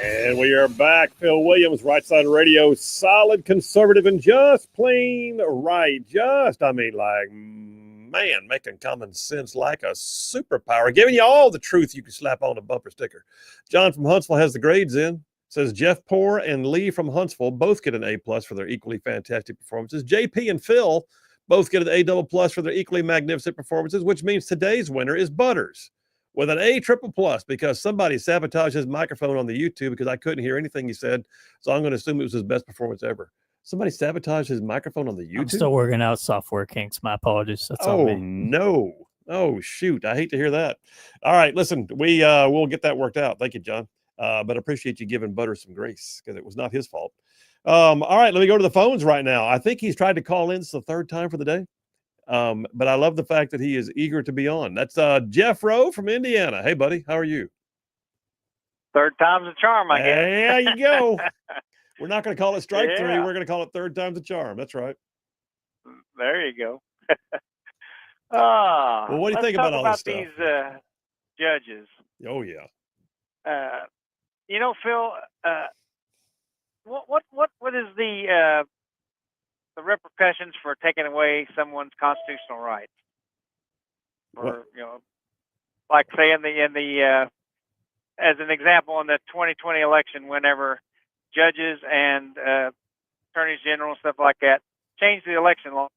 And we are back. Phil Williams, Rightside Radio, solid, conservative, and just plain right. Man, making common sense like a superpower, giving you all the truth you can slap on a bumper sticker. John from Huntsville has the grades in. Says Jeff Poor and Lee from Huntsville both get an A+ for their equally fantastic performances. JP and Phil both get an A++ for their equally magnificent performances, which means today's winner is Butters with an A++ because somebody sabotaged his microphone on the YouTube because I couldn't hear anything he said. So I'm going to assume it was his best performance ever. Somebody sabotaged his microphone on the YouTube? I'm still working out software kinks. My apologies. That's Oh, on me. no. Oh, shoot. I hate to hear that. All right, listen, we'll get that worked out. Thank you, John. But I appreciate you giving Butters some grace because it was not his fault. All right, let me go to the phones right now. I think he's tried to call in. It's the third time for the day. But I love the fact that he is eager to be on. That's Jeff Rowe from Indiana. Hey, buddy, how are you? Third time's a charm, I guess. There you go. We're not going to call it strike three. Yeah. We're going to call it third time's a charm. That's right. There you go. Well, what do you think about all this stuff? These judges? Oh, yeah. Phil, what is the repercussions for taking away someone's constitutional rights? Or like say in the as an example in the 2020 election, whenever judges and attorneys general and stuff like that changed the election law.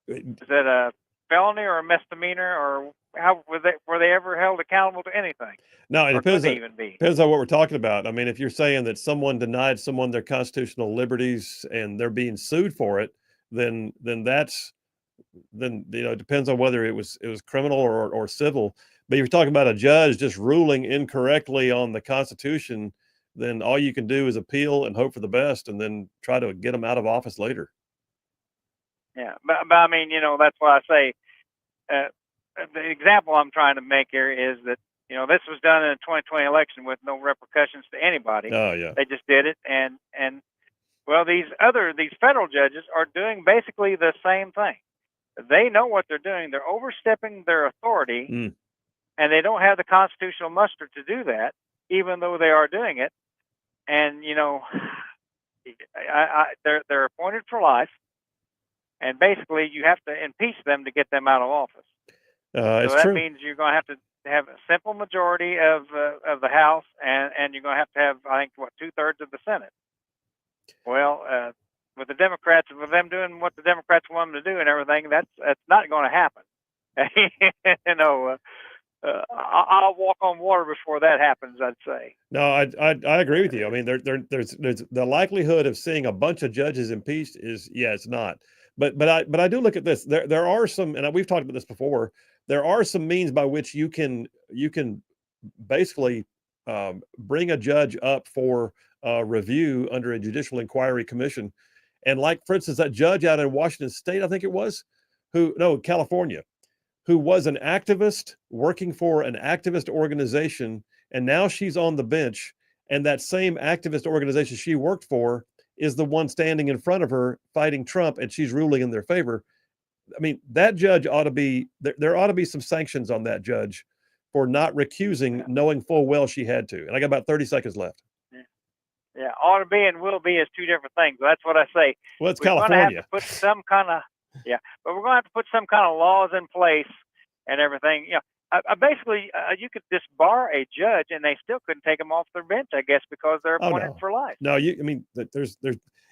Is that a felony or a misdemeanor, or how were they ever held accountable to anything? No, it depends. Depends on what we're talking about. I mean, if you're saying that someone denied someone their constitutional liberties and they're being sued for it, then it depends on whether it was criminal or civil. But if you're talking about a judge just ruling incorrectly on the Constitution, then all you can do is appeal and hope for the best, and then try to get them out of office later. Yeah, but I mean, that's why I say the example I'm trying to make here is that this was done in the 2020 election with no repercussions to anybody. Oh yeah, they just did it, and well, these federal judges are doing basically the same thing. They know what they're doing. They're overstepping their authority, and they don't have the constitutional muster to do that, even though they are doing it. And they're appointed for life, and basically you have to impeach them to get them out of office. So that means you're going to have a simple majority of the House, and you're going to have I think 2/3 of the Senate. Well, with the Democrats, with them doing what the Democrats want them to do and everything, that's not going to happen. I'll walk on water before that happens, I'd say. No, I agree with you. I mean, there's the likelihood of seeing a bunch of judges impeached it's not. But I do look at this. There are some, and we've talked about this before. There are some means by which you can basically bring a judge up for review under a judicial inquiry commission. And like, for instance, that judge out in Washington State, I think it was, California, who was an activist working for an activist organization, and now she's on the bench, and that same activist organization she worked for is the one standing in front of her fighting Trump, and she's ruling in their favor. I mean, that judge ought to be, there ought to be some sanctions on that judge for not recusing, knowing full well she had to. And I got about 30 seconds left. Yeah, ought to be and will be is two different things. That's what I say. Well, it's We're California. Going to have to put some kind of, but we're going to have to put some kind of laws in place and everything. Basically, you could disbar a judge and they still couldn't take them off their bench, I guess, because they're appointed for life. No, there's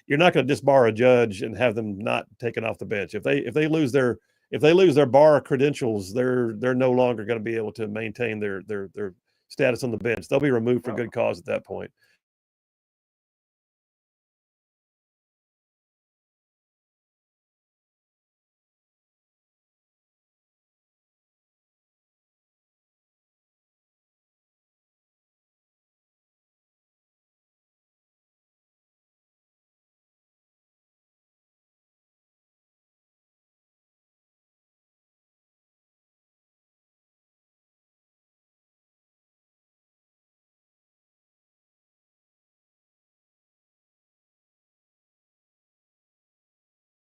you're not going to disbar a judge and have them not taken off the bench. If they lose their bar credentials, they're no longer going to be able to maintain their status on the bench. They'll be removed for good cause at that point.